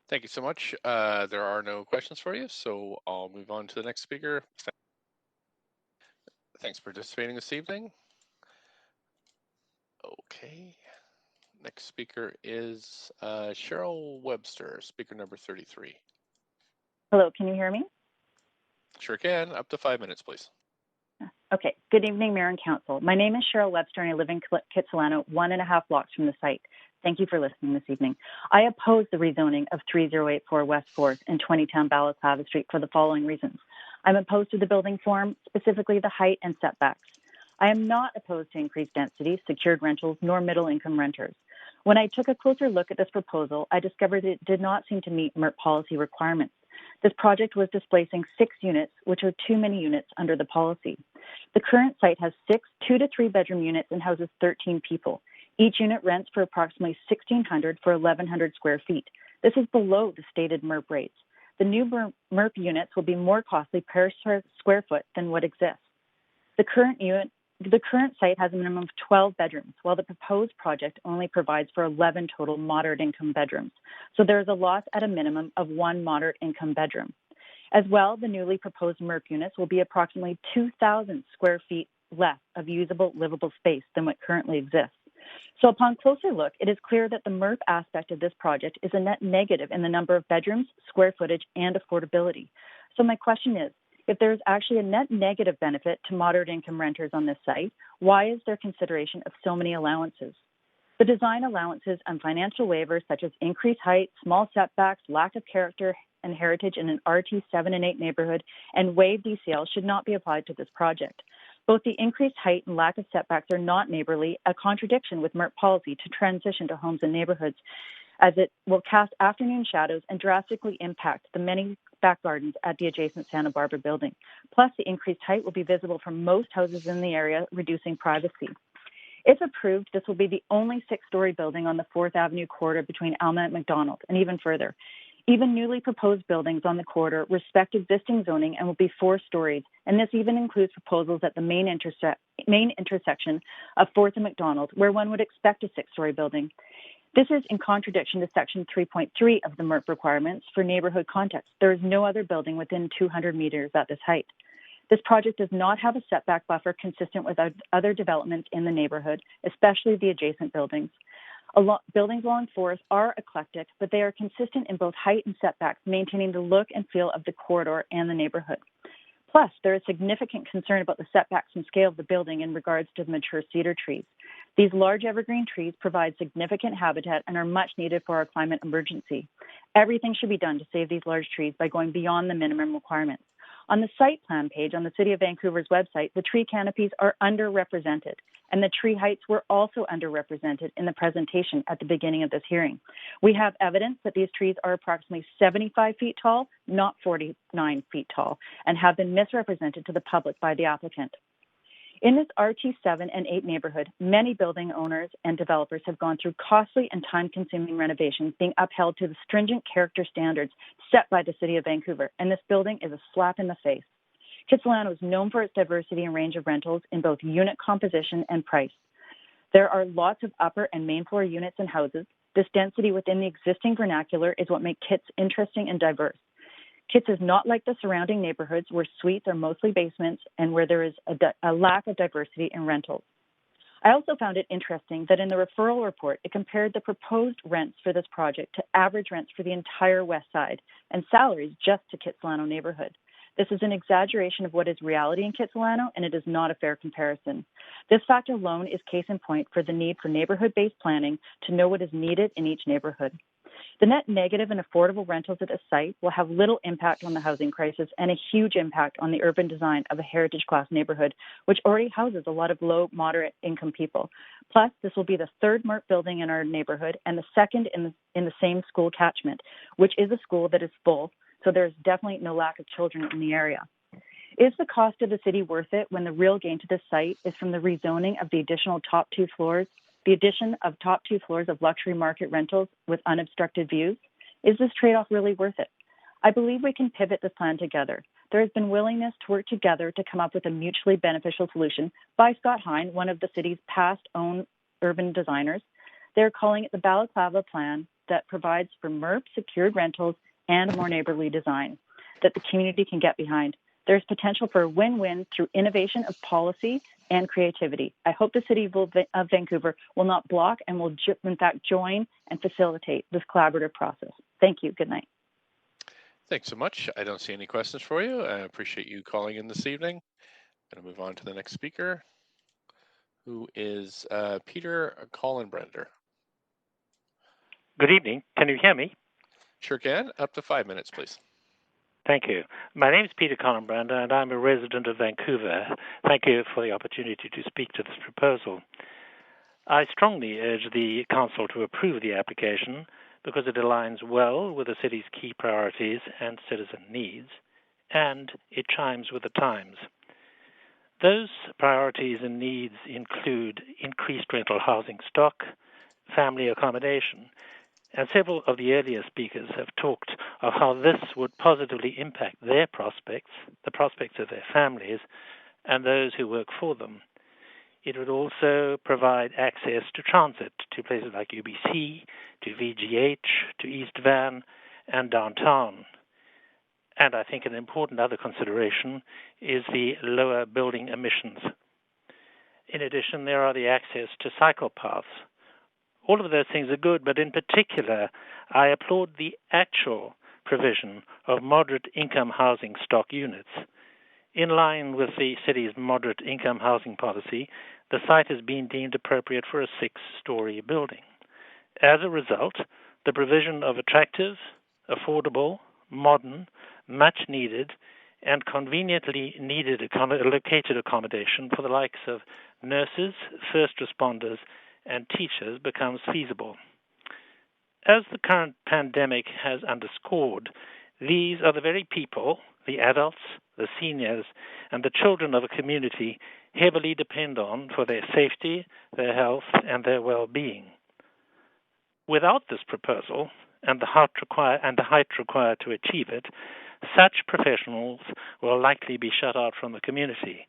Thank you so much. There are no questions for you, so I'll move on to the next speaker. Thanks for participating this evening. Okay. Next speaker is Cheryl Webster, speaker number 33.
Hello, can you hear me?
Sure can. Up to 5 minutes, please.
Okay. Good evening, Mayor and Council. My name is Cheryl Webster, and I live in Kitsilano, 1.5 blocks from the site. Thank you for listening this evening. I oppose the rezoning of 3084 West 4th and 2010 Balaclava Street for the following reasons. I'm opposed to the building form, specifically the height and setbacks. I am not opposed to increased density, secured rentals, nor middle-income renters. When I took a closer look at this proposal, I discovered that it did not seem to meet MERP policy requirements. This project was displacing 6 units, which are too many units under the policy. The current site has 6 2- to 3-bedroom units and houses 13 people. Each unit rents for approximately $1,600 for 1,100 square feet. This is below the stated MERP rates. The new MERP units will be more costly per square foot than what exists. The current site has a minimum of 12 bedrooms, while the proposed project only provides for 11 total moderate income bedrooms. So there is a loss at a minimum of 1 moderate income bedroom. As well, the newly proposed MERP units will be approximately 2,000 square feet less of usable, livable space than what currently exists. So upon closer look, it is clear that the MERP aspect of this project is a net negative in the number of bedrooms, square footage, and affordability. So my question is, if there is actually a net negative benefit to moderate income renters on this site, why is there consideration of so many allowances? The design allowances and financial waivers such as increased height, small setbacks, lack of character and heritage in an RT 7 and 8 neighborhood, and waived DCL should not be applied to this project. Both the increased height and lack of setbacks are not neighborly, a contradiction with MERP policy to transition to homes and neighborhoods, as it will cast afternoon shadows and drastically impact the many back gardens at the adjacent Santa Barbara building. Plus, the increased height will be visible from most houses in the area, reducing privacy. If approved, this will be the only 6-story building on the 4th Avenue corridor between Alma and McDonald, and even further. Even newly proposed buildings on the corridor respect existing zoning and will be 4 stories, and this even includes proposals at the main intersection of 4th and McDonald, where one would expect a 6-story building. This is in contradiction to Section 3.3 of the MERP requirements for neighborhood context. There is no other building within 200 meters at this height. This project does not have a setback buffer consistent with other developments in the neighborhood, especially the adjacent buildings. Buildings along 4th are eclectic, but they are consistent in both height and setbacks, maintaining the look and feel of the corridor and the neighborhood. Plus, there is significant concern about the setbacks and scale of the building in regards to the mature cedar trees. These large evergreen trees provide significant habitat and are much needed for our climate emergency. Everything should be done to save these large trees by going beyond the minimum requirements. On the site plan page on the City of Vancouver's website, the tree canopies are underrepresented, and the tree heights were also underrepresented in the presentation at the beginning of this hearing. We have evidence that these trees are approximately 75 feet tall, not 49 feet tall, and have been misrepresented to the public by the applicant. In this RT7 and 8 neighborhood, many building owners and developers have gone through costly and time-consuming renovations being upheld to the stringent character standards set by the City of Vancouver, and this building is a slap in the face. Kitsilano is known for its diversity and range of rentals in both unit composition and price. There are lots of upper and main floor units and houses. This density within the existing vernacular is what makes Kits interesting and diverse. Kits is not like the surrounding neighborhoods where suites are mostly basements and where there is a lack of diversity in rentals. I also found it interesting that in the referral report, it compared the proposed rents for this project to average rents for the entire west side and salaries just to Kitsilano neighborhood. This is an exaggeration of what is reality in Kitsilano, and it is not a fair comparison. This fact alone is case in point for the need for neighborhood-based planning to know what is needed in each neighborhood. The net negative and affordable rentals at a site will have little impact on the housing crisis and a huge impact on the urban design of a heritage class neighborhood, which already houses a lot of low, moderate income people. Plus, this will be the 3rd MERP building in our neighborhood and the 2nd in the same school catchment, which is a school that is full, so there's definitely no lack of children in the area. Is the cost of the city worth it when the real gain to this site is from the rezoning of the additional top 2 floors? The addition of top 2 floors of luxury market rentals with unobstructed views? Is this trade-off really worth it? I believe we can pivot this plan together. There has been willingness to work together to come up with a mutually beneficial solution by Scott Hine, one of the city's past own urban designers. They're calling it the Balaclava Plan that provides for MERP secured rentals and a more neighborly design that the community can get behind. There's potential for a win-win through innovation of policy and creativity. I hope the City of Vancouver will not block and will, in fact, join and facilitate this collaborative process. Thank you. Good night.
Thanks so much. I don't see any questions for you. I appreciate you calling in this evening. I'm going to move on to the next speaker, who is Peter Collenbrender.
Good evening. Can you hear me?
Sure can. Up to 5 minutes, please.
Thank you. My name is Peter Collenbrander, and I'm a resident of Vancouver. Thank you for the opportunity to speak to this proposal. I strongly urge the Council to approve the application because it aligns well with the city's key priorities and citizen needs, and it chimes with the times. Those priorities and needs include increased rental housing stock, family accommodation, and several of the earlier speakers have talked of how this would positively impact their prospects, the prospects of their families, and those who work for them. It would also provide access to transit to places like UBC, to VGH, to East Van, and downtown. And I think an important other consideration is the lower building emissions. In addition, there are the access to cycle paths. All of those things are good, but in particular, I applaud the actual provision of moderate income housing stock units. In line with the city's moderate income housing policy, the site has been deemed appropriate for a 6-story building. As a result, the provision of attractive, affordable, modern, much needed, and conveniently located accommodation for the likes of nurses, first responders, and teachers becomes feasible. As the current pandemic has underscored, these are the very people, the adults, the seniors, and the children of a community heavily depend on for their safety, their health, and their well-being. Without this proposal, and the height required to achieve it, such professionals will likely be shut out from the community.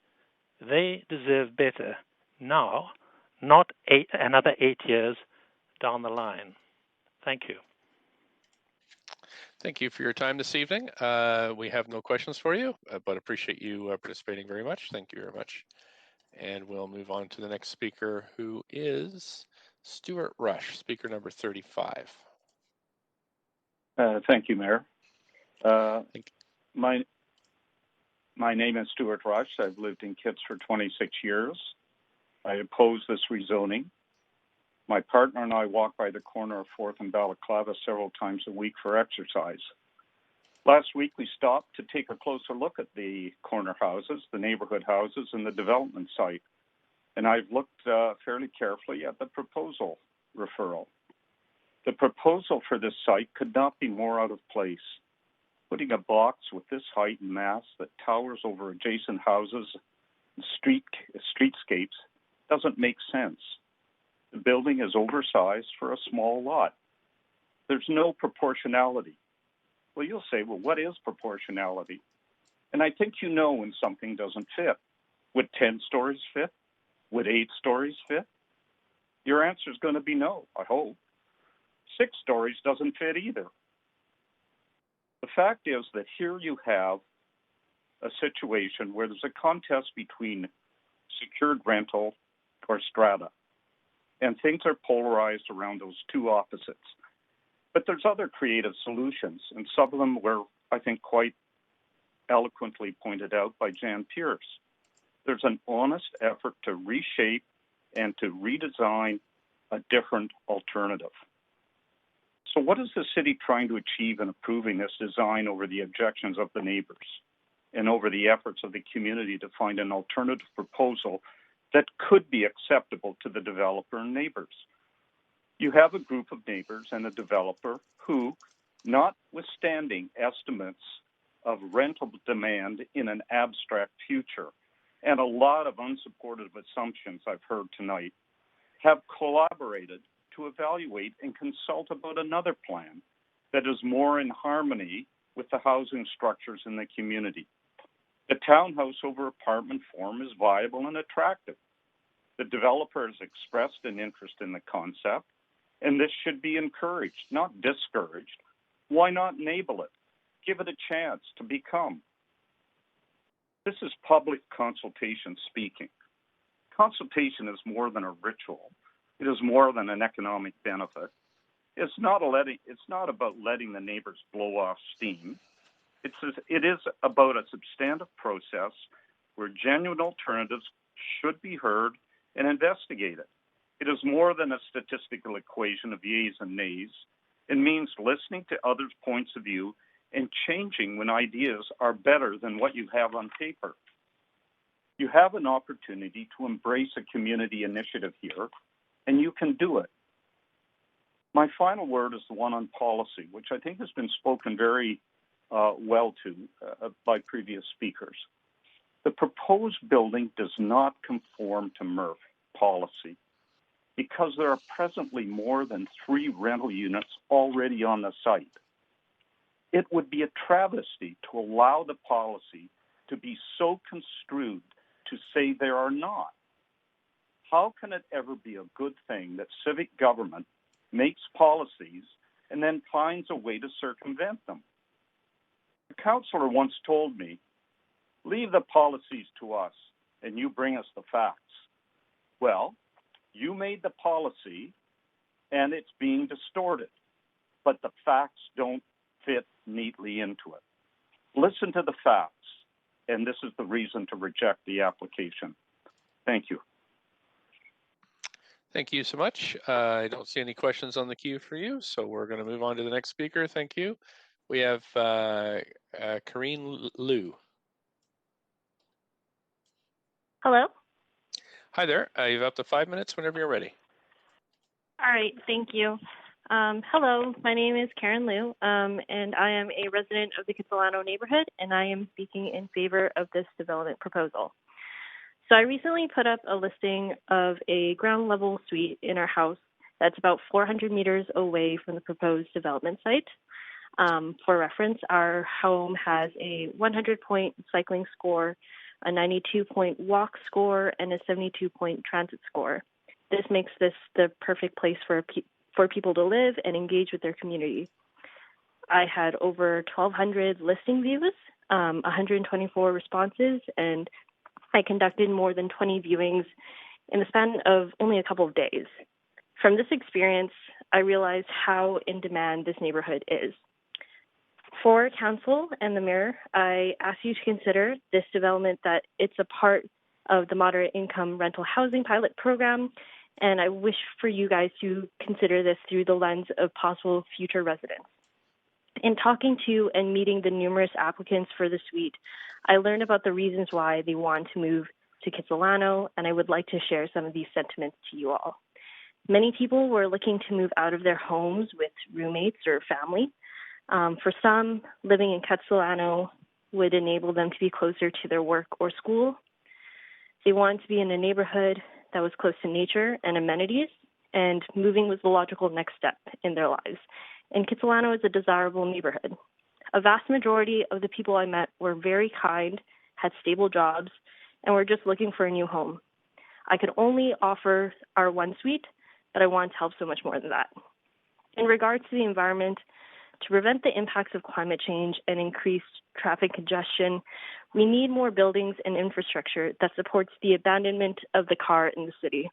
They deserve better now, not another 8 years down the line. Thank you.
Thank you for your time this evening. We have no questions for you, but appreciate you participating very much. Thank you very much. And we'll move on to the next speaker, who is Stuart Rush, speaker number 35.
Thank you, Mayor. My name is Stuart Rush. I've lived in Kitts for 26 years. I oppose this rezoning. My partner and I walk by the corner of 4th and Balaclava several times a week for exercise. Last week, we stopped to take a closer look at the corner houses, the neighborhood houses, and the development site. And I've looked fairly carefully at the proposal referral. The proposal for this site could not be more out of place. Putting a box with this height and mass that towers over adjacent houses and streetscapes doesn't make sense. The building is oversized for a small lot. There's no proportionality. Well, you'll say, well, what is proportionality? And I think you know when something doesn't fit. Would 10 stories fit? Would 8 stories fit? Your answer is going to be no, I hope. 6 stories doesn't fit either. The fact is that here you have a situation where there's a contest between secured rental or strata, and things are polarized around those two opposites. But there's other creative solutions, and some of them were, I think, quite eloquently pointed out by Jan Pierce. There's an honest effort to reshape and to redesign a different alternative. So what is the city trying to achieve in approving this design over the objections of the neighbors and over the efforts of the community to find an alternative proposal that could be acceptable to the developer and neighbors? You have a group of neighbors and a developer who, notwithstanding estimates of rental demand in an abstract future and a lot of unsupported assumptions I've heard tonight, have collaborated to evaluate and consult about another plan that is more in harmony with the housing structures in the community. The townhouse over apartment form is viable and attractive. The developer has expressed an interest in the concept, and this should be encouraged, not discouraged. Why not enable it? Give it a chance to become. This is public consultation speaking. Consultation is more than a ritual. It is more than an economic benefit. It's not about letting the neighbors blow off steam. It is about a substantive process where genuine alternatives should be heard and investigated. It is more than a statistical equation of yeas and nays. It means listening to others' points of view and changing when ideas are better than what you have on paper. You have an opportunity to embrace a community initiative here, and you can do it. My final word is the one on policy, which I think has been spoken very well to by previous speakers. The proposed building does not conform to MRF policy because there are presently more than 3 rental units already on the site. It would be a travesty to allow the policy to be so construed to say there are not. How can it ever be a good thing that civic government makes policies and then finds a way to circumvent them? A councillor once told me, leave the policies to us and you bring us the facts. Well, you made the policy and it's being distorted, but the facts don't fit neatly into it. Listen to the facts, and this is the reason to reject the application. Thank you.
Thank you so much. I don't see any questions on the queue for you, so we're going to move on to the next speaker. Thank you. We have Karine Liu.
Hello.
Hi there. You have up to 5 minutes whenever you're ready.
All right. Thank you. Hello. My name is Karen Liu, and I am a resident of the Kitsilano neighborhood, and I am speaking in favor of this development proposal. So I recently put up a listing of a ground level suite in our house, that's about 400 meters away from the proposed development site. For reference, our home has a 100-point cycling score, a 92-point walk score, and a 72-point transit score. This makes this the perfect place for people to live and engage with their community. I had over 1,200 listing views, 124 responses, and I conducted more than 20 viewings in the span of only a couple of days. From this experience, I realized how in demand this neighborhood is. For Council and the Mayor, I ask you to consider this development that it's a part of the moderate income rental housing pilot program, and I wish for you guys to consider this through the lens of possible future residents. In talking to and meeting the numerous applicants for the suite, I learned about the reasons why they want to move to Kitsilano, and I would like to share some of these sentiments to you all. Many people were looking to move out of their homes with roommates or family. For some, living in Kitsilano would enable them to be closer to their work or school. They wanted to be in a neighborhood that was close to nature and amenities, and moving was the logical next step in their lives. And Kitsilano is a desirable neighborhood. A vast majority of the people I met were very kind, had stable jobs, and were just looking for a new home. I could only offer our one suite, but I wanted to help so much more than that. In regards to the environment, to prevent the impacts of climate change and increased traffic congestion, we need more buildings and infrastructure that supports the abandonment of the car in the city.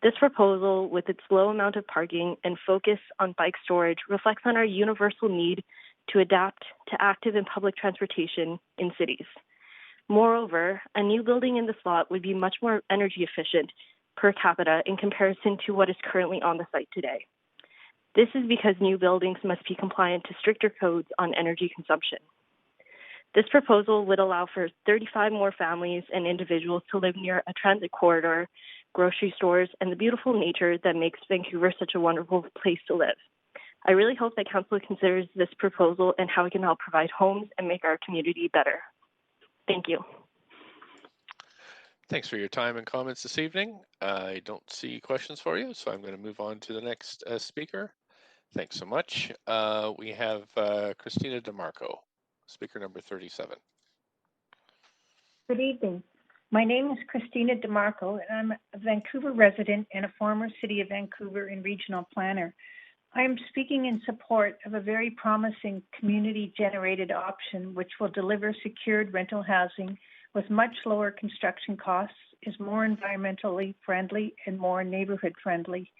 This proposal, with its low amount of parking and focus on bike storage, reflects on our universal need to adapt to active and public transportation in cities. Moreover, a new building in this lot would be much more energy efficient per capita in comparison to what is currently on the site today. This is because new buildings must be compliant to stricter codes on energy consumption. This proposal would allow for 35 more families and individuals to live near a transit corridor, grocery stores, and the beautiful nature that makes Vancouver such a wonderful place to live. I really hope that Council considers this proposal and how it can help provide homes and make our community better. Thank you.
Thanks for your time and comments this evening. I don't see questions for you, so I'm going to move on to the next speaker. Thanks so much. We have Christina DeMarco, speaker number 37.
Good evening. My name is Christina DeMarco, and I'm a Vancouver resident and a former City of Vancouver and regional planner. I am speaking in support of a very promising community-generated option which will deliver secured rental housing with much lower construction costs, is more environmentally friendly, and more neighborhood friendly.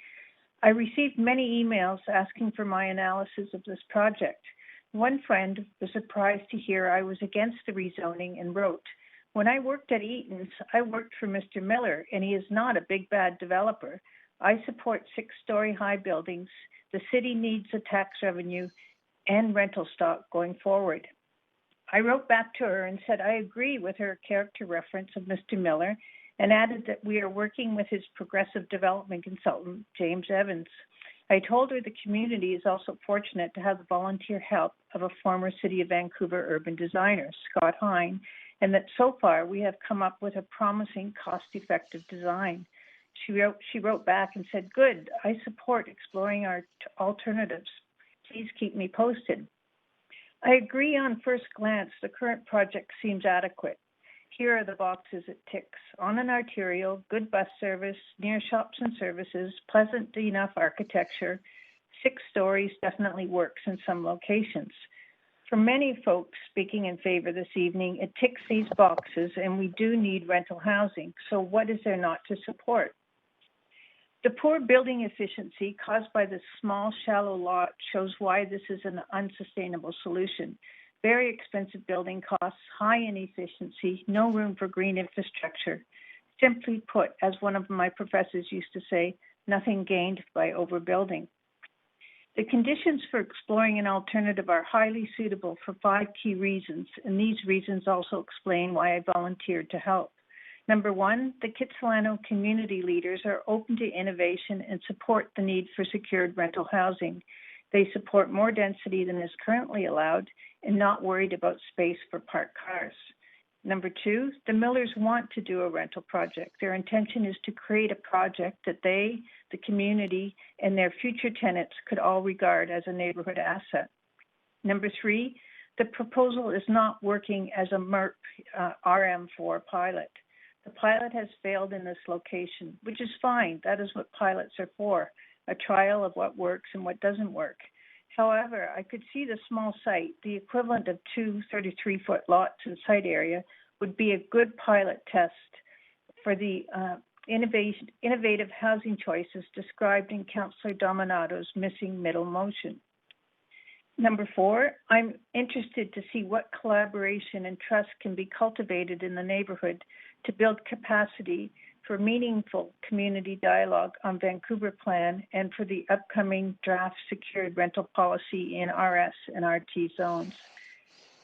I received many emails asking for my analysis of this project. One friend was surprised to hear I was against the rezoning and wrote, "When I worked at Eaton's, I worked for Mr. Miller, and he is not a big bad developer. I support 6-story high buildings. The city needs a tax revenue and rental stock going forward." I wrote back to her and said I agree with her character reference of Mr. Miller, and added that we are working with his progressive development consultant, James Evans. I told her the community is also fortunate to have the volunteer help of a former City of Vancouver urban designer, Scott Hine, and that so far we have come up with a promising cost-effective design. She wrote back and said, "Good, I support exploring our alternatives. Please keep me posted." I agree on first glance the current project seems adequate. Here are the boxes it ticks. On an arterial, good bus service, near shops and services, pleasant enough architecture, 6 stories definitely works in some locations. For many folks speaking in favor this evening, it ticks these boxes and we do need rental housing. So what is there not to support? The poor building efficiency caused by this small, shallow lot shows why this is an unsustainable solution. Very expensive building costs, high inefficiency, no room for green infrastructure. Simply put, as one of my professors used to say, nothing gained by overbuilding. The conditions for exploring an alternative are highly suitable for 5 key reasons, and these reasons also explain why I volunteered to help. Number 1, the Kitsilano community leaders are open to innovation and support the need for secured rental housing. They support more density than is currently allowed and not worried about space for parked cars. Number 2, the Millers want to do a rental project. Their intention is to create a project that they, the community, and their future tenants could all regard as a neighborhood asset. Number 3, the proposal is not working as a MERP RM4 pilot. The pilot has failed in this location, which is fine. That is what pilots are for, a trial of what works and what doesn't work. However, I could see the small site, the equivalent of 2 33-foot lots in site area, would be a good pilot test for the innovative housing choices described in Councillor Dominato's missing middle motion. Number 4, I'm interested to see what collaboration and trust can be cultivated in the neighborhood to build capacity for meaningful community dialogue on Vancouver Plan and for the upcoming draft secured rental policy in RS and RT zones.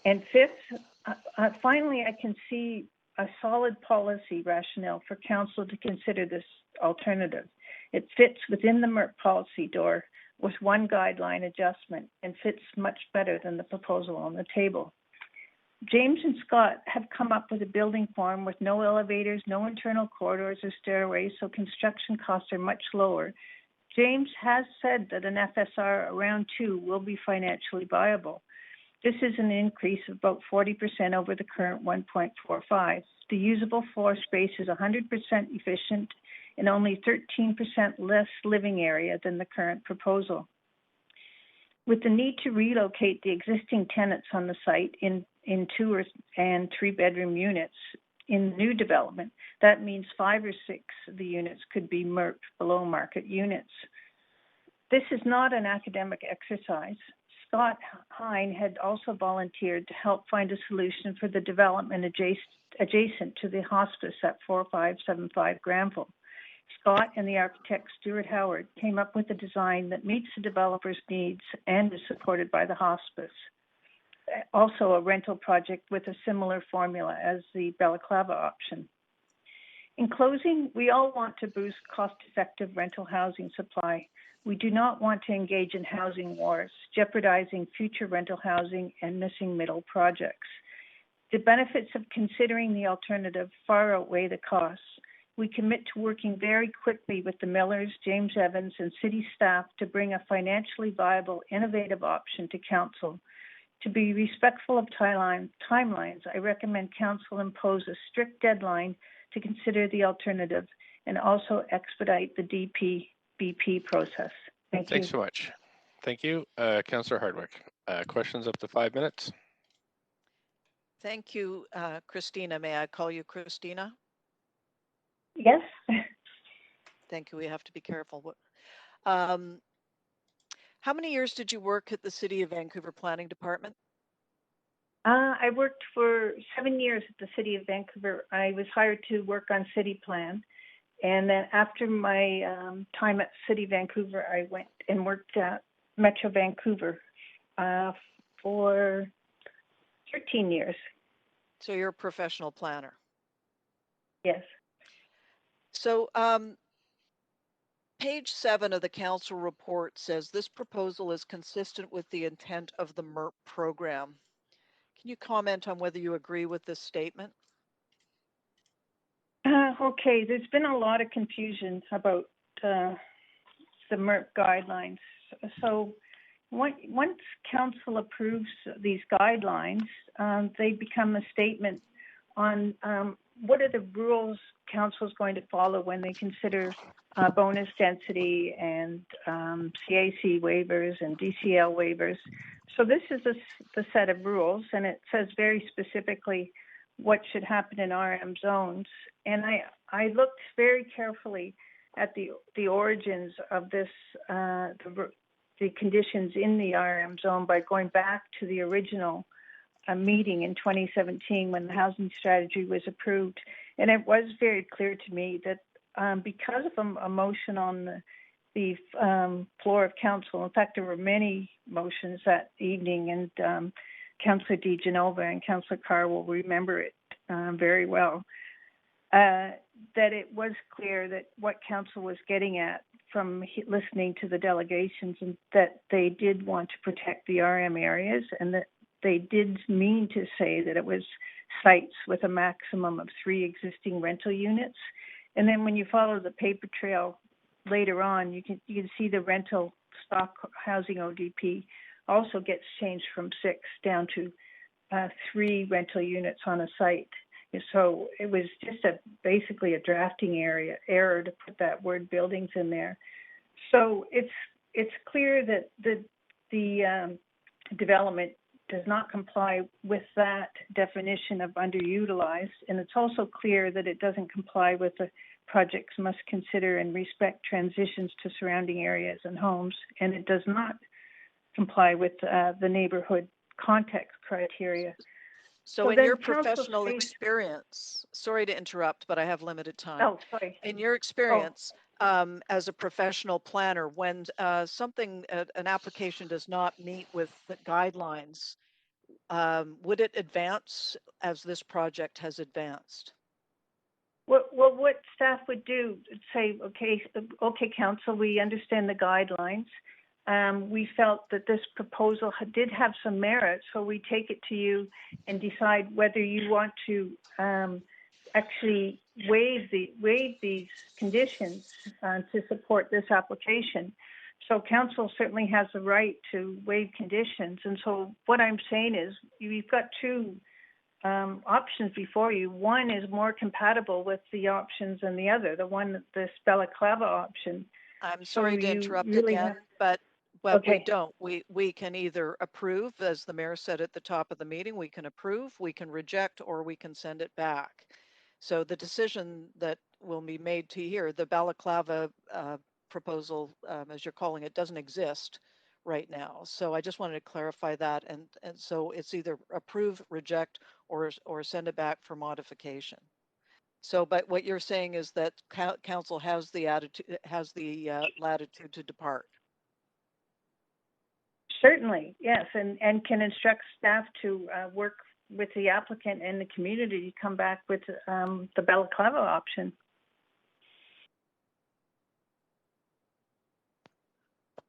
And 5th, finally, I can see a solid policy rationale for Council to consider this alternative. It fits within the MERP policy door with one guideline adjustment and fits much better than the proposal on the table. James and Scott have come up with a building form with no elevators, no internal corridors or stairways, so construction costs are much lower. James has said that an FSR around 2 will be financially viable. This is an increase of about 40% over the current 1.45. The usable floor space is 100% efficient and only 13% less living area than the current proposal. With the need to relocate the existing tenants on the site in 2 and 3 bedroom units in new development, that means 5 or 6 of the units could be MERP below market units. This is not an academic exercise. Scott Hine had also volunteered to help find a solution for the development adjacent to the hospice at 4575 Granville. Scott and the architect Stuart Howard came up with a design that meets the developer's needs and is supported by the hospice. Also a rental project with a similar formula as the Balaclava option. In closing, we all want to boost cost-effective rental housing supply. We do not want to engage in housing wars, jeopardizing future rental housing and missing middle projects. The benefits of considering the alternative far outweigh the costs. We commit to working very quickly with the Millers, James Evans, and city staff to bring a financially viable, innovative option to Council. To be respectful of timelines, I recommend Council impose a strict deadline to consider the alternative and also expedite the DPBP process. Thank you.
Thanks so much. Thank you. Councillor Hardwick. Questions up to 5 minutes.
Thank you, Christina. May I call you Christina?
Yes.
Thank you. We have to be careful. How many years did you work at the City of Vancouver Planning Department?
I worked for 7 years at the City of Vancouver. I was hired to work on city plan. And then after my time at City of Vancouver, I went and worked at Metro Vancouver for 13 years.
So you're a professional planner?
Yes.
So page 7 of the council report says this proposal is consistent with the intent of the MERP program. Can you comment on whether you agree with this statement?
Okay, there's been a lot of confusion about the MERP guidelines. So once council approves these guidelines, they become a statement on what are the rules council is going to follow when they consider bonus density and CAC waivers and DCL waivers. So this is the set of rules, and it says very specifically what should happen in RM zones. And I looked very carefully at the origins of this, the conditions in the RM zone by going back to the original meeting in 2017 when the housing strategy was approved. And it was very clear to me that because of a motion on the floor of council, in fact, there were many motions that evening, and Councillor DiGenova and Councillor Carr will remember it very well, that it was clear that what council was getting at from listening to the delegations and that they did want to protect the RM areas and that they did mean to say that it was sites with a maximum of 3 existing rental units. And then when you follow the paper trail later on, you can see the rental stock housing ODP also gets changed from 6 down to 3 rental units on a site. So it was just basically a drafting error to put that word buildings in there. So it's clear that the development does not comply with that definition of underutilized, and it's also clear that it doesn't comply with the projects must consider and respect transitions to surrounding areas and homes, and it does not comply with the neighborhood context criteria.
So in your professional experience, sorry to interrupt, but I have limited time.
Oh, sorry.
In your experience as a professional planner, when an application does not meet with the guidelines, would it advance as this project has advanced?
Well, what staff would do, say, okay, council, we understand the guidelines. We felt that this proposal did have some merit, so we take it to you and decide whether you want to actually waive these conditions to support this application. So council certainly has the right to waive conditions. And so what I'm saying is you've got 2 options before you. One is more compatible with the options than the other, the Balaclava option.
I'm sorry to interrupt again, but we don't. We can either approve, as the mayor said at the top of the meeting, we can approve, we can reject, or we can send it back. So the decision that will be made to here, the Balaclava proposal, as you're calling it, doesn't exist right now. So I just wanted to clarify that. And so it's either approve, reject, or send it back for modification. So, but what you're saying is that council has the latitude to depart.
Certainly, yes, and can instruct staff to work with the applicant and the community to come back with the Balaclava option.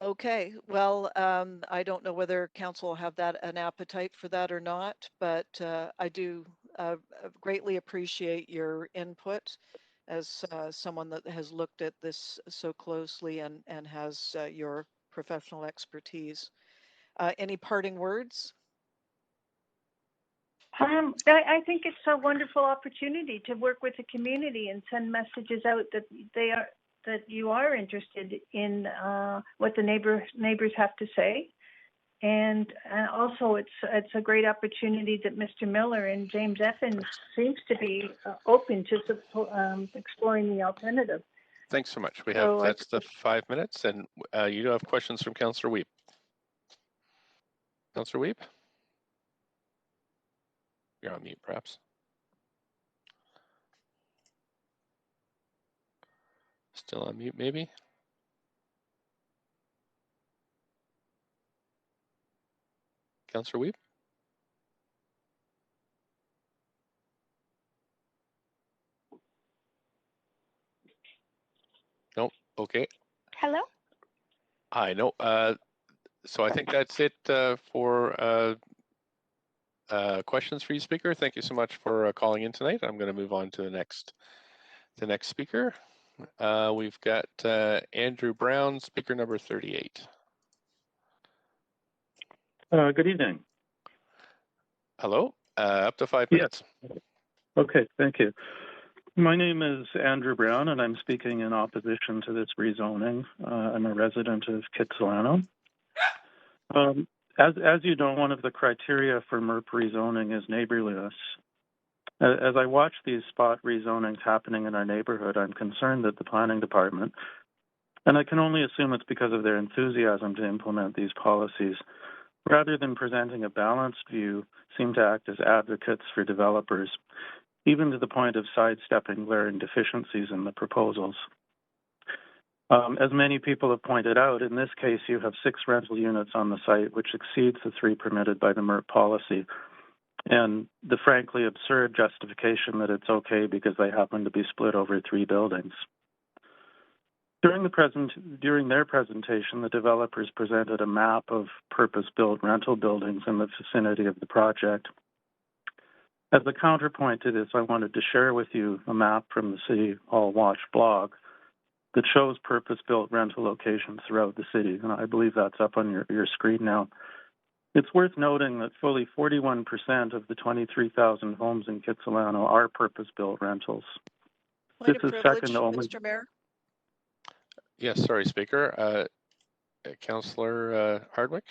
Okay, well, I don't know whether council will have an appetite for that or not, but I do greatly appreciate your input as someone that has looked at this so closely and has your professional expertise. Any parting words?
I think it's a wonderful opportunity to work with the community and send messages out that you are interested in what the neighbors have to say, and also it's a great opportunity that Mr. Miller and James Effins seems to be open to exploring the alternative.
Thanks so much. That's the 5 minutes, and you do have questions from Councillor Weep. Councillor Weep? You're on mute, perhaps. Still on mute, maybe? Councillor Weep? Nope. Okay.
Hello?
I know. So I think that's it for questions for you, speaker. Thank you so much for calling in tonight. I'm going to move on to the next speaker. We've got Andrew Brown, speaker number 38.
Good evening.
Hello. Up to 5 minutes.
Yes. Okay, thank you. My name is Andrew Brown, and I'm speaking in opposition to this rezoning. I'm a resident of Kitsilano. As you know, one of the criteria for MERP rezoning is neighborliness. As I watch these spot rezonings happening in our neighborhood, I'm concerned that the planning department, and I can only assume it's because of their enthusiasm to implement these policies, rather than presenting a balanced view, seem to act as advocates for developers, even to the point of sidestepping glaring deficiencies in the proposals. As many people have pointed out, in this case, you have 6 rental units on the site, which exceeds the 3 permitted by the MERP policy, and the frankly absurd justification that it's okay because they happen to be split over 3 buildings. During their presentation, the developers presented a map of purpose-built rental buildings in the vicinity of the project. As a counterpoint to this, I wanted to share with you a map from the City Hall Watch blog that shows purpose-built rental locations throughout the city, and I believe that's up on your screen now. It's worth noting that fully 41% of the 23,000 homes in Kitsilano are purpose-built rentals.
Point
This
of
is
privilege,
second only.
Mr. Mayor.
Yes, sorry, Speaker. Councillor Hardwick?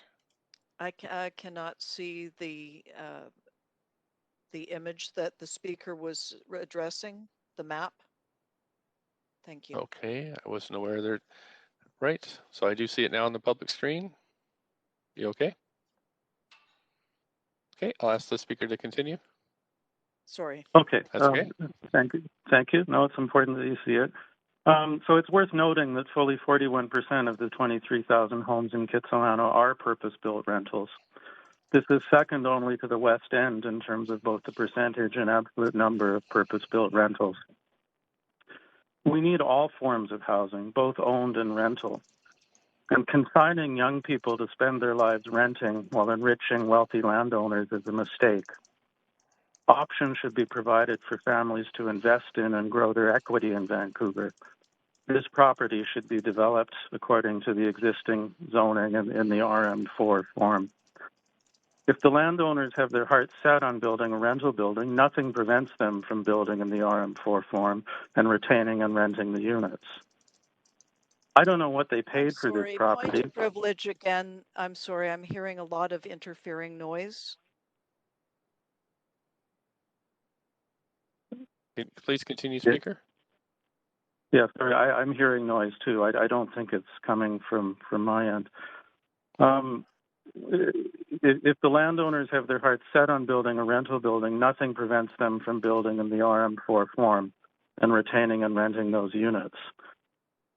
I cannot see the image that the speaker was addressing, the map. Thank you.
Okay, I wasn't aware there. Right, so I do see it now on the public screen. You okay? Okay, I'll ask the speaker to continue.
Sorry.
Okay.
That's okay.
Thank you. Thank you. No, it's important that you see it. So it's worth noting that fully 41% of the 23,000 homes in Kitsilano are purpose-built rentals. This is second only to the West End in terms of both the percentage and absolute number of purpose-built rentals. We need all forms of housing, both owned and rental. And consigning young people to spend their lives renting while enriching wealthy landowners is a mistake. Options should be provided for families to invest in and grow their equity in Vancouver. This property should be developed according to the existing zoning in the RM4 form. If the landowners have their hearts set on building a rental building, nothing prevents them from building in the RM4 form and retaining and renting the units. I don't know what they paid for this property.
Point of privilege again. I'm sorry, I'm hearing a lot of interfering noise.
Please continue, Speaker.
Yeah, sorry, I'm hearing noise too. I don't think it's coming from my end. If the landowners have their hearts set on building a rental building, nothing prevents them from building in the RM4 form and retaining and renting those units.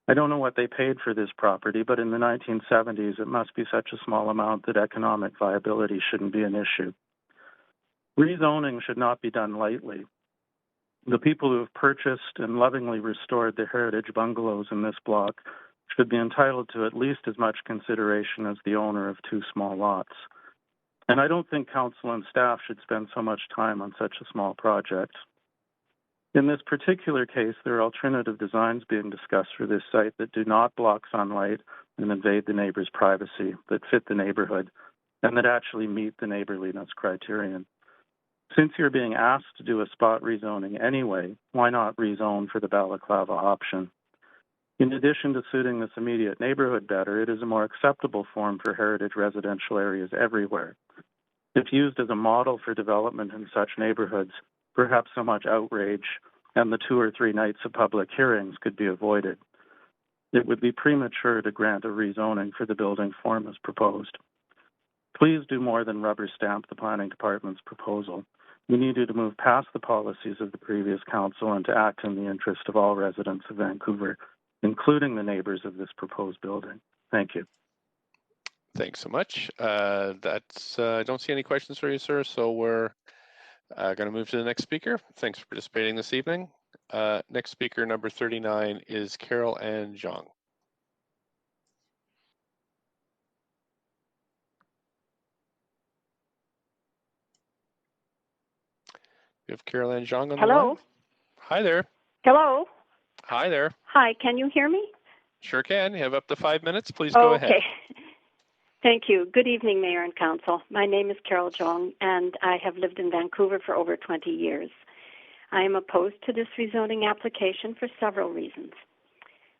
I don't know what they paid for this property, but in the 1970s, it must be such a small amount that economic viability shouldn't be an issue. Rezoning should not be done lightly. The people who have purchased and lovingly restored the heritage bungalows in this block should be entitled to at least as much consideration as the owner of two small lots. And I don't think council and staff should spend so much time on such a small project. In this particular case, there are alternative designs being discussed for this site that do not block sunlight and invade the neighbor's privacy, that fit the neighborhood, and that actually meet the neighborliness criterion. Since you're being asked to do a spot rezoning anyway, why not rezone for the Balaclava option? In addition to suiting this immediate neighborhood better, it is a more acceptable form for heritage residential areas everywhere. If used as a model for development in such neighborhoods, perhaps so much outrage and the 2 or 3 nights of public hearings could be avoided. It would be premature to grant a rezoning for the building form as proposed. Please do more than rubber stamp the planning department's proposal. We need you to move past the policies of the previous council and to act in the interest of all residents of Vancouver, including the neighbors of this proposed building. Thank you.
Thanks so much. I don't see any questions for you, sir, so we're going to move to the next speaker. Thanks for participating this evening. Next speaker, number 39, is Carol Ann Zhang. We have Carol Ann Zhang on the line. Hi there.
Hello.
Hi there.
Hi, can you hear me?
Sure can. You have up to 5 minutes. Please go ahead.
Okay. Thank you. Good evening, Mayor and Council. My name is Carol Jong, and I have lived in Vancouver for over 20 years. I am opposed to this rezoning application for several reasons.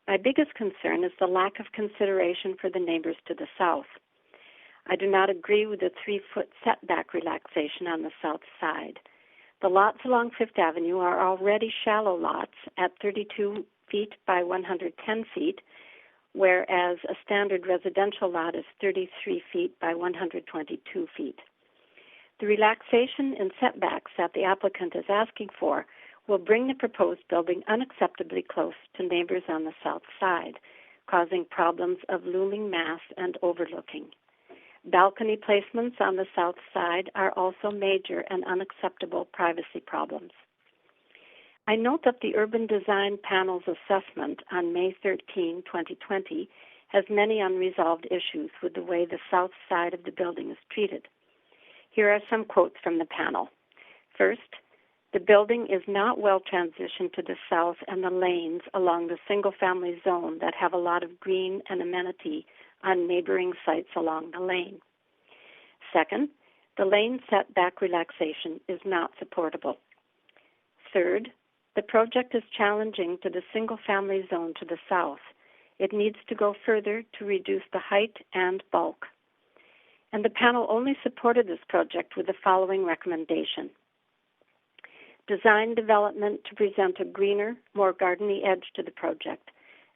My biggest concern is the lack of consideration for the neighbors to the south. I do not agree with the 3-foot setback relaxation on the south side. The lots along Fifth Avenue are already shallow lots at 32 feet by 110 feet, whereas a standard residential lot is 33 feet by 122 feet. The relaxation in setbacks that the applicant is asking for will bring the proposed building unacceptably close to neighbors on the south side, causing problems of looming mass and overlooking. Balcony placements on the south side are also major and unacceptable privacy problems. I note that the Urban Design Panel's assessment on May 13, 2020, has many unresolved issues with the way the south side of the building is treated. Here are some quotes from the panel. First, the building is not well transitioned to the south and the lanes along the single-family zone that have a lot of green and amenity on neighboring sites along the lane. Second, the lane setback relaxation is not supportable. Third, the project is challenging to the single-family zone to the south. It needs to go further to reduce the height and bulk. And the panel only supported this project with the following recommendation. Design development to present a greener, more gardeny edge to the project,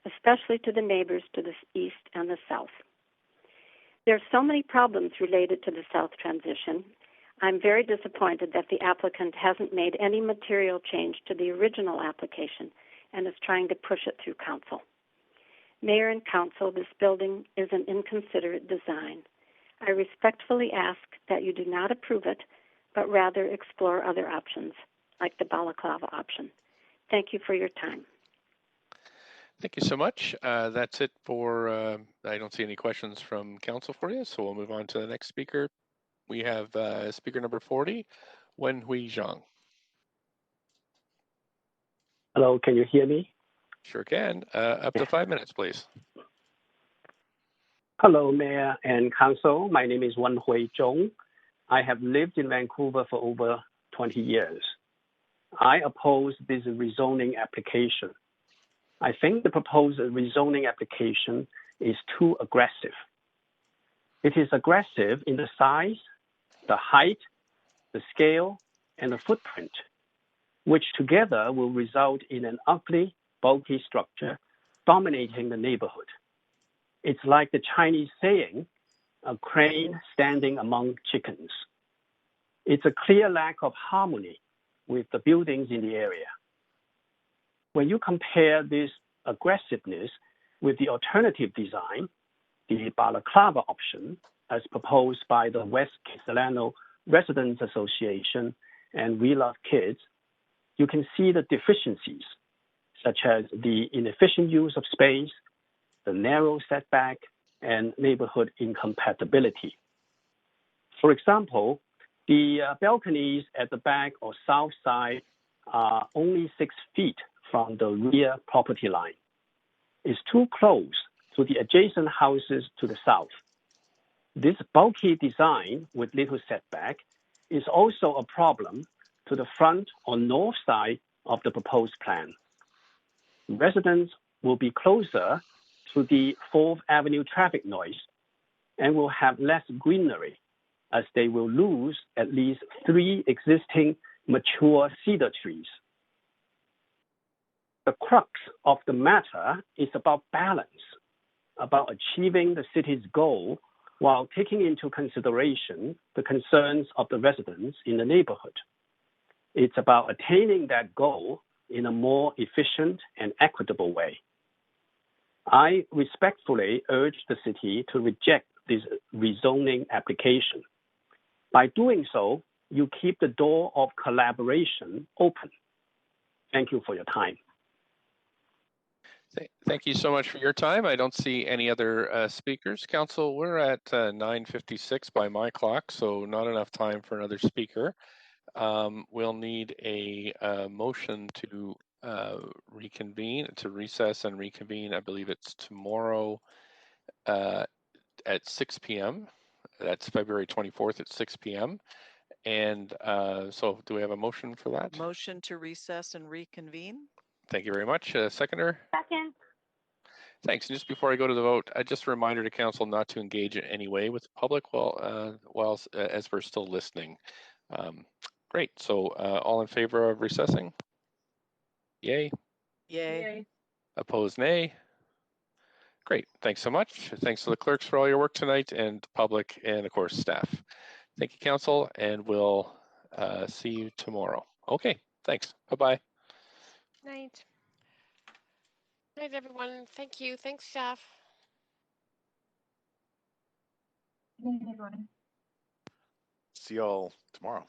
especially to the neighbors to the east and the south. There are so many problems related to the south transition. I'm very disappointed that the applicant hasn't made any material change to the original application and is trying to push it through council. Mayor and council, this building is an inconsiderate design. I respectfully ask that you do not approve it, but rather explore other options, like the balaclava option. Thank you for your time.
Thank you so much. That's it for, I don't see any questions from council for you, so we'll move on to the next speaker. We have speaker number 40, Wenhui Zhang.
Hello, can you hear me?
Sure can. Up to 5 minutes, please.
Hello, Mayor and Council. My name is Wenhui Zhang. I have lived in Vancouver for over 20 years. I oppose this rezoning application. I think the proposed rezoning application is too aggressive. It is aggressive in the size, the height, the scale, and the footprint, which together will result in an ugly, bulky structure dominating the neighborhood. It's like the Chinese saying, a crane standing among chickens. It's a clear lack of harmony with the buildings in the area. When you compare this aggressiveness with the alternative design, the balaclava option, as proposed by the West Kitsilano Residents Association and We Love Kids, you can see the deficiencies, such as the inefficient use of space, the narrow setback, and neighborhood incompatibility. For example, the balconies at the back or south side are only 6 feet from the rear property line. It's too close to the adjacent houses to the south. This bulky design with little setback is also a problem to the front or north side of the proposed plan. Residents will be closer to the 4th Avenue traffic noise and will have less greenery, as they will lose at least 3 existing mature cedar trees. The crux of the matter is about balance, about achieving the city's goal while taking into consideration the concerns of the residents in the neighborhood. It's about attaining that goal in a more efficient and equitable way. I respectfully urge the city to reject this rezoning application. By doing so, you keep the door of collaboration open. Thank you for your time.
Thank you so much for your time. I don't see any other speakers. Council, we're at 9:56 by my clock, so not enough time for another speaker. We'll need a motion to reconvene, to recess and reconvene. I believe it's tomorrow at 6 p.m. That's February 24th at 6 p.m. And so do we have a motion for that?
Motion to recess and reconvene.
Thank you very much. Seconder?
Second.
Thanks. And just before I go to the vote, just a reminder to council not to engage in any way with the public while as we're still listening. Great. So all in favor of recessing? Yay.
Yay.
Opposed, nay. Great. Thanks so much. Thanks to the clerks for all your work tonight, and public, and of course staff. Thank you, council, and we'll see you tomorrow. Okay. Thanks. Bye-bye.
Night. Night, everyone. Thank you. Thanks, staff.
See y'all tomorrow.